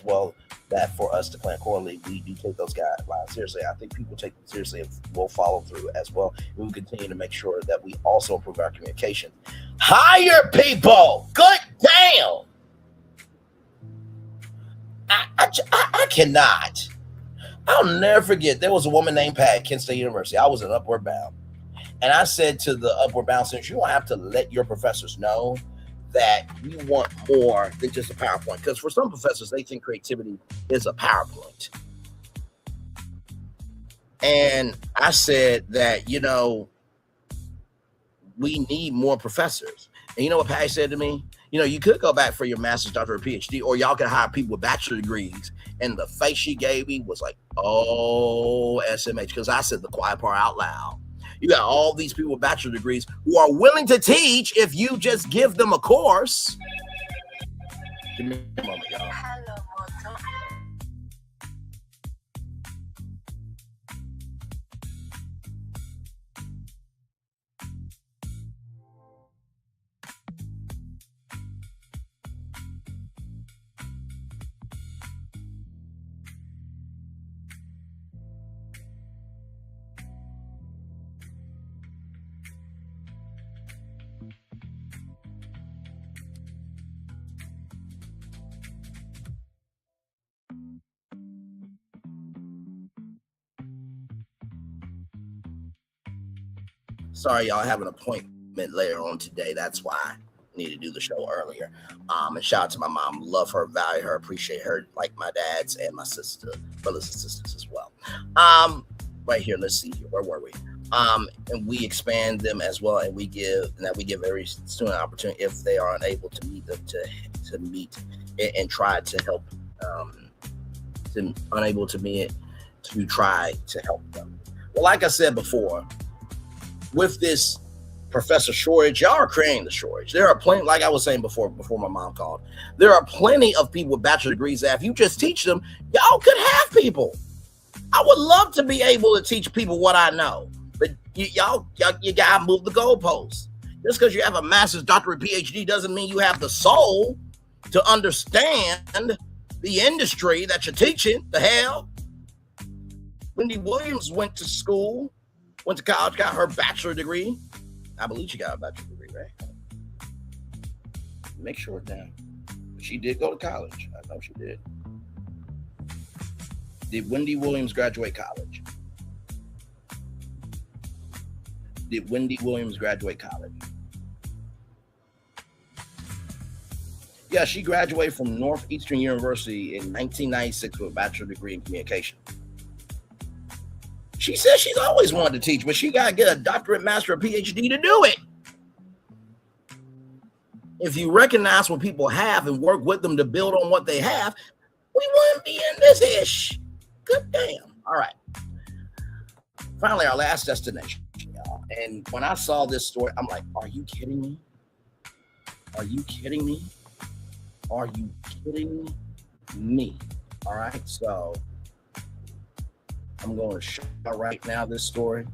well that for us to plan accordingly, we do take those guidelines seriously. I think people take them seriously and will follow through as well. We will continue to make sure that we also improve our communication. Hire people. Good damn. I cannot. I'll never forget. There was a woman named Pat at Kent State University. I was in Upward Bound. And I said to the Upward Bound students, you don't have to let your professors know that you want more than just a PowerPoint. Because for some professors, they think creativity is a PowerPoint. And I said that, we need more professors. And you know what Patty said to me? You could go back for your master's, doctorate, or PhD, or y'all can hire people with bachelor degrees. And the face she gave me was like, oh, SMH, because I said the quiet part out loud. You got all these people with bachelor degrees who are willing to teach if you just give them a course. Give me a moment, y'all. Sorry, y'all, I have an appointment later on today. That's why I need to do the show earlier. And shout out to my mom. Love her, value her, appreciate her, like my dad's and my sister, brothers and sisters as well. Right here, let's see here. Where were we? And we expand them as well, and we give every student an opportunity if they are unable to meet them to meet and try to help. Unable to meet it, to try to help them. Well, like I said before, with this professor shortage, y'all are creating the shortage. There are plenty, like I was saying before my mom called, there are plenty of people with bachelor degrees that if you just teach them, y'all could have people. I would love to be able to teach people what I know, but you gotta move the goalposts. Just because you have a master's, doctorate, PhD doesn't mean you have the soul to understand the industry that you're teaching. The hell? Wendy Williams went to college, got her bachelor degree. I believe she got a bachelor degree, right? Make sure it's down. She did go to college. I know she did. Did Wendy Williams graduate college? Did Wendy Williams graduate college? Yeah, she graduated from Northeastern University in 1996 with a bachelor degree in communication. She says she's always wanted to teach, but she got to get a doctorate, master, or PhD to do it. If you recognize what people have and work with them to build on what they have, we wouldn't be in this ish. Good damn. All right. Finally, our last destination, y'all. And when I saw this story, I'm like, are you kidding me? Are you kidding me? Are you kidding me? All right. So I'm going to show right now this story.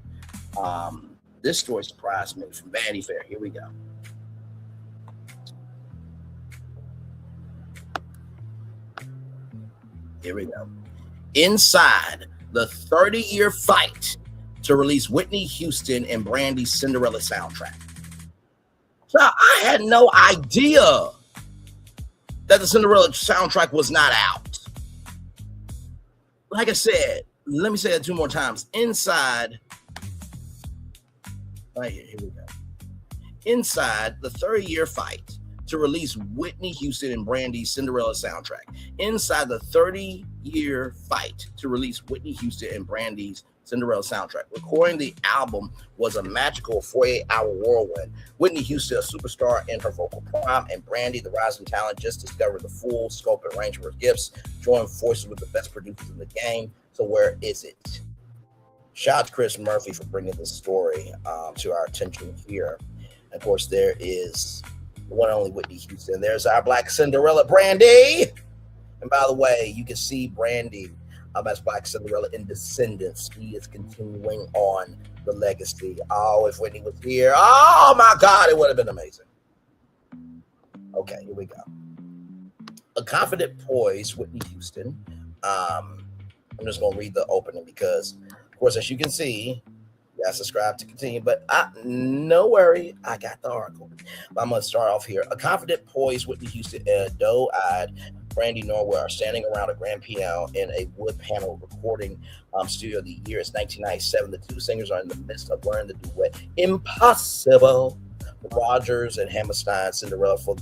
This story surprised me from Vanity Fair. Here we go. Here we go. Inside the 30-year fight to release Whitney Houston and Brandy's Cinderella soundtrack. So I had no idea that the Cinderella soundtrack was not out. Like I said, let me say that 2 more times. Inside, right here we go. Inside the 30-year fight to release Whitney Houston and Brandy's Cinderella soundtrack. Inside the 30-year fight to release Whitney Houston and Brandy's Cinderella soundtrack. Recording the album was a magical 48-hour whirlwind. Whitney Houston, a superstar in her vocal prime, and Brandy, the rising talent, just discovered the full scope and range of her gifts, joined forces with the best producers in the game. So where is it? Shout out to Chris Murphy for bringing this story to our attention here. And of course, there is the one and only Whitney Houston. There's our Black Cinderella, Brandy. And by the way, you can see Brandy as Black Cinderella in Descendants. He is continuing on the legacy. Oh, if Whitney was here, oh my God, it would have been amazing. Okay, here we go. A confident, poised Whitney Houston. I'm just going to read the opening because, of course, as you can see, you got to subscribe to continue, but no worry, I got the article. I'm going to start off here. A confident, poised Whitney Houston and a doe-eyed Brandy Norwood are standing around a grand piano in a wood panel recording studio. The year is 1997. The two singers are in the midst of learning the duet Impossible, Rodgers and Hammerstein's Cinderella, for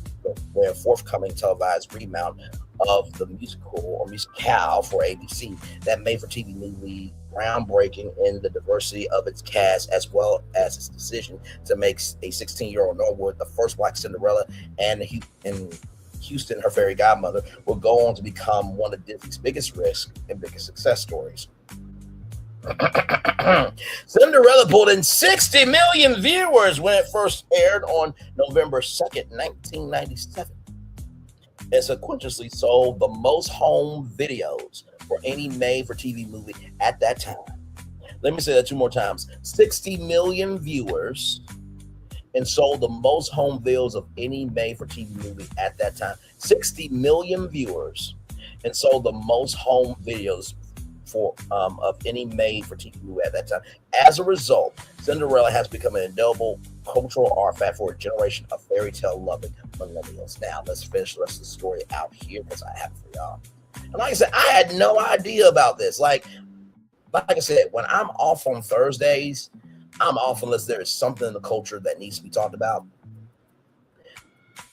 their forthcoming televised remount of the musicale for ABC. That made-for-TV movie, groundbreaking in the diversity of its cast as well as its decision to make a 16-year-old Norwood the first Black Cinderella, and Houston, her fairy godmother, will go on to become one of Disney's biggest risks and biggest success stories. Cinderella pulled in 60 million viewers when it first aired on November 2nd, 1997. It sequentially sold the most home videos for any made-for-TV movie at that time. Let me say that 2 more times. 60 million viewers and sold the most home videos of any made-for-TV movie at that time. 60 million viewers and sold the most home videos of any made-for-TV movie at that time. As a result, Cinderella has become an indelible cultural artifact for a generation of fairy tale loving millennials. Now, let's finish the rest of the story out here because I have it for y'all. And like I said, I had no idea about this. Like I said, when I'm off on Thursdays, I'm off unless there is something in the culture that needs to be talked about.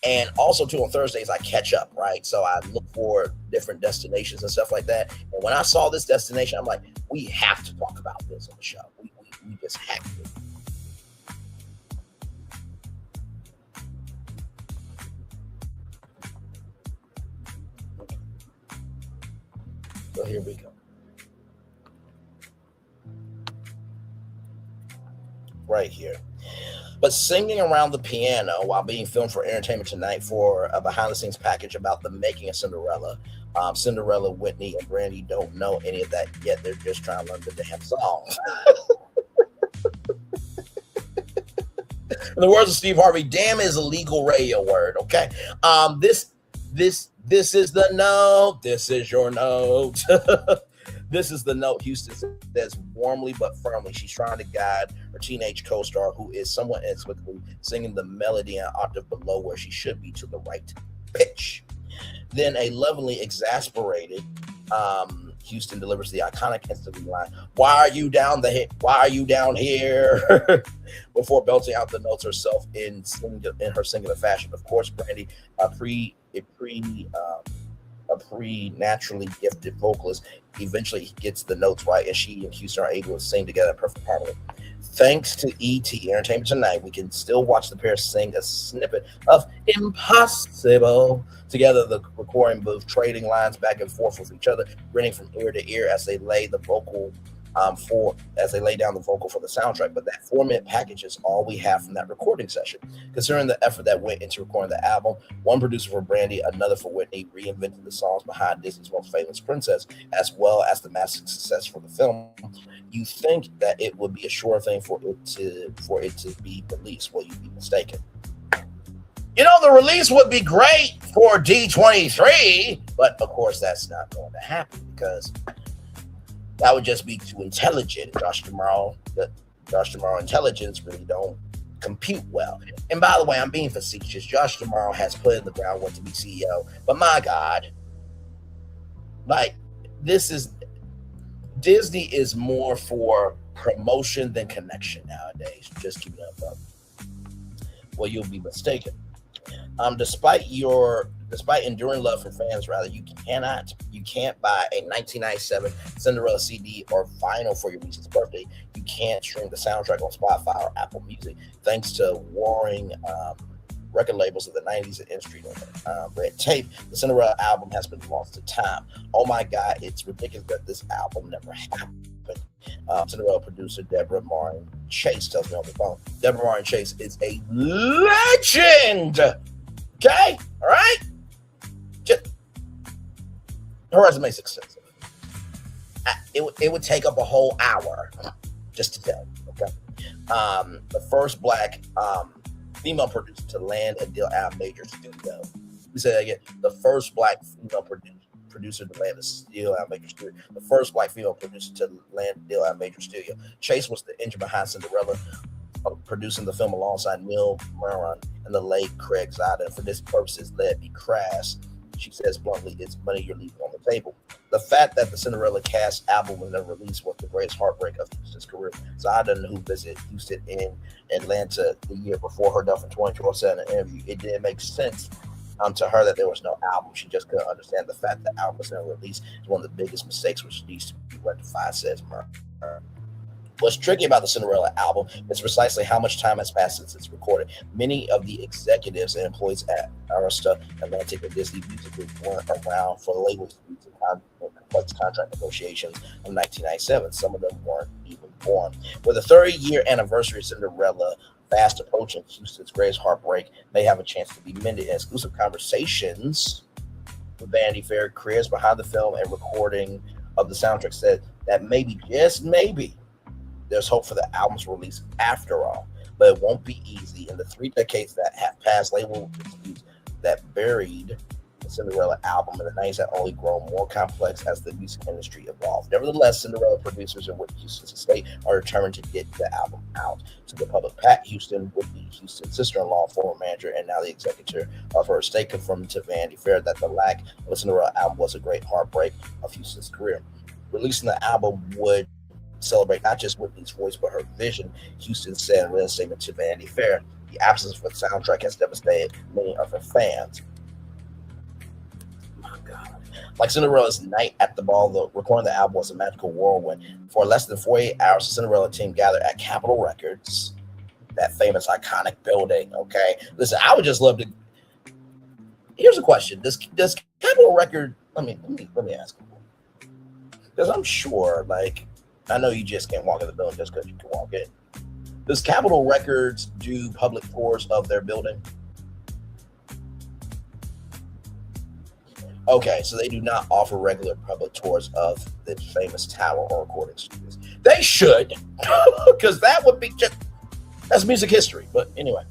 And also, too, on Thursdays, I catch up, right? So I look for different destinations and stuff like that. And when I saw this destination, I'm like, we have to talk about this on the show. We just have to. Okay. So here we go. Right here. But singing around the piano while being filmed for Entertainment Tonight for a behind-the-scenes package about the making of Cinderella. Cinderella, Whitney, and Brandy don't know any of that yet. They're just trying to learn the damn song. In the words of Steve Harvey, damn is a legal radio word, okay? This is the note. This is your note. This is the note Houston says warmly but firmly. She's trying to guide her teenage co-star, who is somewhat inexplicably singing the melody an octave below where she should be, to the right pitch. Then a lovingly exasperated Houston delivers the iconic instantly line, "Why are you down here?" before belting out the notes herself in her singular fashion. Of course, Brandy, a pre-naturally gifted vocalist, eventually gets the notes right, and she and Houston are able to sing together in perfect harmony. Thanks to ET, Entertainment Tonight, we can still watch the pair sing a snippet of Impossible together, the recording booth, trading lines back and forth with each other, grinning from ear to ear as they lay the vocal down the vocal for the soundtrack. But that 4-minute package is all we have from that recording session. Considering the effort that went into recording the album, one producer for Brandy, another for Whitney, reinvented the songs behind Disney's most famous princess, as well as the massive success for the film, you think that it would be a sure thing for it to be released. Well, you'd be mistaken. You know, the release would be great for D23, but of course that's not going to happen because that would just be too intelligent. Josh Tomorrow intelligence really don't compute well. And by the way, I'm being facetious. Josh Tomorrow has put in the groundwork to be CEO, but my God, like Disney is more for promotion than connection nowadays. Just keep it up. Well, you'll be mistaken. Despite enduring love for fans, you can't buy a 1997 Cinderella CD or vinyl for your niece's birthday. You can't stream the soundtrack on Spotify or Apple Music, thanks to warring record labels of the 90s and industry red tape. The Cinderella album has been lost to time. Oh my God, it's ridiculous that this album never happened. Cinderella producer Deborah Marin Chase tells me on the phone. Deborah Marin Chase is a legend. Okay, all right. Her resume is extensive. It would take up a whole hour just to tell you. Okay, the first Black female producer to land a deal at a major studio. Let me say that again. The first Black female producer to land a deal at a major studio. The first Black female producer to land a deal at a major studio. Chase was the engine behind Cinderella, producing the film alongside Neil Moran and the late Craig Zada. And for this purposes, let it be crass. She says bluntly, it's money you're leaving on the table. The fact that the Cinderella cast album was never released was the greatest heartbreak of Houston's career. Zada, who visited Houston in Atlanta the year before her death in 2012, said in an interview, it didn't make sense to her that there was no album. She just couldn't understand the fact that the album was never released is one of the biggest mistakes which needs to be rectified, says Murray. What's tricky about the Cinderella album is precisely how much time has passed since it's recorded. Many of the executives and employees at Hearst, Atlantic, and Disney Music Group weren't around for the label's complex contract negotiations of 1997. Some of them weren't even born. With the 30-year anniversary of Cinderella fast approaching, Houston's greatest heartbreak may have a chance to be mended. In exclusive conversations with Vanity Fair, creators behind the film and recording of the soundtrack said that maybe, just maybe, there's hope for the album's release after all, but it won't be easy. In the 3 decades that have passed, label disputes that buried the Cinderella album in the 90s have only grown more complex as the music industry evolved. Nevertheless, Cinderella producers in Whitney Houston's estate are determined to get the album out to the public. Pat Houston, Whitney Houston's sister-in-law, former manager, and now the executor of her estate, confirmed to Vanity Fair that the lack of a Cinderella album was a great heartbreak of Houston's career. Releasing the album would celebrate not just Whitney's voice, but her vision, Houston said in a statement to Vanity Fair. The absence of a soundtrack has devastated many of her fans. My God. Like Cinderella's night at the ball, recording the album was a magical whirlwind. For less than 48 hours, the Cinderella team gathered at Capitol Records, that famous, iconic building, okay? Listen, I would just love to... Here's a question. Does Capitol Record... Let me ask you. Because I'm sure, I know you just can't walk in the building just because you can walk in. Does Capitol Records do public tours of their building? Okay, so they do not offer regular public tours of the famous tower or recording studios. They should, because that would be that's music history. But anyway,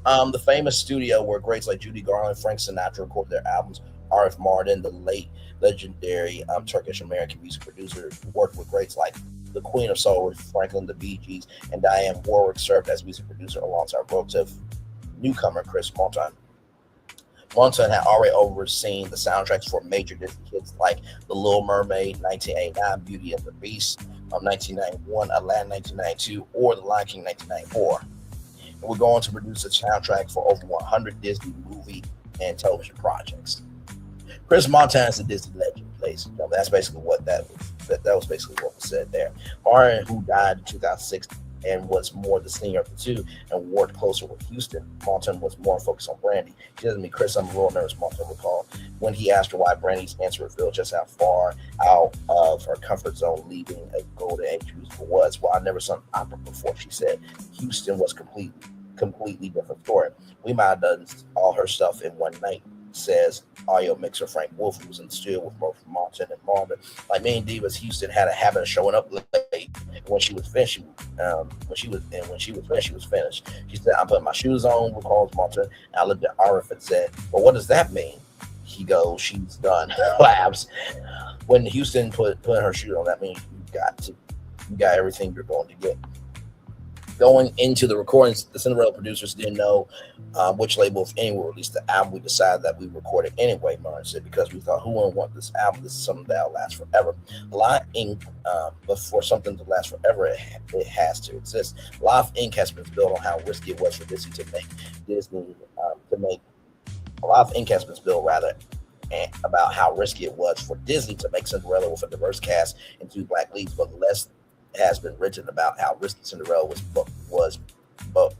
the famous studio where greats like Judy Garland, Frank Sinatra recorded their albums. Arif Mardin, the late legendary Turkish-American music producer, who worked with greats like the Queen of Soul, Franklin, the Bee Gees, and Diane Warwick, served as music producer alongside relative newcomer Chris Martin. Martin had already overseen the soundtracks for major Disney hits like The Little Mermaid, 1989, Beauty and the Beast, 1991, Aladdin, 1992, or The Lion King, 1994. And we're going to produce a soundtrack for over 100 Disney movie and television projects. Chris Montana is a Disney legend, ladies and gentlemen. That's basically what that was basically what was said there. Martin, who died in 2006, and was more the senior of the two and worked closer with Houston. Martin was more focused on Brandy. She doesn't mean Chris, I'm a little nervous, Martin recalled. When he asked her why, Brandy's answer revealed just how far out of her comfort zone leaving a golden age musical was. Well, I never sung opera before, she said. Houston was completely different story. We might have done all her stuff in one night, says audio mixer Frank Wolf, who was in the studio with both Martin and Marvin. Like many divas, Houston had a habit of showing up late. When she was finished, when she was finished, she was finished. She said, "I'm putting my shoes on," recalls Martin. I looked at Arif and said, "Well, what does that mean?" He goes, "She's done." Laughs. When Houston put her shoes on, that means you got everything you're going to get. Going into the recordings, the Cinderella producers didn't know which label, if any, would release the album. We decided that we recorded anyway, Martin said, because we thought, who wouldn't want this album? This is something that'll last forever. A lot of ink, but for something to last forever, it has to exist. A lot of ink has been spilled on how risky it was for Disney to make a lot of ink has been spilled, rather, about how risky it was for Disney to make Cinderella with a diverse cast and 2 black leads, but less has been written about how risky Cinderella was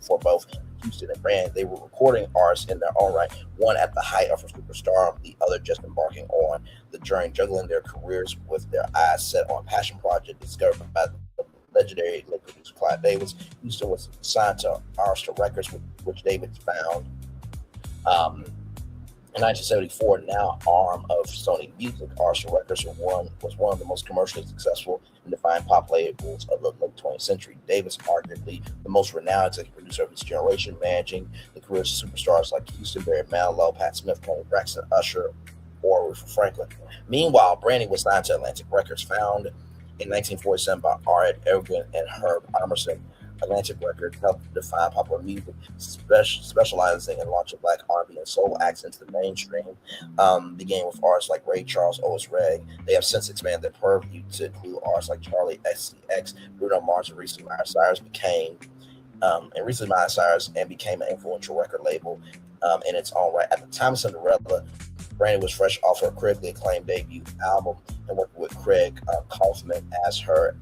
for both Houston and Brand. They were recording artists in their own right, one at the height of her superstar, the other just embarking on the journey, juggling their careers with their eyes set on a passion project discovered by the legendary producer Clyde Davis. Houston was signed to Arista Records, which Davis found in 1974, now arm of Sony Music. Arista Records was one of the most commercially successful and defined pop labels of the late 20th century. Davis, arguably the most renowned executive producer of his generation, managing the careers of superstars like Houston, Barry Manilow, Pat Smith, Tony Braxton, Usher, or Aretha Franklin. Meanwhile, Brandy was signed to Atlantic Records, founded in 1947 by Art Elgin and Herb Emerson. Atlantic Records helped define popular music, specializing in launching black R&B and soul acts into the mainstream. Began with artists like Ray Charles, Otis Reg. They have since expanded their purview to include artists like Charlie XCX, Bruno Mars, and recently Miley Cyrus became an influential record label in its own right. At the time of Cinderella, Brandy was fresh off her critically acclaimed debut album and worked with Craig Kaufman as her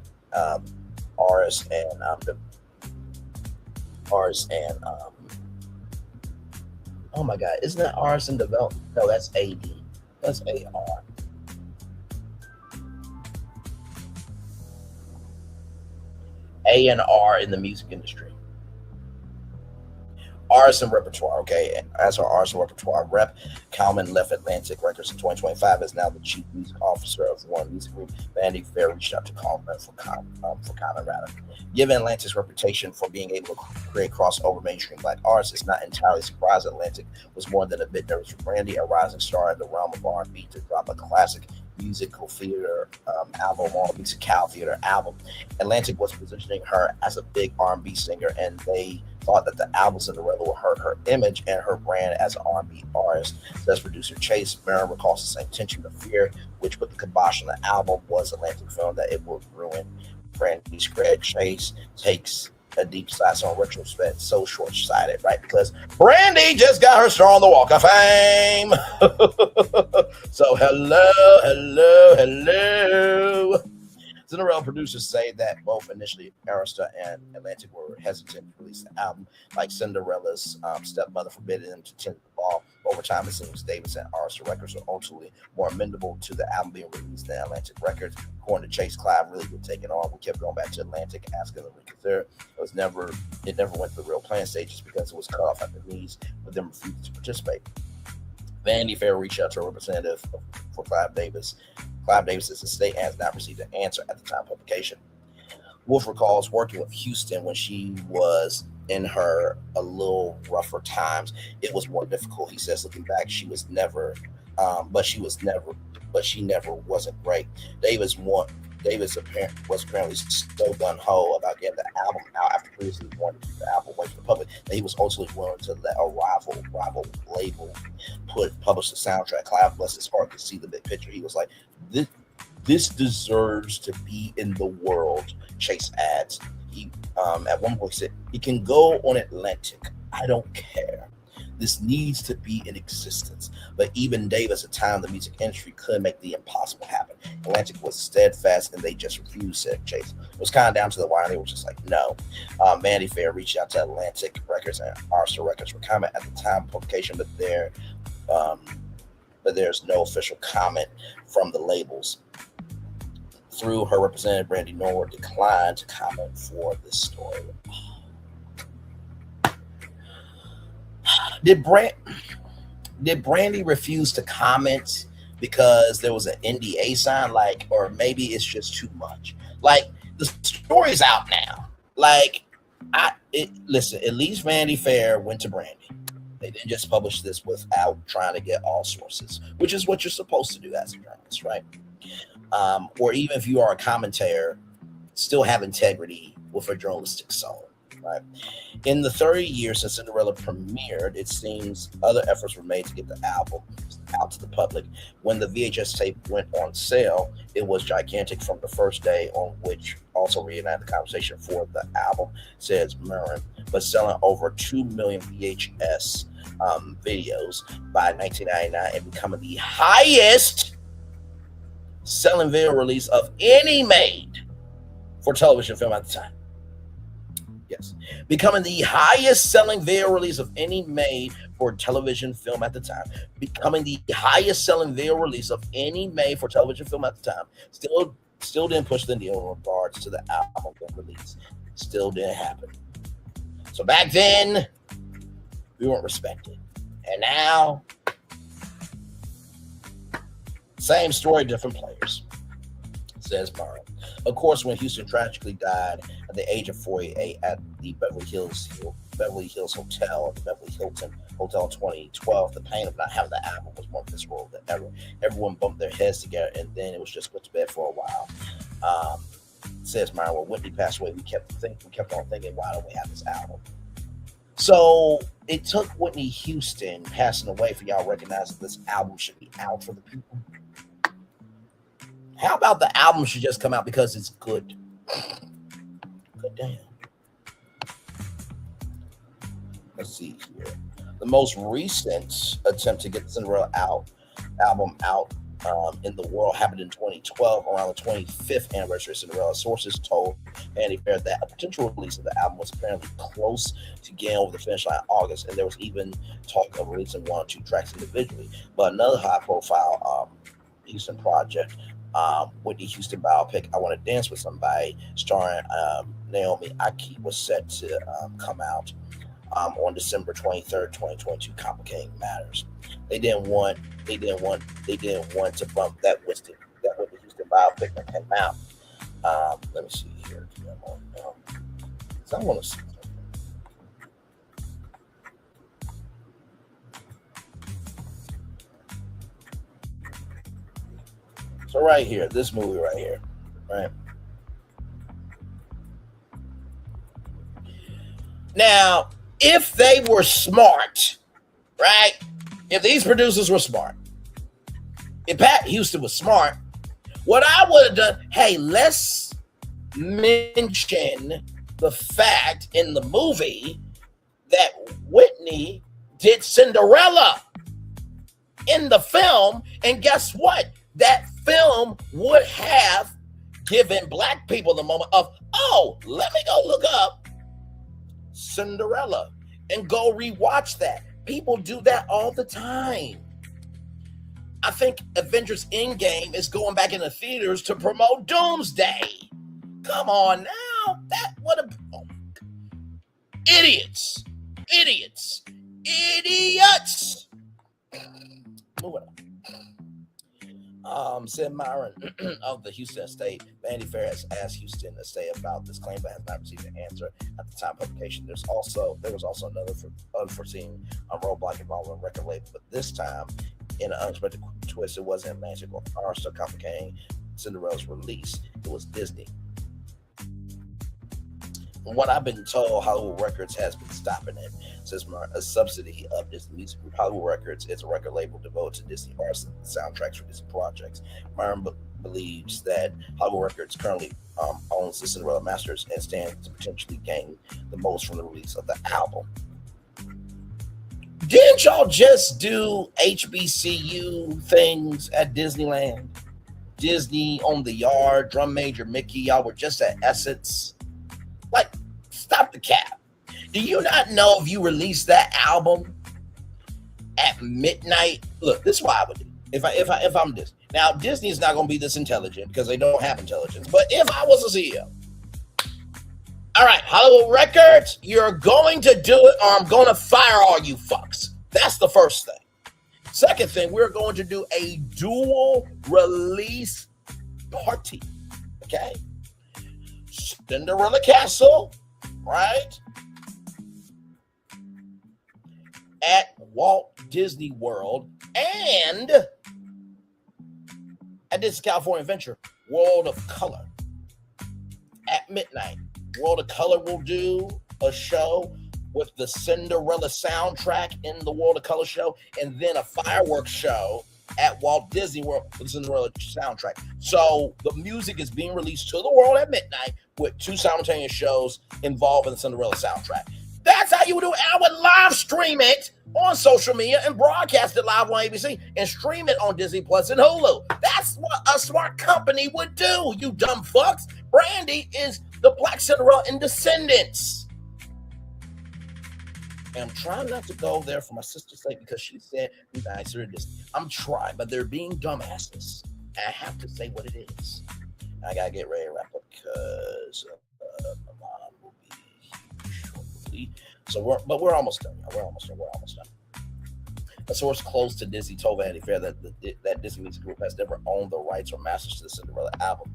artist and oh my God, isn't that artist in development? No, that's AD. That's AR. A&R in the music industry. Artist and repertoire, okay. As her artist and repertoire rep, Kalman left Atlantic Records in 2025 as now the chief music officer of Warner Music Group. Vanity Fair reached out to Kalman for comment rather. Given Atlantic's reputation for being able to create crossover mainstream black artists, it's not entirely surprising Atlantic was more than a bit nervous for Brandy, a rising star in the realm of R&B, to drop a classic musical theater album or musical theater album. Atlantic was positioning her as a big R&B singer, and they thought that the album Cinderella would hurt her image and her brand as an R&B artist. Says producer Chase Barron recalls the same tension of fear which put the kibosh on the album was Atlantic film that it would ruin Brandy's cred. Chase takes a deep slice on retrospect, so short-sighted, right? Because Brandy just got her star on the Walk of Fame. So hello. Cinderella producers say that both initially Arista and Atlantic were hesitant to release the album, like Cinderella's stepmother forbidding them to tend the ball. Over time, it seems Davis and Arista Records were ultimately more amenable to the album being released than Atlantic Records. According to Chase, Clive really did take it on. We kept going back to Atlantic, asking them to reconsider. It never went to the real plan stages because it was cut off at the knees, with them refusing to participate. Vanity Fair reached out to a representative for Clive Davis. Clive Davis's estate has not received an answer at the time of publication. Wolf recalls working with Houston when she was in her a little rougher times. It was more difficult. He says, looking back, she never wasn't great. Davis was apparently so gung-ho about getting the album out after previously wanted to keep the album away from the public that he was ultimately willing to let a rival label publish the soundtrack. Clive, bless his heart, could see the big picture. He was like, this deserves to be in the world, Chase adds. He at one point said, it can go on Atlantic. I don't care. This needs to be in existence. But even Davis, at the time, the music industry could make the impossible happen. Atlantic was steadfast and they just refused to chase. It was kind of down to the wire. They were just like, no. Vanity Fair reached out to Atlantic Records and Hearst Records for comment at the time of publication, but there's no official comment from the labels. Through her representative, Brandy Norwood declined to comment for this story. Did Brandy refuse to comment because there was an NDA sign, like, or maybe it's just too much? Like, the story's out now. Like, listen, at least Vanity Fair went to Brandy. They didn't just publish this without trying to get all sources, which is what you're supposed to do as a journalist, right? Or even if you are a commentator, still have integrity with a journalistic soul. Right. In the 30 years since Cinderella premiered, it seems other efforts were made to get the album out to the public. When the VHS tape went on sale, it was gigantic from the first day, on which also reunited the conversation for the album, says Murren, but selling over 2 million VHS videos by 1999 and becoming the highest selling video release of any made for television film at the time. Yes, becoming the highest selling video release of any made for television film at the time. Becoming the highest selling video release of any made for television film at the time. Still didn't push the needle in regards to the album release. Still didn't happen. So back then, we weren't respected. And now, same story, different players, says Murray. Of course, when Houston tragically died at the age of 48 at the Beverly Hills Hotel, the Beverly Hilton Hotel in 2012, the pain of not having the album was more visceral than ever. Everyone bumped their heads together, and then it was just put to bed for a while. Says Myron, when Whitney passed away, we kept on thinking, why don't we have this album? So it took Whitney Houston passing away for y'all to recognize that this album should be out for the people. How about the album should just come out because it's good? Good damn. Let's see here. The most recent attempt to get the Cinderella album out in the world happened in 2012, around the 25th anniversary of Cinderella. Sources told Vanity Fair that a potential release of the album was apparently close to getting over the finish line in August, and there was even talk of releasing 1 or 2 tracks individually. But another high-profile Houston project, Whitney Houston biopic, I Want to Dance with Somebody, starring Naomi Aki, was set to come out on December 23rd, 2022. Complicating matters. They didn't want to bump that Whitney Houston biopic that came out. Let me see here. I want to see. So right here, this movie right here, right? Now, if they were smart, right? If these producers were smart, if Pat Houston was smart, what I would have done, hey, let's mention the fact in the movie that Whitney did Cinderella in the film, and guess what? That film would have given black people the moment of, oh, let me go look up Cinderella and go rewatch that. People do that all the time. I think Avengers Endgame is going back in the theaters to promote Doomsday. Come on now. That would have... Oh, idiots. Moving on. Said Myron of the Houston estate, Vanity Fair has asked Houston estate about this claim, but has not received an answer at the time of publication. There was also another unforeseen roadblock involving a record label, but this time, in an unexpected twist, it wasn't Atlantic or Hearst complicating Cinderella's release. It was Disney. From what I've been told, HowU Records has been stopping it. Since a subsidy of Disney Music Group, HowU Records is a record label devoted to Disney artists and soundtracks for Disney projects. Myron believes that HowU Records currently owns the Cinderella Masters and stands to potentially gain the most from the release of the album. Didn't y'all just do HBCU things at Disneyland? Disney on the Yard, Drum Major Mickey, y'all were just at Essence. Like, stop the cap. Do you not know if you release that album at midnight? Look, this is what I would do if I'm Disney. Now, Disney is not going to be this intelligent because they don't have intelligence. But if I was a CEO, all right, Hollywood Records, you're going to do it or I'm going to fire all you fucks. That's the first thing. Second thing, we're going to do a dual release party, okay? Cinderella Castle, right? At Walt Disney World and at Disney California Adventure, World of Color at midnight. World of Color will do a show with the Cinderella soundtrack in the World of Color show, and then a fireworks show at Walt Disney World with the Cinderella soundtrack. So the music is being released to the world at midnight with 2 simultaneous shows involving the Cinderella soundtrack. That's how you would do it. I would live stream it on social media and broadcast it live on ABC and stream it on Disney Plus and Hulu. That's what a smart company would do, you dumb fucks. Brandy is the Black Cinderella in Descendants. And I'm trying not to go there for my sister's sake because she said be nicer to Disney. I'm trying, but they're being dumbasses. And I have to say what it is. I gotta get ready to wrap up because my mom will be shortly. So we're almost done. We're almost done. A source close to Disney told Vanity Fair that Disney Music Group has never owned the rights or masters to the Cinderella album.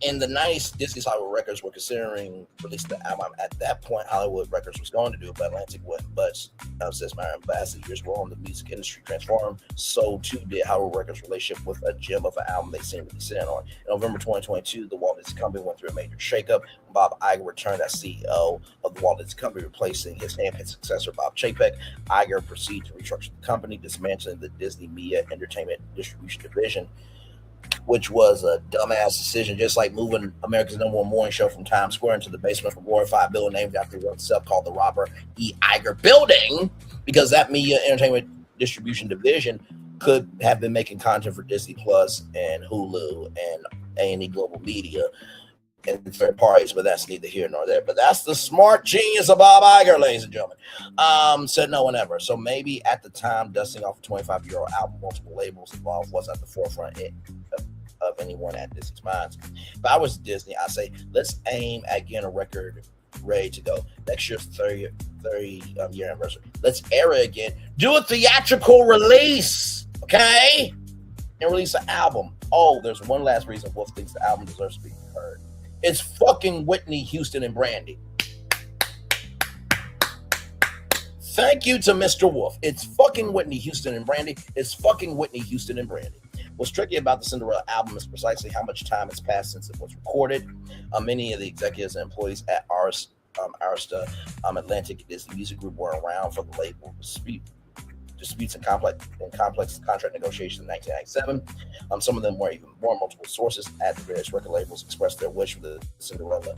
In the 90s, Disney's Hollywood Records were considering releasing the album. At that point, Hollywood Records was going to do it, but Atlantic wouldn't budge. Since my ambassador years were on, the music industry transformed, so too did Hollywood Records' relationship with a gem of an album they seemed to be sitting on. In November 2022, the Walt Disney Company went through a major shakeup. Bob Iger returned as CEO of the Walt Disney Company, replacing his handpicked successor, Bob Chapek. Iger proceeded to restructure the company, dismantling the Disney Media Entertainment Distribution Division, which was a dumbass decision, just like moving America's #1 morning show from Times Square into the basement of a glorified building named after itself called the Robert E. Iger Building, because that Media Entertainment Distribution Division could have been making content for Disney Plus and Hulu and A&E Global Media and third parties, but that's neither here nor there. But that's the smart genius of Bob Iger, ladies and gentlemen. Said no one ever. So maybe at the time, dusting off a 25-year-old album, multiple labels involved was at the forefront of anyone at Disney's minds. If I was Disney, I'd say, let's aim at getting a record ready to go. Next year's 30 year anniversary. Let's air it again. Do a theatrical release, okay? And release an album. Oh, there's one last reason Wolf thinks the album deserves to be heard. It's fucking Whitney, Houston, and Brandy. Thank you to Mr. Wolf. It's fucking Whitney, Houston, and Brandy. It's fucking Whitney, Houston, and Brandy. What's tricky about the Cinderella album is precisely how much time has passed since it was recorded. Many of the executives and employees at Hearst, Atlantic Disney Music Group were around for the label disputes and complex contract negotiations in 1997. Some of them were even more. Multiple sources at the various record labels expressed their wish for the Cinderella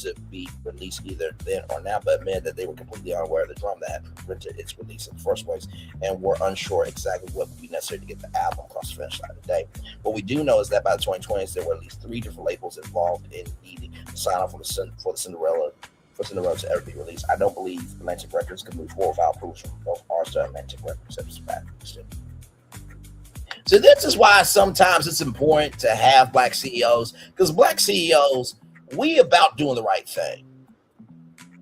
to be released either then or now, but admitted that they were completely unaware of the drum that had prevented its release in the first place and were unsure exactly what would be necessary to get the album across the finish line today. What we do know is that by the 2020s, there were at least 3 different labels involved in needing to sign off for the Cinderella to ever be released. I don't believe Atlantic Records can move forward without approval from both Hearst and Atlantic Records. So this is why sometimes it's important to have black CEOs, because black CEOs, we about doing the right thing.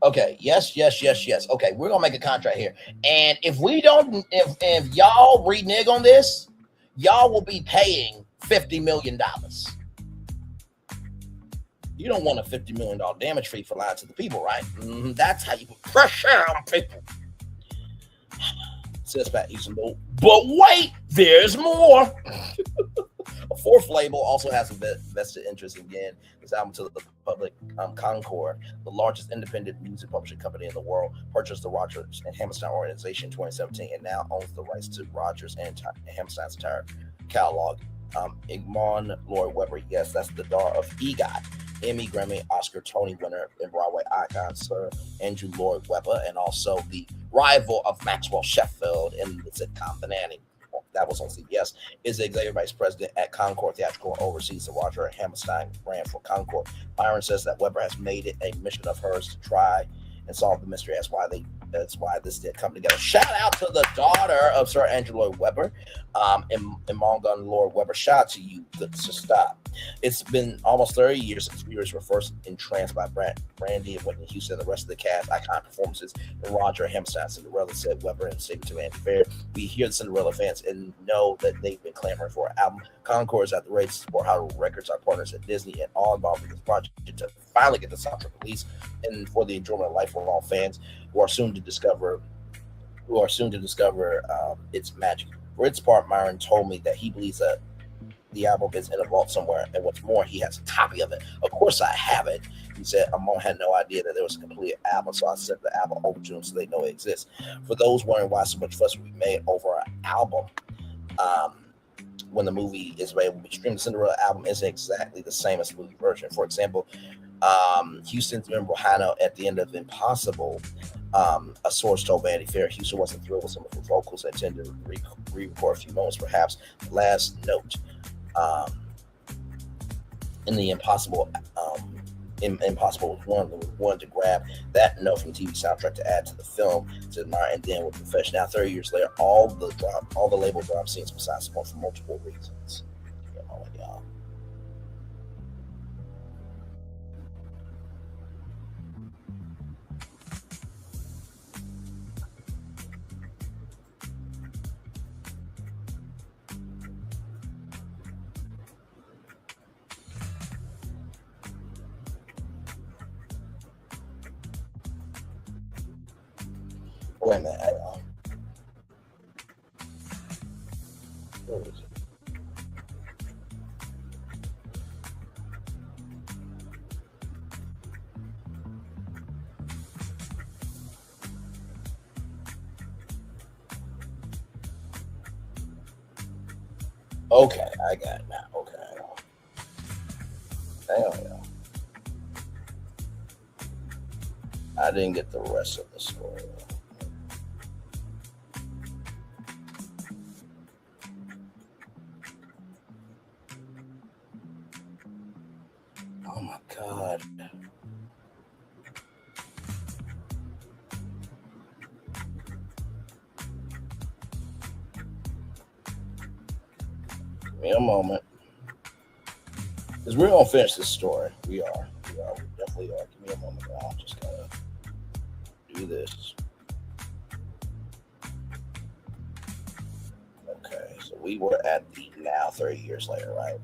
Okay, yes. Okay, we're gonna make a contract here, and if y'all renege on this, y'all will be paying $50 million. You don't want a $50 million damage fee for lying to the people, right? That's how you put pressure on people. Says Pat Houston, but wait, there's more. A fourth label also has a vested interest in getting this album to the public. Concord, the largest independent music publishing company in the world, purchased the Rodgers and Hammerstein organization in 2017 and now owns the rights to Rodgers and Hammerstein's entire catalog. Igmon Lloyd Webber, yes, that's the daughter of EGOT, Emmy, Grammy, Oscar, Tony winner, and Broadway icon Sir Andrew Lloyd Webber, and also the rival of Maxwell Sheffield in the sitcom The Nanny. that was on CBS, is the executive vice president at Concord Theatrical and oversees the Roger Hammerstein brand for Concord. Myron says that Weber has made it a mission of hers to try and solve the mystery. That's why this did come together. Shout out to the daughter of Sir Angelo Weber, and Mongun Lord Weber. Shout out to you, the sista. It's been almost 30 years since viewers were first entranced by Brandy and Whitney Houston and the rest of the cast. Iconic performances in Roger Hammerstein, Cinderella, said Weber, and Sing to Andy Fair. We hear the Cinderella fans and know that they've been clamoring for an album. Concord is at the race for HowU Records, our partners at Disney, and all involved in this project to finally get the soundtrack released and for the enjoyment of lifelong fans who are soon to discover its magic. For its part, Myron told me that he believes that the album is in a vault somewhere, and what's more, he has a copy of it. Of course, I have it. He said, Amon had no idea that there was a complete album, so I sent the album over to them so they know it exists. For those wondering why so much fuss we made over an album, when the movie is available, but stream the Cinderella album isn't exactly the same as the movie version. For example, Houston's memorable high note at the end of Impossible, a source told Vanity Fair Houston wasn't thrilled with some of her vocals and intended to re-record a few moments, perhaps. The last note in the Impossible was one to grab that note from TV soundtrack to add to the film, to admire, and then with confession. Now, 30 years later, all the label drama scenes besides one for multiple reasons. Oh my God. Wait a minute. Where is it? Okay, I got it now. Okay. Hang on, y'all. I didn't get the rest of the story. Oh my God. Give me a moment. Because we're going to finish this story. We definitely are. Give me a moment. I'll just gotta do this. Okay, so we were at the now 30 years later, right?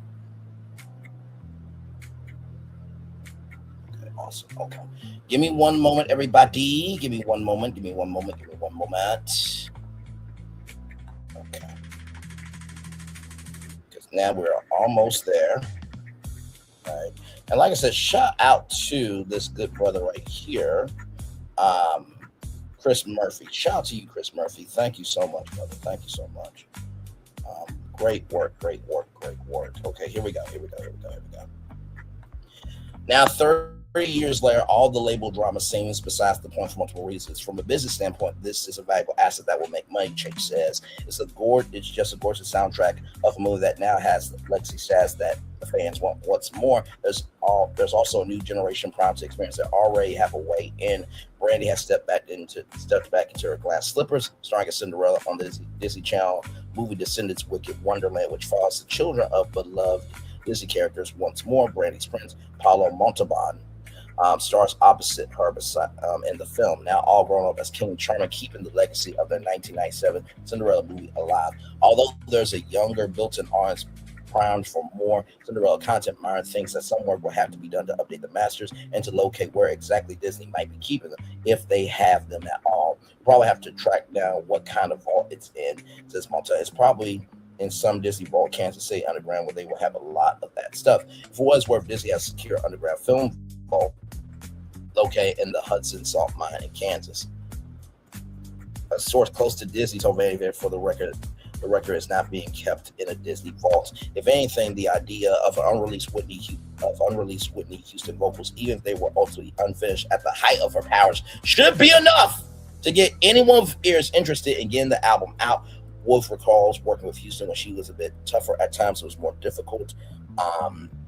Okay, awesome. Okay. Give me one moment, everybody. Give me one moment. Give me one moment. Give me one moment. Okay. Because now we're almost there. Right. And like I said, shout out to this good brother right here, Chris Murphy. Shout out to you, Chris Murphy. Thank you so much, brother. Thank you so much. Great work, great work, great work. Okay, here we go. Now, 30 years later, all the label drama seems besides the point for multiple reasons. From a business standpoint, this is a valuable asset that will make money, Chase says. It's just a gorgeous soundtrack of a movie that now has the legacy status that the fans want. What's more, there's also a new generation prime to experience that already have a way in. Brandy has stepped back into her glass slippers, starring as Cinderella on the Disney Channel movie Descendants Wicked Wonderland, which follows the children of beloved Disney characters once more. Brandy's prince, Paolo Montalban, stars opposite her in the film, now all grown up as King Charming, keeping the legacy of the 1997 Cinderella movie alive. Although there's a younger built-in audience primed for more Cinderella content, Myron thinks that some work will have to be done to update the masters and to locate where exactly Disney might be keeping them, if they have them at all. Probably have to track down what kind of vault it's in, says Monta. It's probably in some Disney Vault, Kansas City Underground, where they will have a lot of that stuff. For what it's worth, Disney has a secure underground film vault located in the Hudson Salt Mine in Kansas. A source close to Disney told Vanity Fair, for the record is not being kept in a Disney vault. If anything, the idea of unreleased Whitney Houston vocals, even if they were ultimately unfinished at the height of her powers, should be enough to get anyone with ears interested in getting the album out. Wolf recalls working with Houston when she was a bit tougher at times. It was more difficult.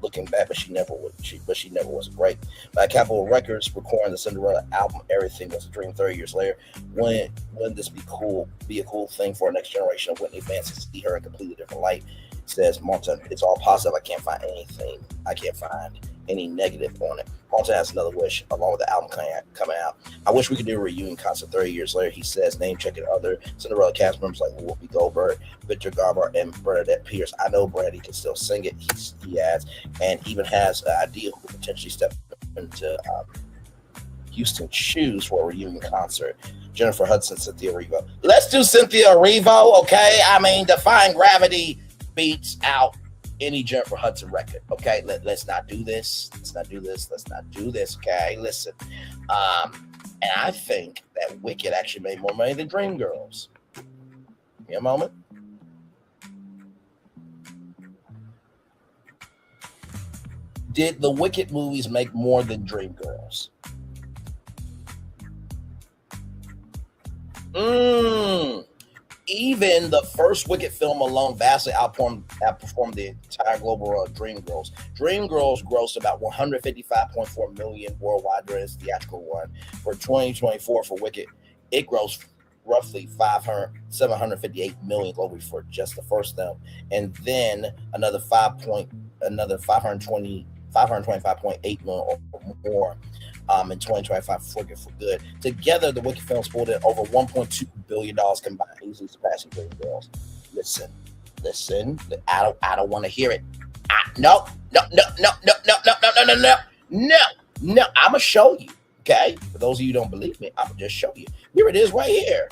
Looking back, but she never was great. By Capitol Records, recording the Cinderella album, Everything Was a Dream 30 years later. Wouldn't this be a cool thing for a next generation of Whitney fans to see her in a completely different light? Says Martin, it's all positive. I can't find any negative on it. Martin has another wish along with the album coming out. I wish we could do a reunion concert 30 years later. He says, name checking other Cinderella cast members like Whoopi Goldberg, Victor Garber, and Bernadette Peters. I know Brandy can still sing it, he adds, and even has an idea who could potentially step into Houston's shoes for a reunion concert. Jennifer Hudson, Cynthia Erivo. Let's do Cynthia Erivo, okay? I mean, Defying Gravity beats out any Jennifer Hudson record. Okay, let's not do this. Let's not do this. Okay, listen. And I think that Wicked actually made more money than Dreamgirls. Give me a moment. Did the Wicked movies make more than Dreamgirls? Even the first Wicked film alone vastly outperformed the entire global run of Dreamgirls. Dreamgirls grossed about $155.4 million worldwide during its theatrical run. For 2024 for Wicked, it grossed roughly $758 million globally for just the first film, and then another 525.8 million or more in 2025 for Good. Together, the Wicked films pulled in over $1.2 billion combined, easily surpassing Dreamgirls. Listen. I don't want to hear it. No. I'm gonna show you. Okay, for those of you who don't believe me, I'm gonna just show you. Here it is, right here.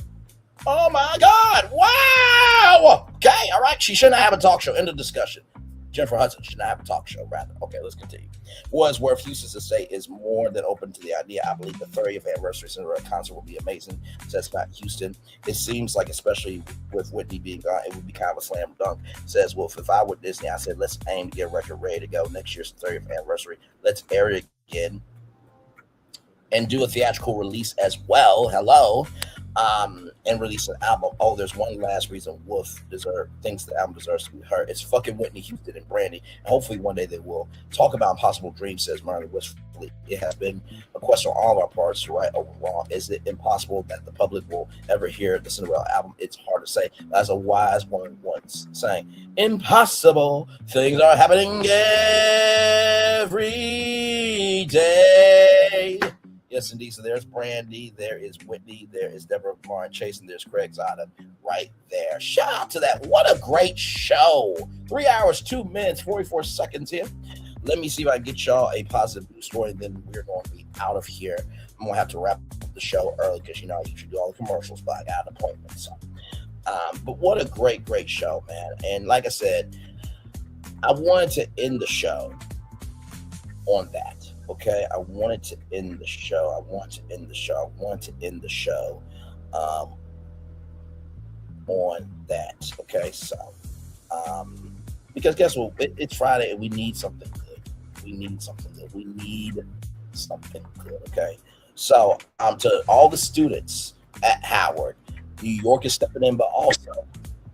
Oh my God! Wow. Okay, all right. She shouldn't have a talk show. End of discussion. Jennifer Hudson should not have a talk show, rather. Okay, let's continue. Wordsworth Houston's estate is more than open to the idea. I believe the 30th anniversary Cinderella concert will be amazing, says Scott Houston. It seems like, especially with Whitney being gone, it would be kind of a slam dunk, says Wolf. If I were Disney, I said, let's aim to get a record ready to go next year's 30th anniversary. Let's air it again and do a theatrical release as well. Hello. And release an album. Oh, there's one last reason Wolf thinks the album deserves to be heard. It's fucking Whitney Houston and Brandy. And hopefully one day they will talk about impossible dreams, says Marlon wistfully. It has been a question on all of our parts to right or wrong. Is it impossible that the public will ever hear the Cinderella album? It's hard to say. As a wise one once saying, impossible things are happening every day. Yes, indeed. So there's Brandy, there is Whitney, there is Deborah Martin Chase, and there's Craig Zada right there. Shout out to that. What a great show. 3 hours, 2 minutes, 44 seconds here. Let me see if I can get y'all a positive news story, and then we're going to be out of here. I'm going to have to wrap up the show early because, I usually do all the commercials, but I got an appointment. So. But what a great, great show, man. And like I said, I wanted to end the show on that. Okay, I wanted to end the show on that. Okay, so because guess what? It's Friday and we need something good. Okay, so to all the students at Howard, New York is stepping in, but also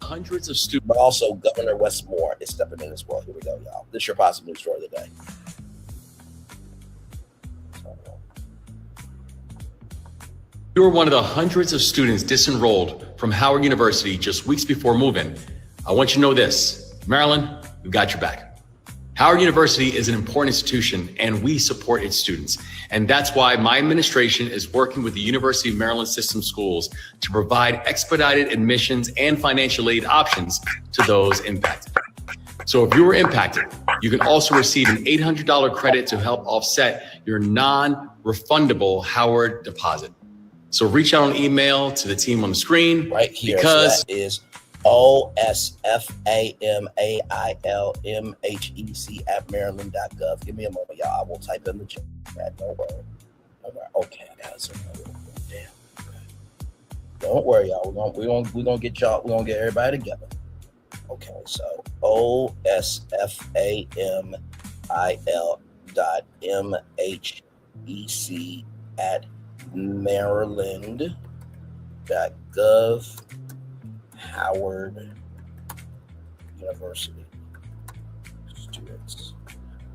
hundreds of students, but also Governor Westmore is stepping in as well. Here we go, y'all. This is your positive news story of the day. You were one of the hundreds of students disenrolled from Howard University just weeks before move-in. I want you to know this, Maryland, we've got your back. Howard University is an important institution and we support its students. And that's why my administration is working with the University of Maryland System Schools to provide expedited admissions and financial aid options to those impacted. So if you were impacted, you can also receive an $800 credit to help offset your non-refundable Howard deposit. So reach out on email to the team on the screen right here. Because so that is OSFAMAILMHEC@maryland.gov. Give me a moment, y'all. I will type in the chat. Don't worry. Okay, I got it. Damn. Don't worry, y'all. We're gonna get y'all. We're gonna get everybody together. Okay, so OSFAMIL.MHEC@maryland.gov. Howard University students.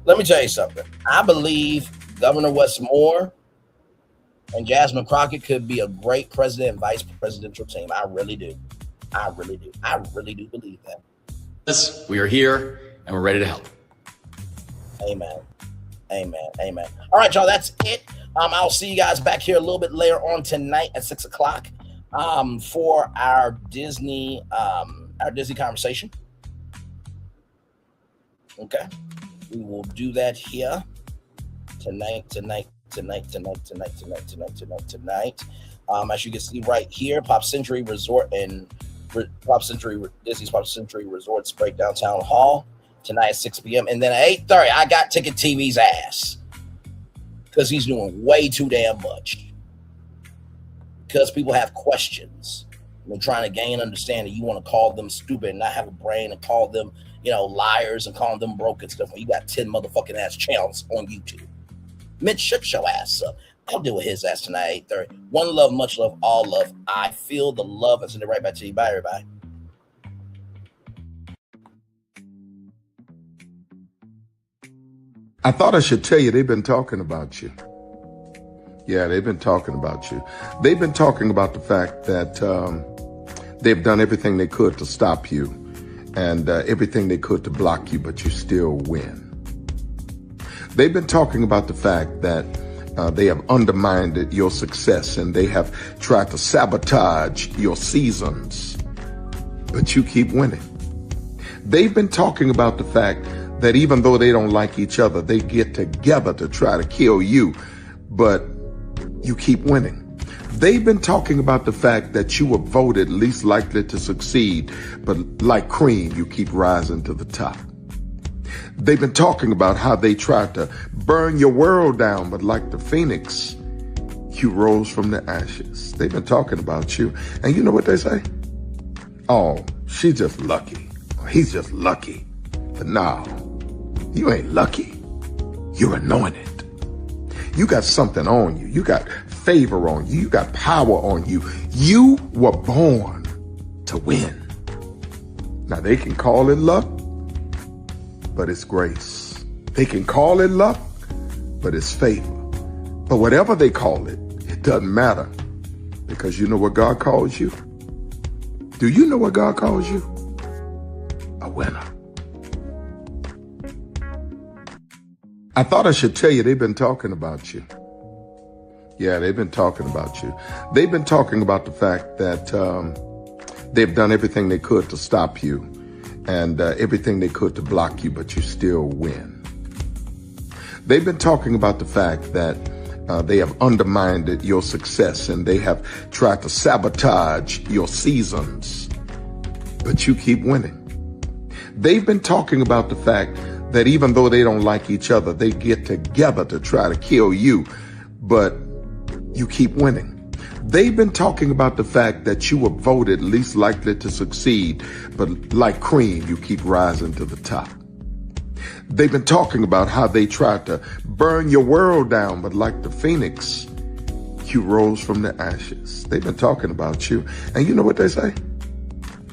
Let me tell you something. I believe Governor Westmore and Jasmine Crockett could be a great president and vice presidential team. I really do. I really do. I really do believe that. Yes, we are here and we're ready to help. Amen. Amen. Amen. All right, y'all. That's it. I'll see you guys back here a little bit later on tonight at 6 o'clock for our Disney conversation. Okay. We will do that here tonight. As you can see right here, Pop Century Resort and Disney's Pop Century Resorts Breakdown Town Hall tonight at 6 p.m. And then at 8:30, I got Ticket TV's ass because he's doing way too damn much. Because people have questions. They're trying to gain understanding. You want to call them stupid and not have a brain and call them, liars and call them broke and stuff. When you got 10 motherfucking ass channels on YouTube. Mitch, shut your ass up. I'll deal with his ass tonight at 8:30. One love, much love, all love. I feel the love. I send it right back to you. Bye, everybody. I thought I should tell you they've been talking about you. Yeah, they've been talking about you. They've been talking about the fact that they've done everything they could to stop you and everything they could to block you, but you still win. They've been talking about the fact that they have undermined your success and they have tried to sabotage your seasons, but you keep winning. They've been talking about the fact that even though they don't like each other, they get together to try to kill you, but you keep winning. They've been talking about the fact that you were voted least likely to succeed, but like cream, you keep rising to the top. They've been talking about how they tried to burn your world down, but like the phoenix, you rose from the ashes. They've been talking about you. And you know what they say? Oh, she's just lucky. He's just lucky. But no, you ain't lucky. You're anointed. You got something on you. You got favor on you. You got power on you. You were born to win. Now they can call it luck, but it's grace. They can call it luck, but it's favor. But whatever they call it, it doesn't matter, because you know what God calls you? Do you know what God calls you? A winner. I thought I should tell you they've been talking about you. Yeah, they've been talking about you. They've been talking about the fact that they've done everything they could to stop you and everything they could to block you, but you still win. They've been talking about the fact that they have undermined your success and they have tried to sabotage your seasons, but you keep winning. They've been talking about the fact that even though they don't like each other, they get together to try to kill you, but you keep winning. They've been talking about the fact that you were voted least likely to succeed, but like cream, you keep rising to the top. They've been talking about how they tried to burn your world down, but like the phoenix, you rose from the ashes. They've been talking about you. And you know what they say?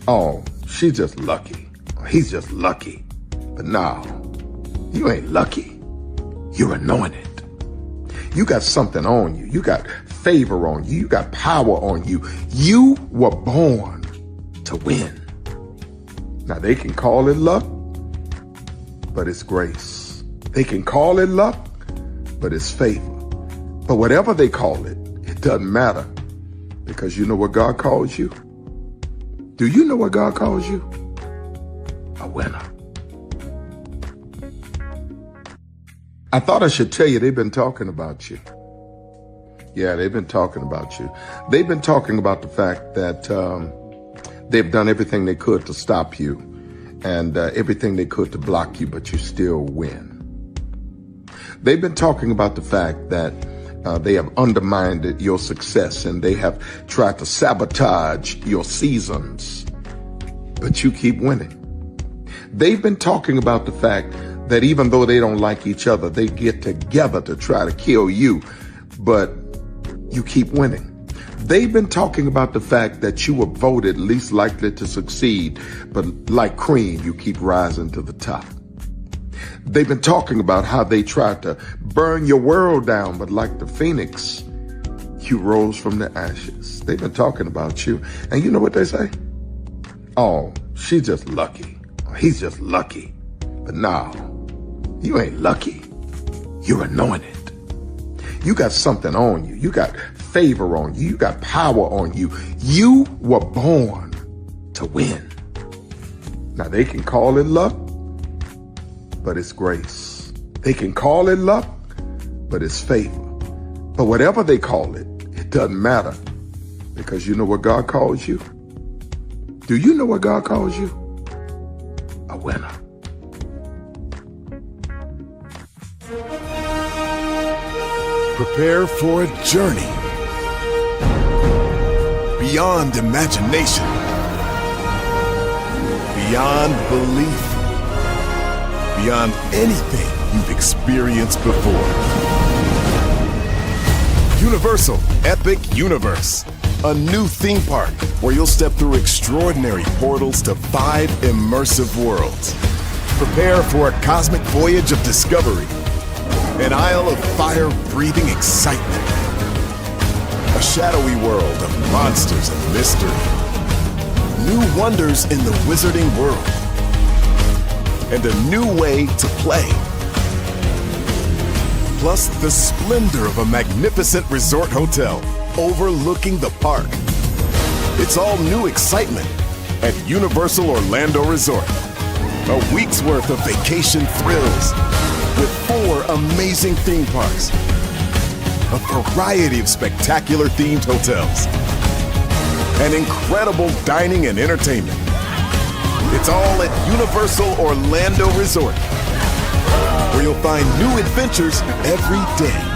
Oh, she's just lucky. He's just lucky. But no, you ain't lucky. You're anointed. You got something on you. You got favor on you. You got power on you. You were born to win. Now they can call it luck, but it's grace. They can call it luck, but it's favor. But whatever they call it, it doesn't matter, because you know what God calls you? Do you know what God calls you? A winner. I thought I should tell you they've been talking about you. Yeah, they've been talking about you. They've been talking about the fact that they've done everything they could to stop you and everything they could to block you, but you still win. They've been talking about the fact that they have undermined your success and they have tried to sabotage your seasons, but you keep winning. They've been talking about the fact that even though they don't like each other, they get together to try to kill you, but you keep winning. They've been talking about the fact that you were voted least likely to succeed, but like cream, you keep rising to the top. They've been talking about how they tried to burn your world down, but like the phoenix, you rose from the ashes. They've been talking about you. And you know what they say? Oh, she's just lucky. He's just lucky. But no, you ain't lucky. You're anointed. You got something on you. You got favor on you. You got power on you. You were born to win. Now they can call it luck, but it's grace. They can call it luck, but it's favor. But whatever they call it, it doesn't matter, because you know what God calls you? Do you know what God calls you? A winner. Prepare for a journey beyond imagination, beyond belief, beyond anything you've experienced before. Universal Epic Universe, a new theme park where you'll step through extraordinary portals to 5 immersive worlds. Prepare for a cosmic voyage of discovery, an isle of fire-breathing excitement, a shadowy world of monsters and mystery, new wonders in the wizarding world, and a new way to play. Plus the splendor of a magnificent resort hotel overlooking the park. It's all new excitement at Universal Orlando Resort. A week's worth of vacation thrills with 4 amazing theme parks, a variety of spectacular themed hotels, and incredible dining and entertainment. It's all at Universal Orlando Resort, where you'll find new adventures every day.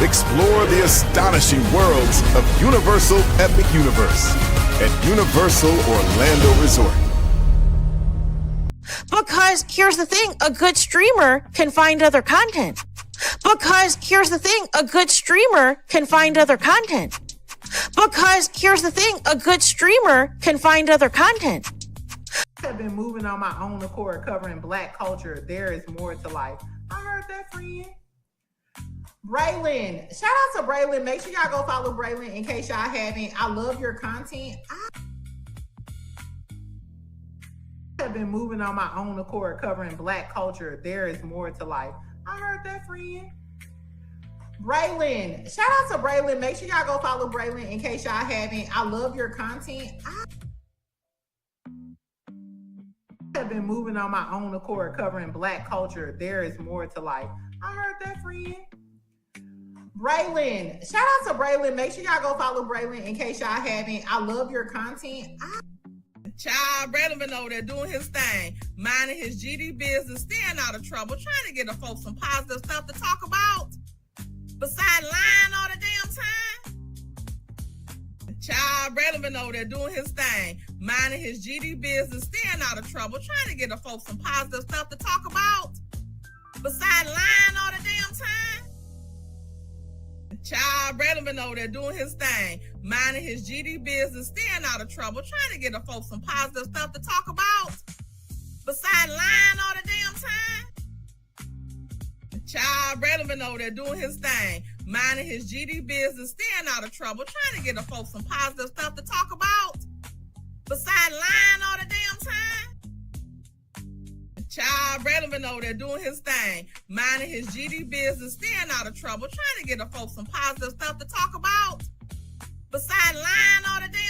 Explore the astonishing worlds of Universal Epic Universe at Universal Orlando Resort. Because here's the thing, a good streamer can find other content. Because here's the thing, a good streamer can find other content. Because here's the thing, a good streamer can find other content. I've been moving on my own accord, covering Black culture. There is more to life. I heard that, friend. Braylon, shout out to Braylon. Make sure y'all go follow Braylon in case y'all haven't. I love your content. I have been moving on my own accord, covering Black culture. There is more to life. I heard that, friend. Braylon, shout out to Braylon. Make sure y'all go follow Braylon in case y'all haven't. I love your content. I have been moving on my own accord, covering Black culture. There is more to life. I heard that, friend. Braylon, shout out to Braylon. Make sure y'all go follow Braylon in case y'all haven't. I love your content. Child, Braylon been over there doing his thing, minding his GD business, staying out of trouble, trying to get the folks some positive stuff to talk about, besides lying all the damn time. Child, Braylon been over there doing his thing, minding his GD business, staying out of trouble, trying to get the folks some positive stuff to talk about, besides lying all the damn time. Child, Braylon been over there doing his thing, minding his GD business, staying out of trouble, trying to get the folks some positive stuff to talk about, besides lying all the damn time. Child, Braylon been over there doing his thing, minding his GD business, staying out of trouble, trying to get the folks some positive stuff to talk about, besides lying all the damn time. Child, Braylon been over there doing his thing, minding his GD business, staying out of trouble, trying to get the folks some positive stuff to talk about, besides lying all the damn